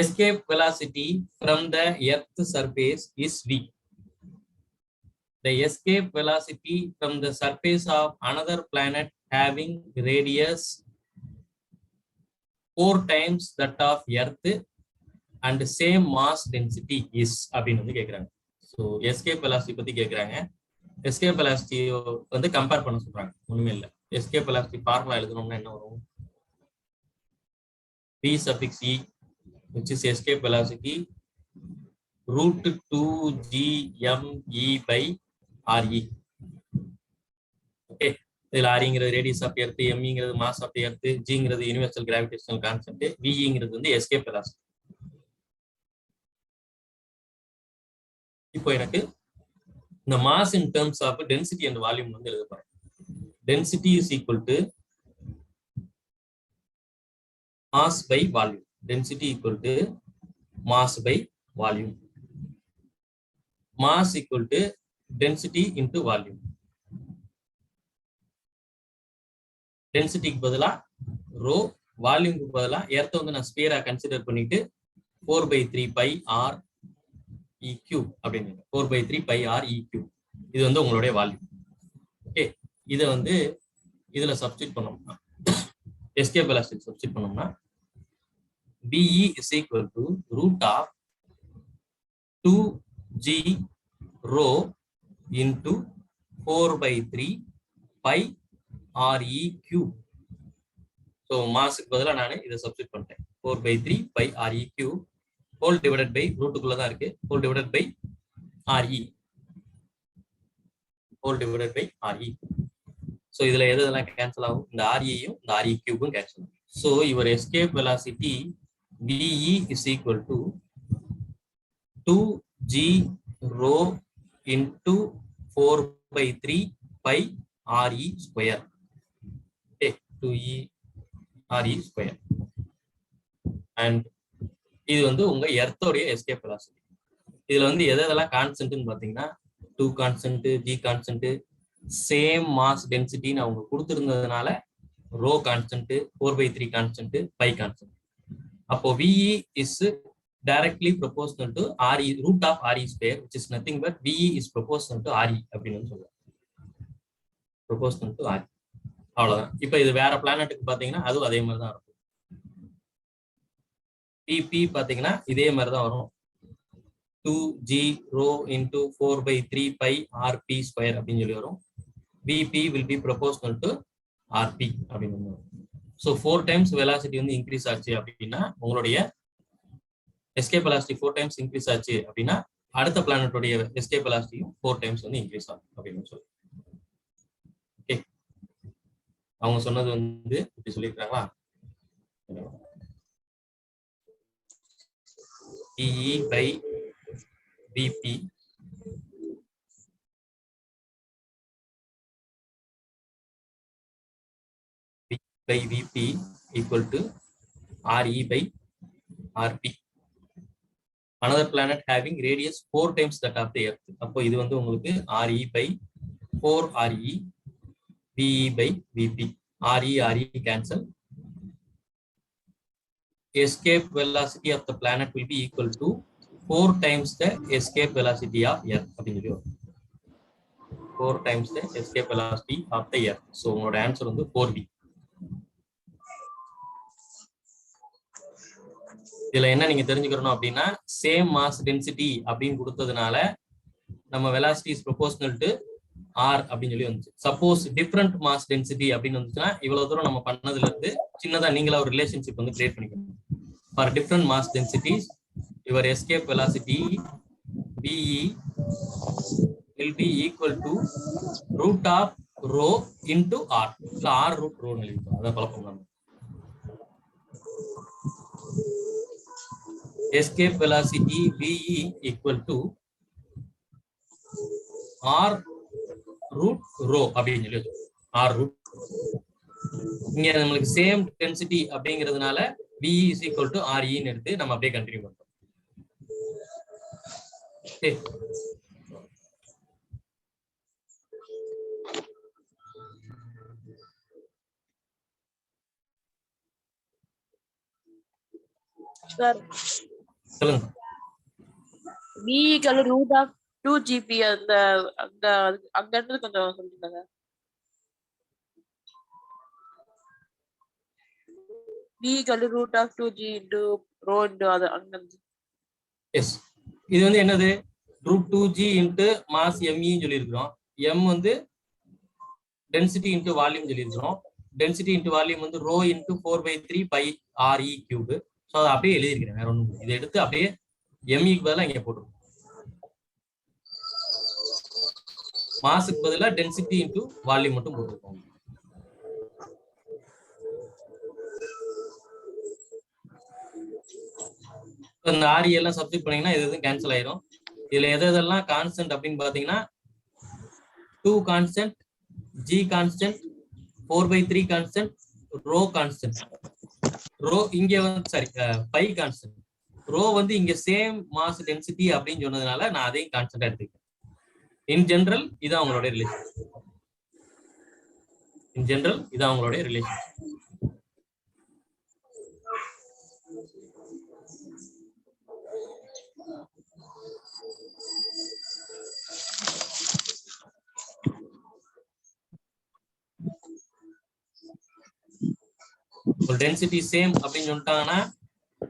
Escape velocity from the earth surface is v. The escape velocity from the surface of another planet having radius 4 times that of earth and same mass density is அப்படின்னு வந்து கேக்குறாங்க. So escape velocity பத்தி கேக்குறாங்க. Escape velocity வந்து compare பண்ண சொல்றாங்க. ஒண்ணுமே இல்லை. எஸ்கேப் வெலாசிட்டி ஃபார்முலா எழுதணும்னா என்ன வரும்? V(E) which is escape velocity √2gme/re. Okay, இதுல ஆர்ங்கிறது ரேடியஸ் ஆஃப் எர்த், எம்ங்கிறது மாஸ் ஆஃப் எர்த், ஜிங்கிறது யூனிவர்சல் கிராவிடேஷனல் கான்ஸ்டன்ட், விங்கிறது வந்து எஸ்கேப் வெலாசிட்டி. இப்போ எனக்கு இந்த mass in terms of density and volume வந்து எழுத போறேன். Density is equal to mass by volume. Density equal to mass by volume. Mass equal to density into volume. Density க்கு பதிலா rho, volume க்கு பதிலா எர்த் வந்து நான் ஸ்பியரா கன்சிடர் பண்ணிட்டு 4/3 pi r e cube அப்படின்னு 4/3 pi r e cube. இது வந்து உங்களுடைய வால்யூம். ஓகே, இதை வந்து இதுல சப்ஸ்டிட் பண்ணோம்னா எஸ்கேப் வெலாசிட்டி சப்ஸ்டிட் பண்ணோம்னா BE is equal to root of 2g rho into 4/3 pi re cube. So மாஸுக்கு பதிலாக நான் இதை சப்ஸ்டிட் பண்ணிட்டேன். 4/3 pi re cube whole divided by ரூட்டுக்குள்ள தான் இருக்கு, whole divided by re, whole divided by re. So இதுல எதெல்லாம் cancel ஆகும்? இந்த re-யும் இந்த re cube-ம் கேன்சல் ஆகும். So your escape velocity BE is equal to 2g rho into 4/3 pi re square. Okay, 2e re square. And இது வந்து உங்க எர்த்தோடைய escape velocity. இதுல வந்து எதெல்லாம் கான்ஸ்டன்ட்னு பாத்தீங்கன்னா 2 constant, g constant, same mass டென்சிட்டின்னு அவங்க கொடுத்திருந்ததுனால rho constant, 4/3 constant, pi constant. அப்போ VE is directly proportional to RE, root of RE square, which is nothing but VE is proportional to RE அப்படின்னு சொல்லுவாங்க. proportional to RE. அவ்வளவுதான். இப்போ இது வேற பிளானட்டுக்கு பாத்தீங்கன்னா அதுவும் அதே மாதிரி தான் இருக்கும். PP பாத்தீங்கன்னா இதே மாதிரி தான் வரும். 2g rho into 4/3 pi rp square அப்படின்னு சொல்லி வரும். VP will be proportional to RP அப்படின்னு வரும். ஸோ 4 times velocity வந்து இன்க்ரீஸ் ஆச்சு அப்படின்னா உங்களுடைய எஸ்கேப் வெலாசிட்டி 4 times இன்க்ரீஸ் ஆச்சு அப்படின்னா அடுத்த பிளானட்டோடைய எஸ்கேப் வெலாசிட்டியும் 4 times வந்து இன்க்ரீஸ் ஆகும் அப்படின்னு சொல்லி. ஓகே, அவங்க சொன்னது வந்து இப்படி சொல்லியிருக்காங்களா? PE by VP by VP equal to RE by RP. Another planet having radius 4 times that of the Earth. அப்போ இது வந்து உங்களுக்கு RE by 4 RE, VE by VP. RE cancel. Escape velocity of the planet will be equal to 4 times the escape velocity of Earth. 4 times the escape velocity of the Earth. So உங்களோட answer வந்து 4B. இதுல என்ன நீங்க தெரிஞ்சுக்கணும் அப்படின்னா same mass density அப்படின்னு கொடுத்ததுனால நம்ம velocity is proportional to r அப்படின்னு சொல்லி வந்துச்சு. சப்போஸ் டிஃப்ரெண்ட் மாஸ் டென்சிட்டி அப்படின்னு வந்துச்சுன்னா இவ்வளவு தூரம் நம்ம பண்ணதுல இருந்து சின்னதா நீங்களா ஒரு ரிலேஷன்ஷிப் வந்து கிரியேட் பண்ணிக்கணும். For different mass densities your escape velocity BE will be equal to root of rho into r. இல்ல r root rho ன்னு எழுதிட்டோம். அதான் குழப்பம் நம்ம. Escape velocity VE equal to R root rho அப்படின்னு சொல்லி R root. இங்க நம்மளுக்கு சேம் டென்சிட்டி அப்படிங்கிறதுனால VE is equal to RE ன்னு எடுத்து நம்ம அப்படியே கண்டினியூ பண்றோம். Okay. சார் சொல்லுங்க. B equal to root of 2GP அந்த அங்க அங்க இருந்து கொஞ்சம் சொல்லுங்க. B equal to root of 2G into rho into அது அங்க. எஸ், இது வந்து என்னது? Root 2G into mass ME சொல்லி இருக்கிறோம். M வந்து டென்சிட்டி இன்ட்டு வால்யூம் சொல்லி இருக்கிறோம். டென்சிட்டி இன்ட்டு வால்யூம் வந்து rho into 4/3 pi RE cube. So அதை அப்படியே எழுதியிருக்கிறேன், வேற ஒன்றும். இதை எடுத்து அப்படியே MEக்கு பதிலாக இங்கே போட்டுருவோம். மாஸுக்கு பதிலாக டென்சிட்டி இன்ட்டு வால்யூம் மட்டும் போட்டுருக்கோம். இந்த RE எல்லாம் சப்ஸ்டிட் பண்ணீங்கன்னா இது எதுவும் கேன்சல் ஆயிரும். இதுல எதெல்லாம் கான்ஸ்டன்ட் அப்படின்னு பாத்தீங்கன்னா 2 constant, G constant, 4/3 constant, rho constant. Rho இங்க வந்து சாரி பை கான்ஸ்டன்ட். ரோ வந்து இங்க சேம் மாஸ் டென்சிட்டி அப்படின்னு சொன்னதுனால நான் அதையும் கான்ஸ்டன்டா எடுத்துக்கிறேன். இன் ஜெனரல் இது அவங்களோட ரிலேஷன். இன் ஜெனரல் இது அவங்களோட ரிலேஷன். ஒரு டென்சிட்டி சேம் அப்படின்னு சொல்லிட்டாங்கன்னா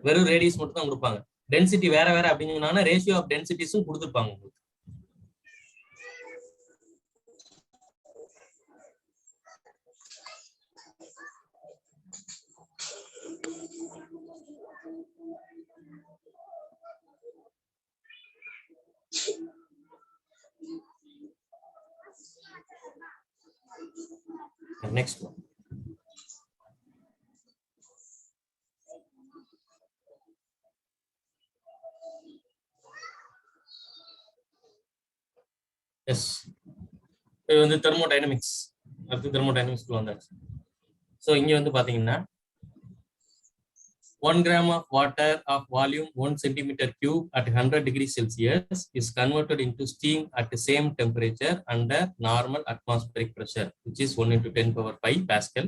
வெறும் ரேடியஸ் மட்டும் தான் கொடுப்பாங்க. டென்சிட்டி வேற வேற அப்படின்னு சொன்னாங்கன்னா ரேஷியோ ஆஃப் டென்சிட்டிஸும் கொடுத்துருப்பாங்க உங்களுக்கு. Next one. Yes. இது வந்து தெர்மோடைனமிக்ஸ். அடுத்து தெர்மோடைனமிக்ஸ்க்கு வந்தாச்சு. ஸோ இங்க வந்து பாத்தீங்கன்னா 1 gram of water of volume 1 centimeter cube at 100 degrees Celsius is converted into steam at the same temperature under normal atmospheric pressure, which is 1 into 10 power 5 Pascal.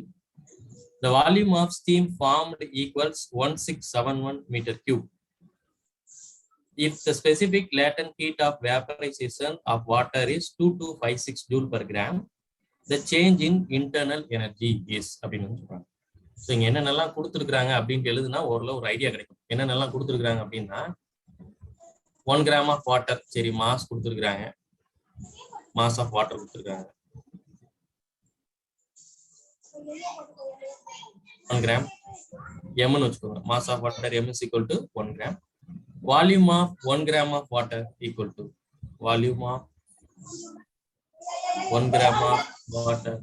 The volume of steam formed equals 1671 meter cube. If the specific latent heat of vaporization of water is 2256 joule per gram, the change in internal energy is அப்படின்னு சொல்றாங்க. So இங்க என்னென்னலாம் கொடுத்துருக்காங்க அப்படின்ட்டு எழுதுனா ஓரளவு ஒரு idea கிடைக்கும். என்னென்னலாம் கொடுத்துருக்காங்க அப்படின்னா 1 gram ஆஃப் வாட்டர், சரி மாஸ் கொடுத்துருக்காங்க, மாஸ் ஆஃப் வாட்டர் கொடுத்துருக்காங்க 1 gram mன்னு வச்சுக்கோங்க. Mass of water m is equal to 1 gram. Volume of 1 gram of water equal to volume of 1 gram of water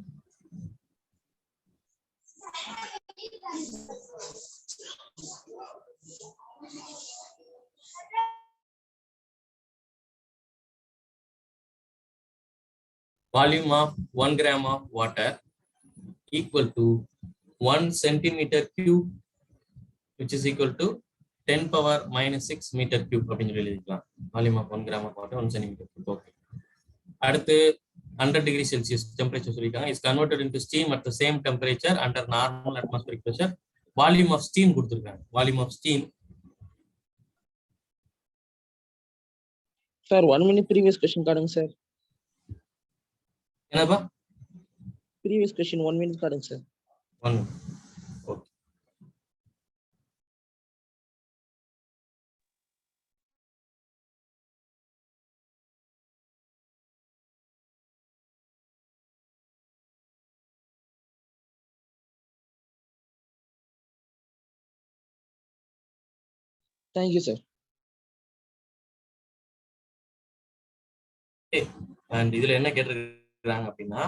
volume of 1 gram of water equal to 1 centimeter cube, which is equal to 10 power minus 6 meter cube அப்படின்னு சொல்லி எழுதிக்கலாம். Volume of 1 gram of water 1 centimeter cube. ஓகே. அடுத்து 100 degree Celsius temperature சொல்லிருக்காங்க. is converted into steam at the same temperature under normal atmospheric pressure. volume of steam கொடுத்திருக்காங்க. volume of steam sir 1 minute previous question காடுங்க sir. என்னப்பா? previous question 1 minute காடுங்க sir. 1 minute. Okay. Thank you sir. And இதுல என்ன கேட்டிருக்காங்க அப்படின்னா,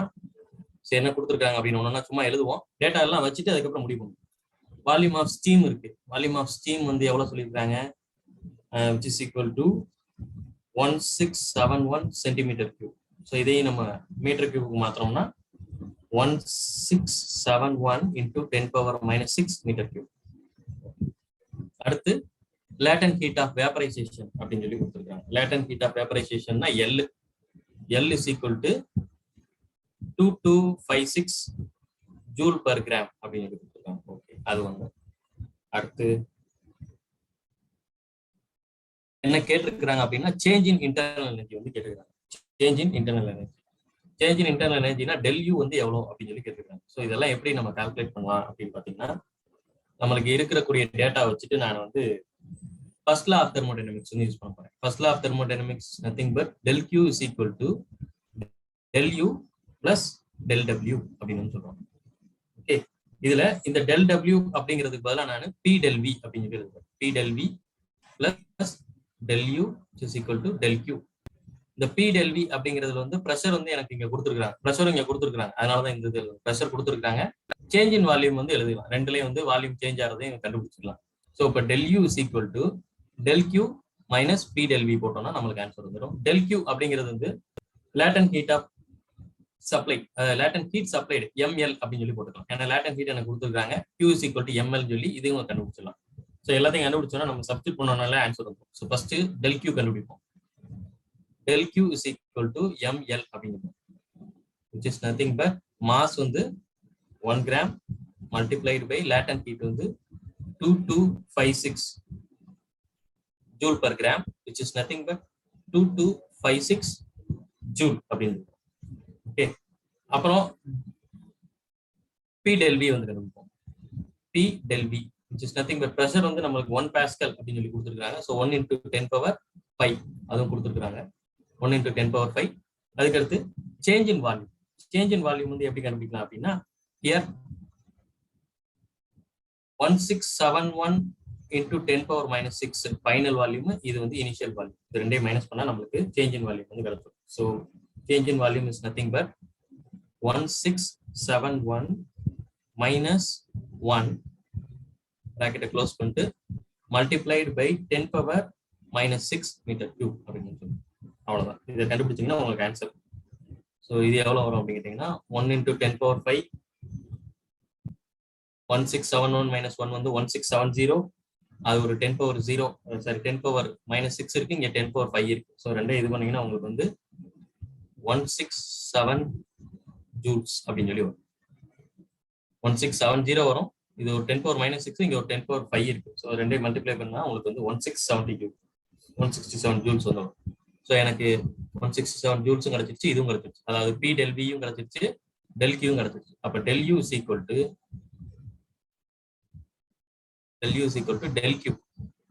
சரி என்ன கொடுத்துருக்காங்க அப்படின்னு ஒன்னா சும்மா எழுதுவோம். டேட்டா எல்லாம் வச்சுட்டு அதுக்கப்புறம் முடிவு பண்ணுவோம். வால்யூம் ஆஃப் ஸ்டீம் இருக்கு. வால்யூம் ஆஃப் ஸ்டீம் வந்து எவ்வளவு சொல்லியிருக்காங்க? which is equal to 1671 centimeter cube. So இதையும் நம்ம metre கியூபுக்கு மாத்திரம்னா 1671 into 10 power minus 6 meter cube. அடுத்து latent heat of vaporization அப்படின்னு சொல்லி கொடுத்துருக்காங்க. latent heat of vaporization னா L is equal to 2256 joule per gram அப்படின்னு சொல்லி கொடுத்துருக்காங்க. ஓகே, அது ஒண்ணு. அடுத்து என்ன கேட்டிருக்கிறாங்க அப்படின்னா சேஞ்ச் இன் இன்டர்னல் எனர்ஜி வந்து கேட்டிருக்காங்க. சேஞ்ச் இன் இன்டர்னல் எனர்ஜி. சேஞ்ச் இன் இன்டர்னல் எனர்ஜினா டெல்யூ வந்து எவ்வளோ அப்படின்னு சொல்லி கேட்டிருக்காங்க. ஸோ இதெல்லாம் எப்படி நம்ம கால்குலேட் பண்ணலாம் அப்படின்னு பார்த்தீங்கன்னா, நம்மளுக்கு இருக்கக்கூடிய டேட்டா வச்சுட்டு நான் வந்து ஃபர்ஸ்ட் லா ஆஃப் தெர்மோடைனமிக்ஸ் வந்து யூஸ் பண்ண போறேன். First law of thermodynamics nothing but del Q is equal to del U plus del W அப்படின்னு சொல்றோம். ஓகே, இதுல இந்த del W அப்படிங்கிறதுக்கு பதிலாக நான் P del V அப்படின்னு சொல்லி எழுதுறேன். P del V plus del U is equal to del Q. இந்த P del V அப்படிங்கிறதுல வந்து ப்ரெஷர் வந்து எனக்கு இங்க கொடுத்துருக்காங்க. ப்ரெஷர் இங்க கொடுத்துருக்காங்க. அதனாலதான் இந்த ப்ரெஷர் கொடுத்துருக்காங்க. சேஞ்ச் இன் வால்யூம் வந்து எழுதிக்கலாம். ரெண்டுலயும் வந்து வால்யூம் சேஞ்ச் ஆகிறதையும் கண்டுபிடிச்சிக்கலாம். ஸோ இப்போ del U is equal to del Q minus P del V போட்டோம்னா நம்மளுக்கு ஆன்சர் வந்துடும். del Q அப்படிங்கிறது வந்து latent heat of supply latent heat supplied ML அப்படின்னு சொல்லி போட்டுக்கலாம். ஏன்னா லேட்டன்ட் ஹீட் எனக்கு கொடுத்துருக்காங்க Q is equal to ml சொல்லி இதையும் கண்டுபிடிச்சிடலாம். ஸோ எல்லாத்தையும் கண்டுபிடிச்சோன்னா நம்ம சப்ஸ்டிட் பண்ணனால ஆன்சர் வரும். ஸோ ஃபர்ஸ்ட் del Q கண்டுபிடிப்போம். del Q is equal to ml அப்படின்னு, which is nothing but mass வந்து 1 gram multiplied by latent heat வந்து 2256 joule per gram, which is nothing but 2256 joule அப்படின்னு. Okay, அப்புறம் P del V வந்து கண்டுபிடிப்போம். P del V which is nothing but pressure வந்து நமக்கு 1 pascal அப்படின்னு சொல்லி கொடுத்துருக்காங்க. ஸோ 1 into 10 power 5 அதுவும் கொடுத்துருக்காங்க. 1 into 10 power 5. அதுக்கடுத்து change in volume. Change in volume வந்து எப்படி கண்டுபிடிக்கலாம் அப்படின்னா, here 1671 into 10 power minus 6 final volume, இது வந்து இனிஷியல் வால்யூம். இது ரெண்டையும் மைனஸ் பண்ணா நம்மளுக்கு சேஞ்ச் இன் வால்யூம் வந்து கிடைக்கும். So change in volume is nothing but 1671 minus 1 bracket close பண்ணிட்டு multiplied by 10 power minus 6 meter cube அப்படின்னு சொல்லி, அவ்வளவுதான். இதை கண்டுபிடிச்சீங்கன்னா உங்களுக்கு ஆன்சர். ஸோ இது எவ்வளவு வரும் அப்படின்னு கேட்டீங்கன்னா 1 into 10 power 5 1671 minus 1 வந்து 1670. அது ஒரு 10 power 0 சாரி 10 power minus 6 இருக்கு, இங்க 10 power 5 இருக்கு. ஸோ ரெண்டே இது பண்ணீங்கன்னா உங்களுக்கு வந்து 167 joules அப்படின்னு சொல்லி வரும். 1670 வரும். இது ஒரு 10 power minus 6, இங்க ஒரு 10 power 5 இருக்கு. ஸோ ரெண்டே மல்டிப்ளை பண்ணா உங்களுக்கு வந்து 167 joules வந்துடும். ஸோ எனக்கு 167 joules கிடைச்சிருச்சு, இதுவும் கிடைச்சிருச்சு. அதாவது P del V யும் கிடைச்சிருச்சு, del Q யும் கிடைச்சிருச்சு. அப்ப del U is equal to del Q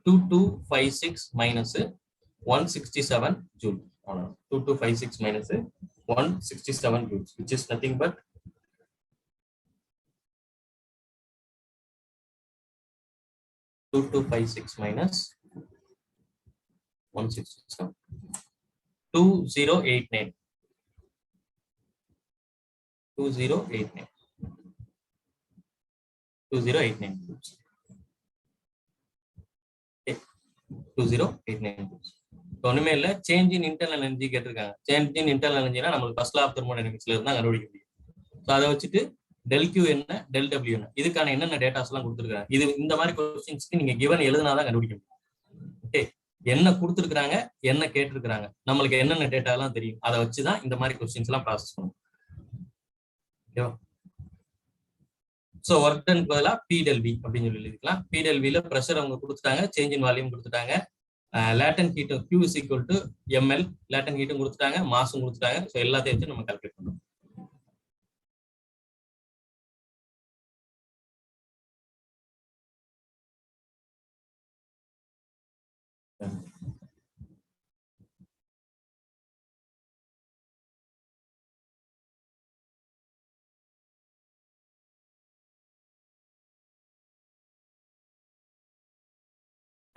2256 minus 167 joule. 2256 minus 167 joules, which is nothing but 2256 minus 167 2089 2089 joules. 2089. ஒண்ணுமே இல்ல, சேஞ்ச் இன் இன்டர்னல் எனர்ஜி கேட்டிருக்காங்க. சேஞ்ச் இன் இன்டர்னல் எனர்ஜினா நமக்கு ஃபர்ஸ்ட் லா ஆஃப் தெர்மோடைனமிக்ஸ்ல இருந்தா கண்டுபிடிக்க முடியும். ஸோ அதை வச்சுட்டு del Q என்ன, del W என்ன, இதுக்கான என்னென்ன டேட்டாஸ் எல்லாம் கொடுத்துருக்காங்க. இது இந்த மாதிரி கொஸ்டின்ஸ்க்கு நீங்க கிவன் எழுதுனாதான் கண்டுபிடிக்க முடியும். ஓகே, என்ன கொடுத்துருக்காங்க, என்ன கேட்டிருக்காங்க, நம்மளுக்கு என்னென்ன டேட்டா எல்லாம் தெரியும், அதை வச்சுதான் இந்த மாதிரி கொஸ்டின்ஸ் எல்லாம் ப்ராசஸ் பண்ணும். ஓகேவா? ஸோ ஒர்க் டன் பதிலாக P del V அப்படின்னு சொல்லி எழுதிக்கலாம். P del V ல ப்ரெஷர் அவங்க கொடுத்துட்டாங்க, சேஞ்ச் இன் வால்யூம் கொடுத்துட்டாங்க, latent heat Q is equal to ml, latent ஹீட்டும் கொடுத்துட்டாங்க, மாஸும் கொடுத்துட்டாங்க. ஸோ எல்லாத்தையும் வச்சு நம்ம கால்குலேட் பண்ணணும்.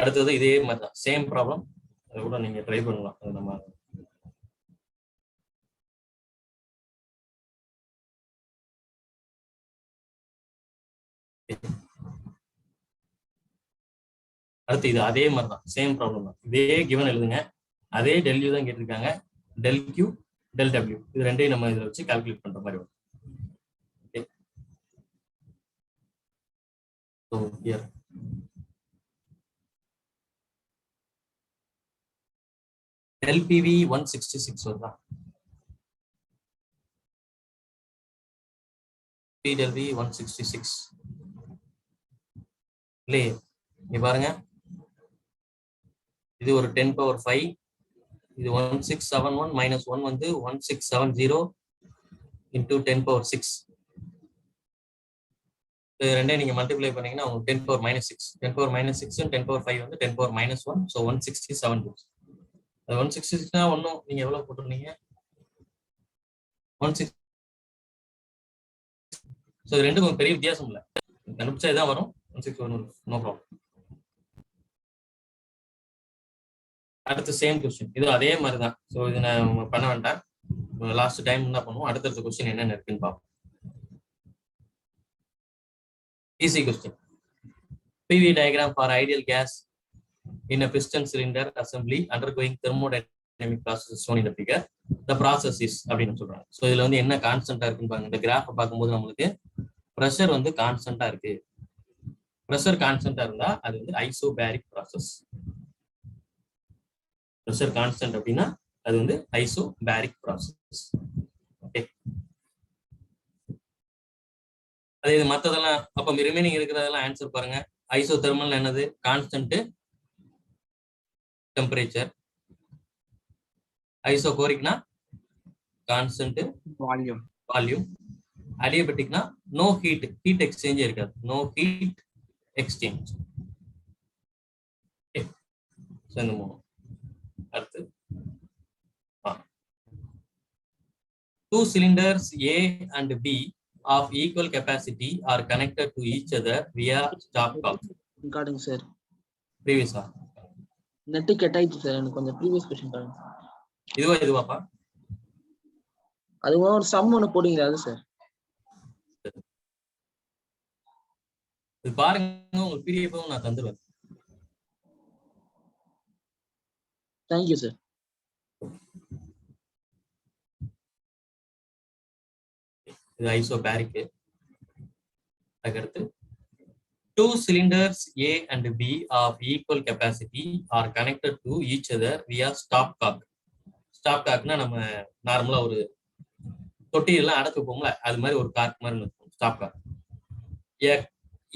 அடுத்தது இதே மாதிரி தான், சேம் ப்ராப்ளம். அதை கூட நீங்க ட்ரை பண்ணலாம். அது நம்ம அடுத்து இது அதே மாதிரி தான், சேம் ப்ராப்ளம் தான். இதே கிவன் எழுதுங்க, அதே del U தான் கேட்டிருக்காங்க, del Q del W இது ரெண்டையும் நம்ம இதில் வச்சு கால்குலேட் பண்ற மாதிரி வரும். Okay, so here del PV 166 வருதா, P del V 166 இல்லையே. இங்க பாருங்க, இது ஒரு 10 power 5, இது 1671 minus 1 வந்து 1670 into 10 power 6. இது ரெண்டையும் நீங்க மல்டிப்ளை பண்ணீங்கன்னா உங்களுக்கு 10 power minus 6, 10 power minus 6 and 10 power 5 வந்து 10 power minus 1, so 167 joules. அது 166 ஒன்னும் நீங்க எவ்வளவு போட்டுருந்தீங்க, 16. ஸோ இது ரெண்டுக்கும் பெரிய வித்தியாசம் இல்லை, கண்டுபிடிச்சா இதான் வரும். 161 நோ ப்ராப்ளம். அடுத்து சேம் கொஸ்டின், இது அதே மாதிரி தான். ஸோ இது நான் பண்ண வேண்டாம், லாஸ்ட் டைம் என்ன பண்ணுவோம், அடுத்தடுத்த கொஸ்டின் என்னென்ன இருக்குன்னு பார்ப்போம். Easy question. PV diagram for ideal gas in a piston cylinder assembly undergoing thermodynamic thermodynamic process shown in the figure, the process is அப்படின்னு சொல்றாங்க. ஸோ இதுல வந்து என்ன கான்ஸ்டன்டா இருக்குன்னு பாருங்க. இந்த கிராஃபை பார்க்கும்போது நம்மளுக்கு ப்ரெஷர் வந்து கான்ஸ்டன்டா இருக்கு. ப்ரெஷர் கான்ஸ்டன்டா இருந்தா அது வந்து ஐசோபேரிக் ப்ராசஸ். ப்ரெஷர் கான்ஸ்டன்ட் அப்படின்னா அது வந்து ஐசோபேரிக் ப்ராசஸ். ஓகே, அதே இது மற்றதெல்லாம் அப்போ ரிமைனிங் இருக்கிறதெல்லாம் ஆன்சர் பாருங்க. ஐசோதெர்மல் என்னது? Constant temperature. ஐசோகோரிக்னா கான்ஸ்டன்ட் வால்யூம். வால்யூம். அடியபெட்டிக்னா நோ ஹீட், ஹீட் எக்ஸ்சேஞ்ச் இருக்காது, நோ ஹீட் எக்ஸ்சேஞ்ச். இந்த மூணு. அடுத்து two cylinders A and B of equal capacity are connected to each other via stopcock. காட்டுங்க சார். Previous நெட் கட் ஆயிடுச்சு sir. எனக்கு கொஞ்சம் ப்ரீவியஸ் கொஸ்டின் காட்டுங்க. இதுவாப்பா? அதுவும் ஒரு சம் ஒன்று போடுங்களா? அது சார் இது பாருங்க, உங்களுக்கு பிடிஎஃப் நான் தந்துருவேன். Thank you sir. இது ஐசோபேரிக். அதுக்கடுத்து two cylinders A and B of equal capacity are connected to each other via stopcock. ஸ்டாப்காக்னா நம்ம நார்மலா ஒரு தொட்டியெல்லாம் அடைச்சு வைப்போம்ல, அது மாதிரி ஒரு காக் மாதிரி இருக்கும் ஸ்டாப்காக்.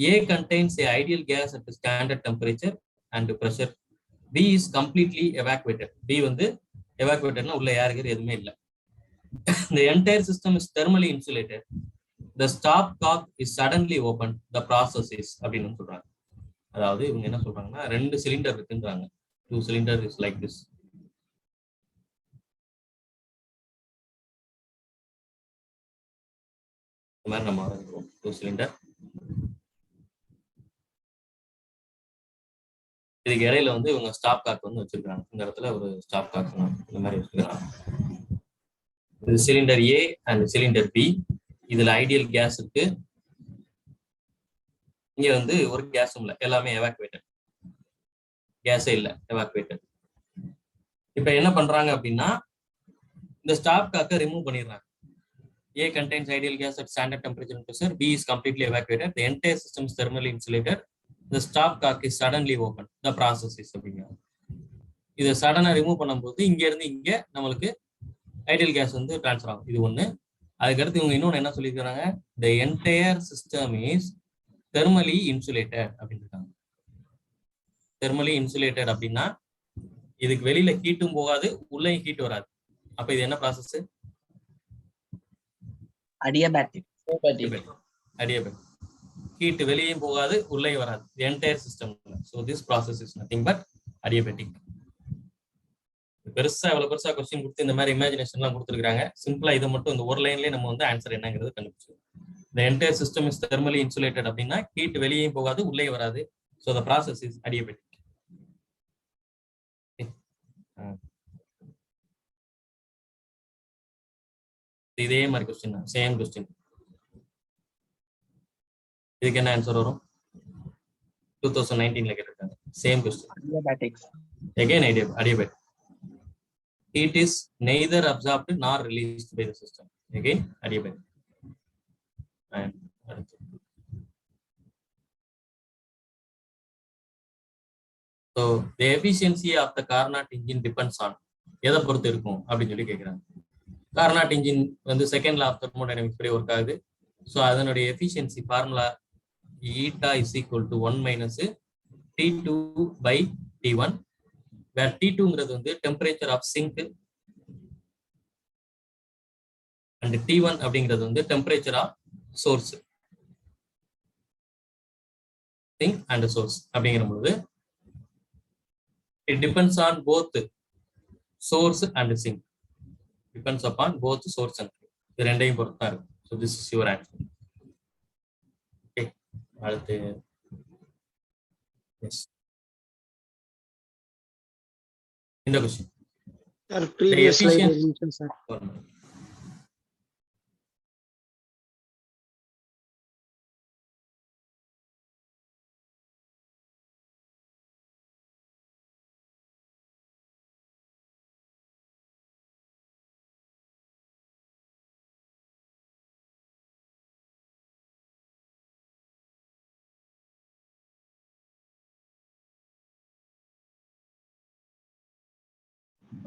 A contains a ideal gas at a standard temperature and pressure. B is completely evacuated. B வந்து evacuatedனா உள்ள யாருக்கு எதுவுமே இல்லை. The entire system is thermally insulated. The stopcock is suddenly opened. The process is அப்படின்னு சொல்றாங்க. அதாவது இவங்க என்ன சொல்றாங்கன்னா, 2 சிலிண்டர் இருக்குன்றாங்க. 2 cylinder is like this. இந்த மாதிரி நம்ம வரைஞ்சிருவோம். 2 சிலிண்டர். இதுக்கு இடையில வந்து இவங்க ஸ்டாப் காக் வந்து வச்சிருக்காங்க. இந்த இடத்துல ஒரு ஸ்டாப் காக் இந்த மாதிரி வச்சிருக்காங்க. இது cylinder A and cylinder B. இதுல ஐடியல் கேஸ் இருக்கு. இங்க வந்து ஒரு கேஸும் இல்லை, எல்லாமே எவாக்குவேட்டட். கேஸே இல்லை, எவாக்குவேட்டட். இப்ப என்ன பண்றாங்க அப்படின்னா, இந்த ஸ்டாப் காக்கை ரிமூவ் பண்ணிடுறாங்க. A contains ideal gas at standard temperature and pressure. B is completely evacuated. The entire system is thermally insulated. The stopcock is suddenly opened. The process is அப்படிங்கிறாங்க. இதை சடனா ரிமூவ் பண்ணும்போது இங்க இருந்து இங்க நம்மளுக்கு ஐடியல் கேஸ் வந்து டிரான்ஸ்ஃபர் ஆகும். இது ஒண்ணு. அதுக்கடுத்து இவங்க இன்னொன்னு என்ன சொல்லியிருக்காங்க, the entire system is thermally insulated அப்படின்னு இருக்காங்க. thermally insulated அப்படின்னா இதுக்கு வெளியில ஹீட்டும் போகாது, உள்ளேயும் ஹீட் வராது. அப்ப இது என்ன ப்ராசஸ்? அடியாபேட்டிக். அடியாபேட்டிக். ஹீட் வெளியும் போகாது, உள்ளேயும் வராது. the entire system. So this process is nothing but adiabatic. பெருசா எவ்வளவு பெருசா கொஸ்டின் கொடுத்து இந்த மாதிரி இமேஜினேஷன் எல்லாம் கொடுத்துருக்காங்க. சிம்பிளா இதை மட்டும் இந்த ஒரு லைன்லயே நம்ம வந்து ஆன்சர் என்னங்கிறது கண்டுபிடிச்சோம். the entire system is thermally insulated அப்படின்னா ஹீட் வெளியும் போகாது, உள்ளே வராது. So the process is adiabatic. இதே மாதிரி கொஸ்டின் தான், சேம் கொஸ்டின். இதுக்கு என்ன ஆன்சர் வரும்? 2019ல கேட்டிருக்காங்க. Same question. Adiabatics. Again adiabatic. Heat is neither absorbed nor released by the system. Again adiabatic. And so the efficiency of the Carnot engine depends on எதை பொறுத்து இருக்கும் அப்படின்னு சொல்லி கேட்குறாங்க. கார்னாட் இன்ஜின் வந்து செகண்ட் லா ஆஃப் தெர்மோடைனமிக்ஸ் படி work ஆகுது. So அதனுடைய efficiency formula eta is equal to 1 minus T2 by T1, where T2ங்கிறது வந்து temperature of sink and T1 அப்படிங்கிறது வந்து temperature of source. Sink and source அப்படிங்கிற பொழுது it depends on both source and sink. Depends upon both source and sink. இது ரெண்டையும் பொறுத்து தான் இருக்கு. So this is your answer. Okay. அடுத்து yes. இந்த question. Sir, previous slide sir.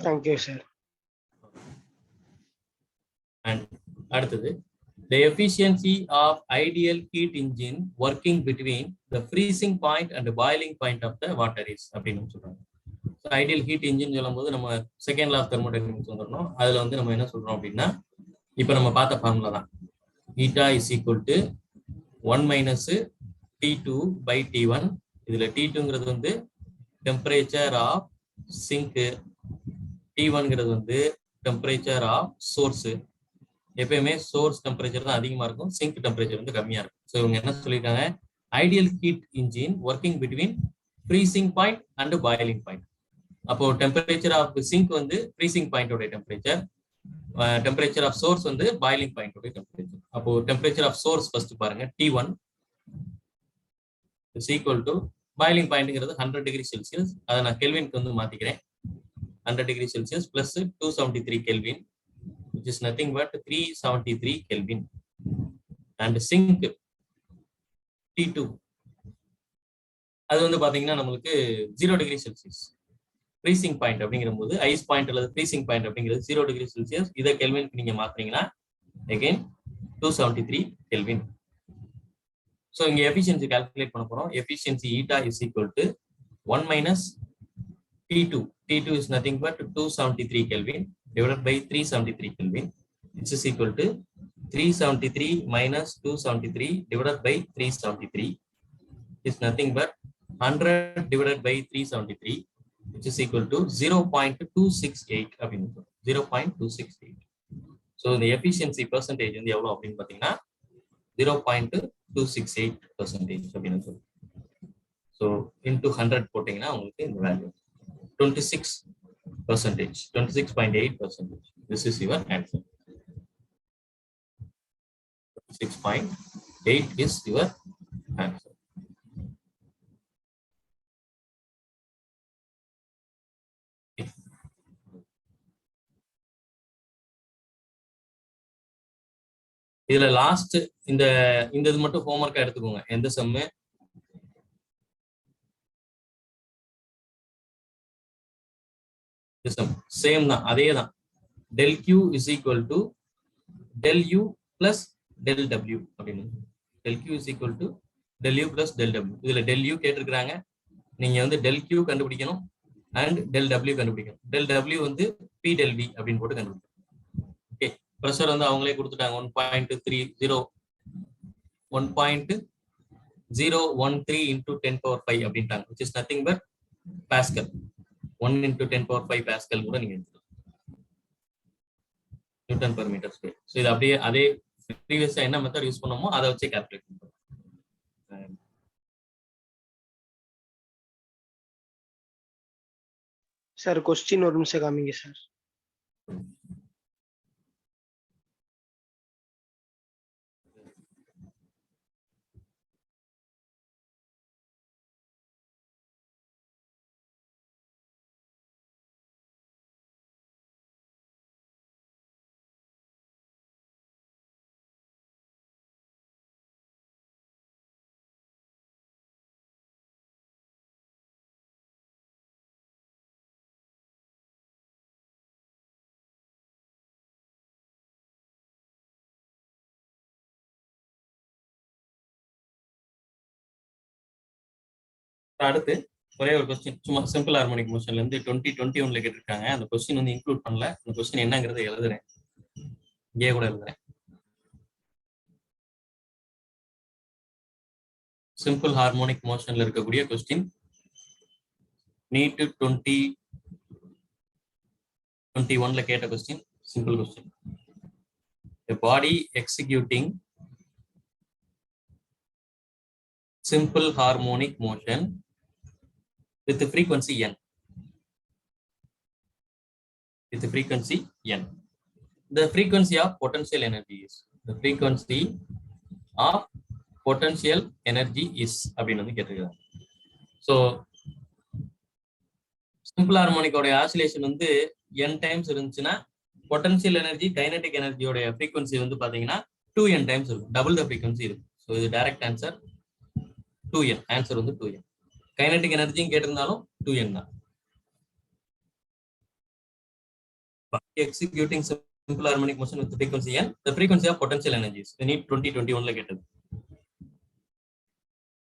Thank you sir. And அடுத்தது the efficiency of ideal heat engine working between the freezing point and the boiling point of the water is அப்படின்னு சொல்றாங்க. So ideal heat engine சொல்லும்போது நம்ம second law of thermodynamics வந்துடணும். அதுல வந்து நம்ம என்ன சொல்றோம் அப்படின்னா, இப்போ நம்ம பார்த்த ஃபார்முலா தான், eta is equal to 1 minus T2 by T1. இதுல T2ங்கிறது வந்து டெம்பரேச்சர் ஆஃப் சிங்க், T1ங்கிறது வந்து டெம்பரேச்சர் ஆஃப் சோர்ஸ். எப்பயுமே சோர்ஸ் டெம்பரேச்சர் தான் அதிகமா இருக்கும், சிங்க் டெம்பரேச்சர் வந்து கம்மியா இருக்கும். ஸோ இவங்க என்ன சொல்லியிருக்காங்க, ideal heat engine working between freezing point and boiling point. அப்போ டெம்பரேச்சர் ஆஃப் சிங்க் வந்து ஃப்ரீசிங் பாயிண்டோட டெம்பரேச்சர், டெம்பரேச்சர் ஆஃப் சோர்ஸ் வந்து பாயிலிங் பாயிண்டோட டெம்பரேச்சர். அப்போ டெம்பரேச்சர் ஆஃப் சோர்ஸ் ஃபர்ஸ்ட் பாருங்க, T1 is equal to boiling பாயிண்ட்ங்கிறது 100 டிகிரி செல்சியஸ். அதை நான் கெல்வினுக்கு வந்து மாத்திக்கிறேன். 100 degree Celsius plus 273 kelvin, which is nothing but 373 Kelvin. And sink T2 அது வந்து பாத்தீங்கன்னா நம்மளுக்கு 0 டிகிரி செல்சியஸ். ஃப்ரீசிங் பாயிண்ட் அப்படிங்கிற போது ஐஸ் பாயிண்ட் அல்லது ஃப்ரீசிங் பாயிண்ட் அப்படிங்கிறது 0 டிகிரி செல்சியஸ். இதை கெல்வினுக்கு நீங்க மாத்துறீங்கன்னா again 273 Kelvin. ஸோ இங்க எஃபிஷியன்சி கால்குலேட் பண்ண போறோம். Efficiency eta is equal to 1 minus T2. T2 is nothing but 273 Kelvin divided by 373 Kelvin, which is equal to 373 minus 273 divided by 373 is nothing but 100 divided by 373, which is equal to 0.268 அப்படின்னு சொல்றோம். 0.268. So the efficiency percentage வந்து எவ்வளவு அப்படின்னு பாத்தீங்கன்னா 0.268% அப்படின்னு சொல்றோம். So into 100 போட்டீங்கன்னா உங்களுக்கு இந்த value 26%, 26.8%. This is your answer. 6.8 is your answer. இதுல லாஸ்ட் இந்த இது மட்டும் ஹோம்வொர்க்கா எடுத்துக்கோங்க. எந்த சம்மு சேம் தான், அதே தான். Del Q is equal to del U plus del W அப்படின்னு. Del Q is equal to del U plus del W. இதுல டெல் யூ கேட்டிருக்கிறாங்க, நீங்க வந்து டெல் கியூ கண்டுபிடிக்கணும் அண்ட் டெல் டபிள்யூ கண்டுபிடிக்கணும். டெல் டபிள்யூ வந்து பி டெல் வி அப்படின்னு போட்டு கண்டுபிடிக்கணும். ஓகே, ப்ரெஷர் வந்து அவங்களே கொடுத்துட்டாங்க 1.013 into 10 power 5 அப்படின்ட்டாங்க, which is nothing but Pascal. 1 into 10 power 5 Pascal கூட நீங்க எடுத்துக்கலாம், newton per metre square. So இது அப்படியே அதே ப்ரீவியஸா என்ன மெத்தட் யூஸ் பண்ணோமோ அதை வச்சு கால்குலேட் பண்ணுறோம். சார் கொஸ்டின் ஒரு நிமிஷம் காமிங்க சார். அடுத்து ஒரே ஒரு கொஸ்டின், சும்மா சிம்பிள் ஹார்மோனிக் மோஷன்ல இருந்து 2021 கேட்டிருக்காங்க. அந்த கொஸ்டின் வந்து இன்க்ளூட் பண்ணல. அந்த கொஸ்டின் என்னங்கிறத எழுதுறேன், இங்கே கூட எழுதுறேன். சிம்பிள் ஹார்மோனிக் மோஷன்ல இருக்கக்கூடிய கொஸ்டின், நீட் 2021 கேட்ட question, simple question. A body executing simple harmonic motion with the frequency n. With the frequency n. The frequency of potential energy is. The frequency of potential energy is அப்படின்னு வந்து கேட்டிருக்காங்க. So simple ஹார்மோனிக்கோட oscillation வந்து n times இருந்துச்சுன்னா potential energy kinetic எனர்ஜியோட frequency வந்து பாத்தீங்கன்னா 2n times இருக்கும், double the frequency இருக்கும். So இது டைரக்ட் ஆன்சர் 2n. ஆன்சர் வந்து 2n. கைனடிக் எனர்ஜியும் கேட்டிருந்தாலும் 2n தான். executing simple harmonic motion with frequency n, the frequency of potential energies. We need 2021 like it.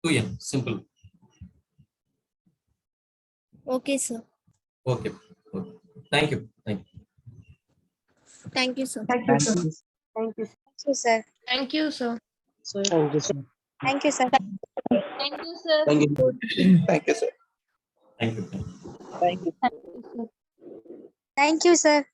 2n, simple. Okay, sir. Okay. Thank you. Thank you, sir. Thank you. Thank you, sir. Thank you, sir. Thank you, sir. Thank you, sir. Thank you, sir. Thank you, sir. Thank you. Thank you. Thank you, sir.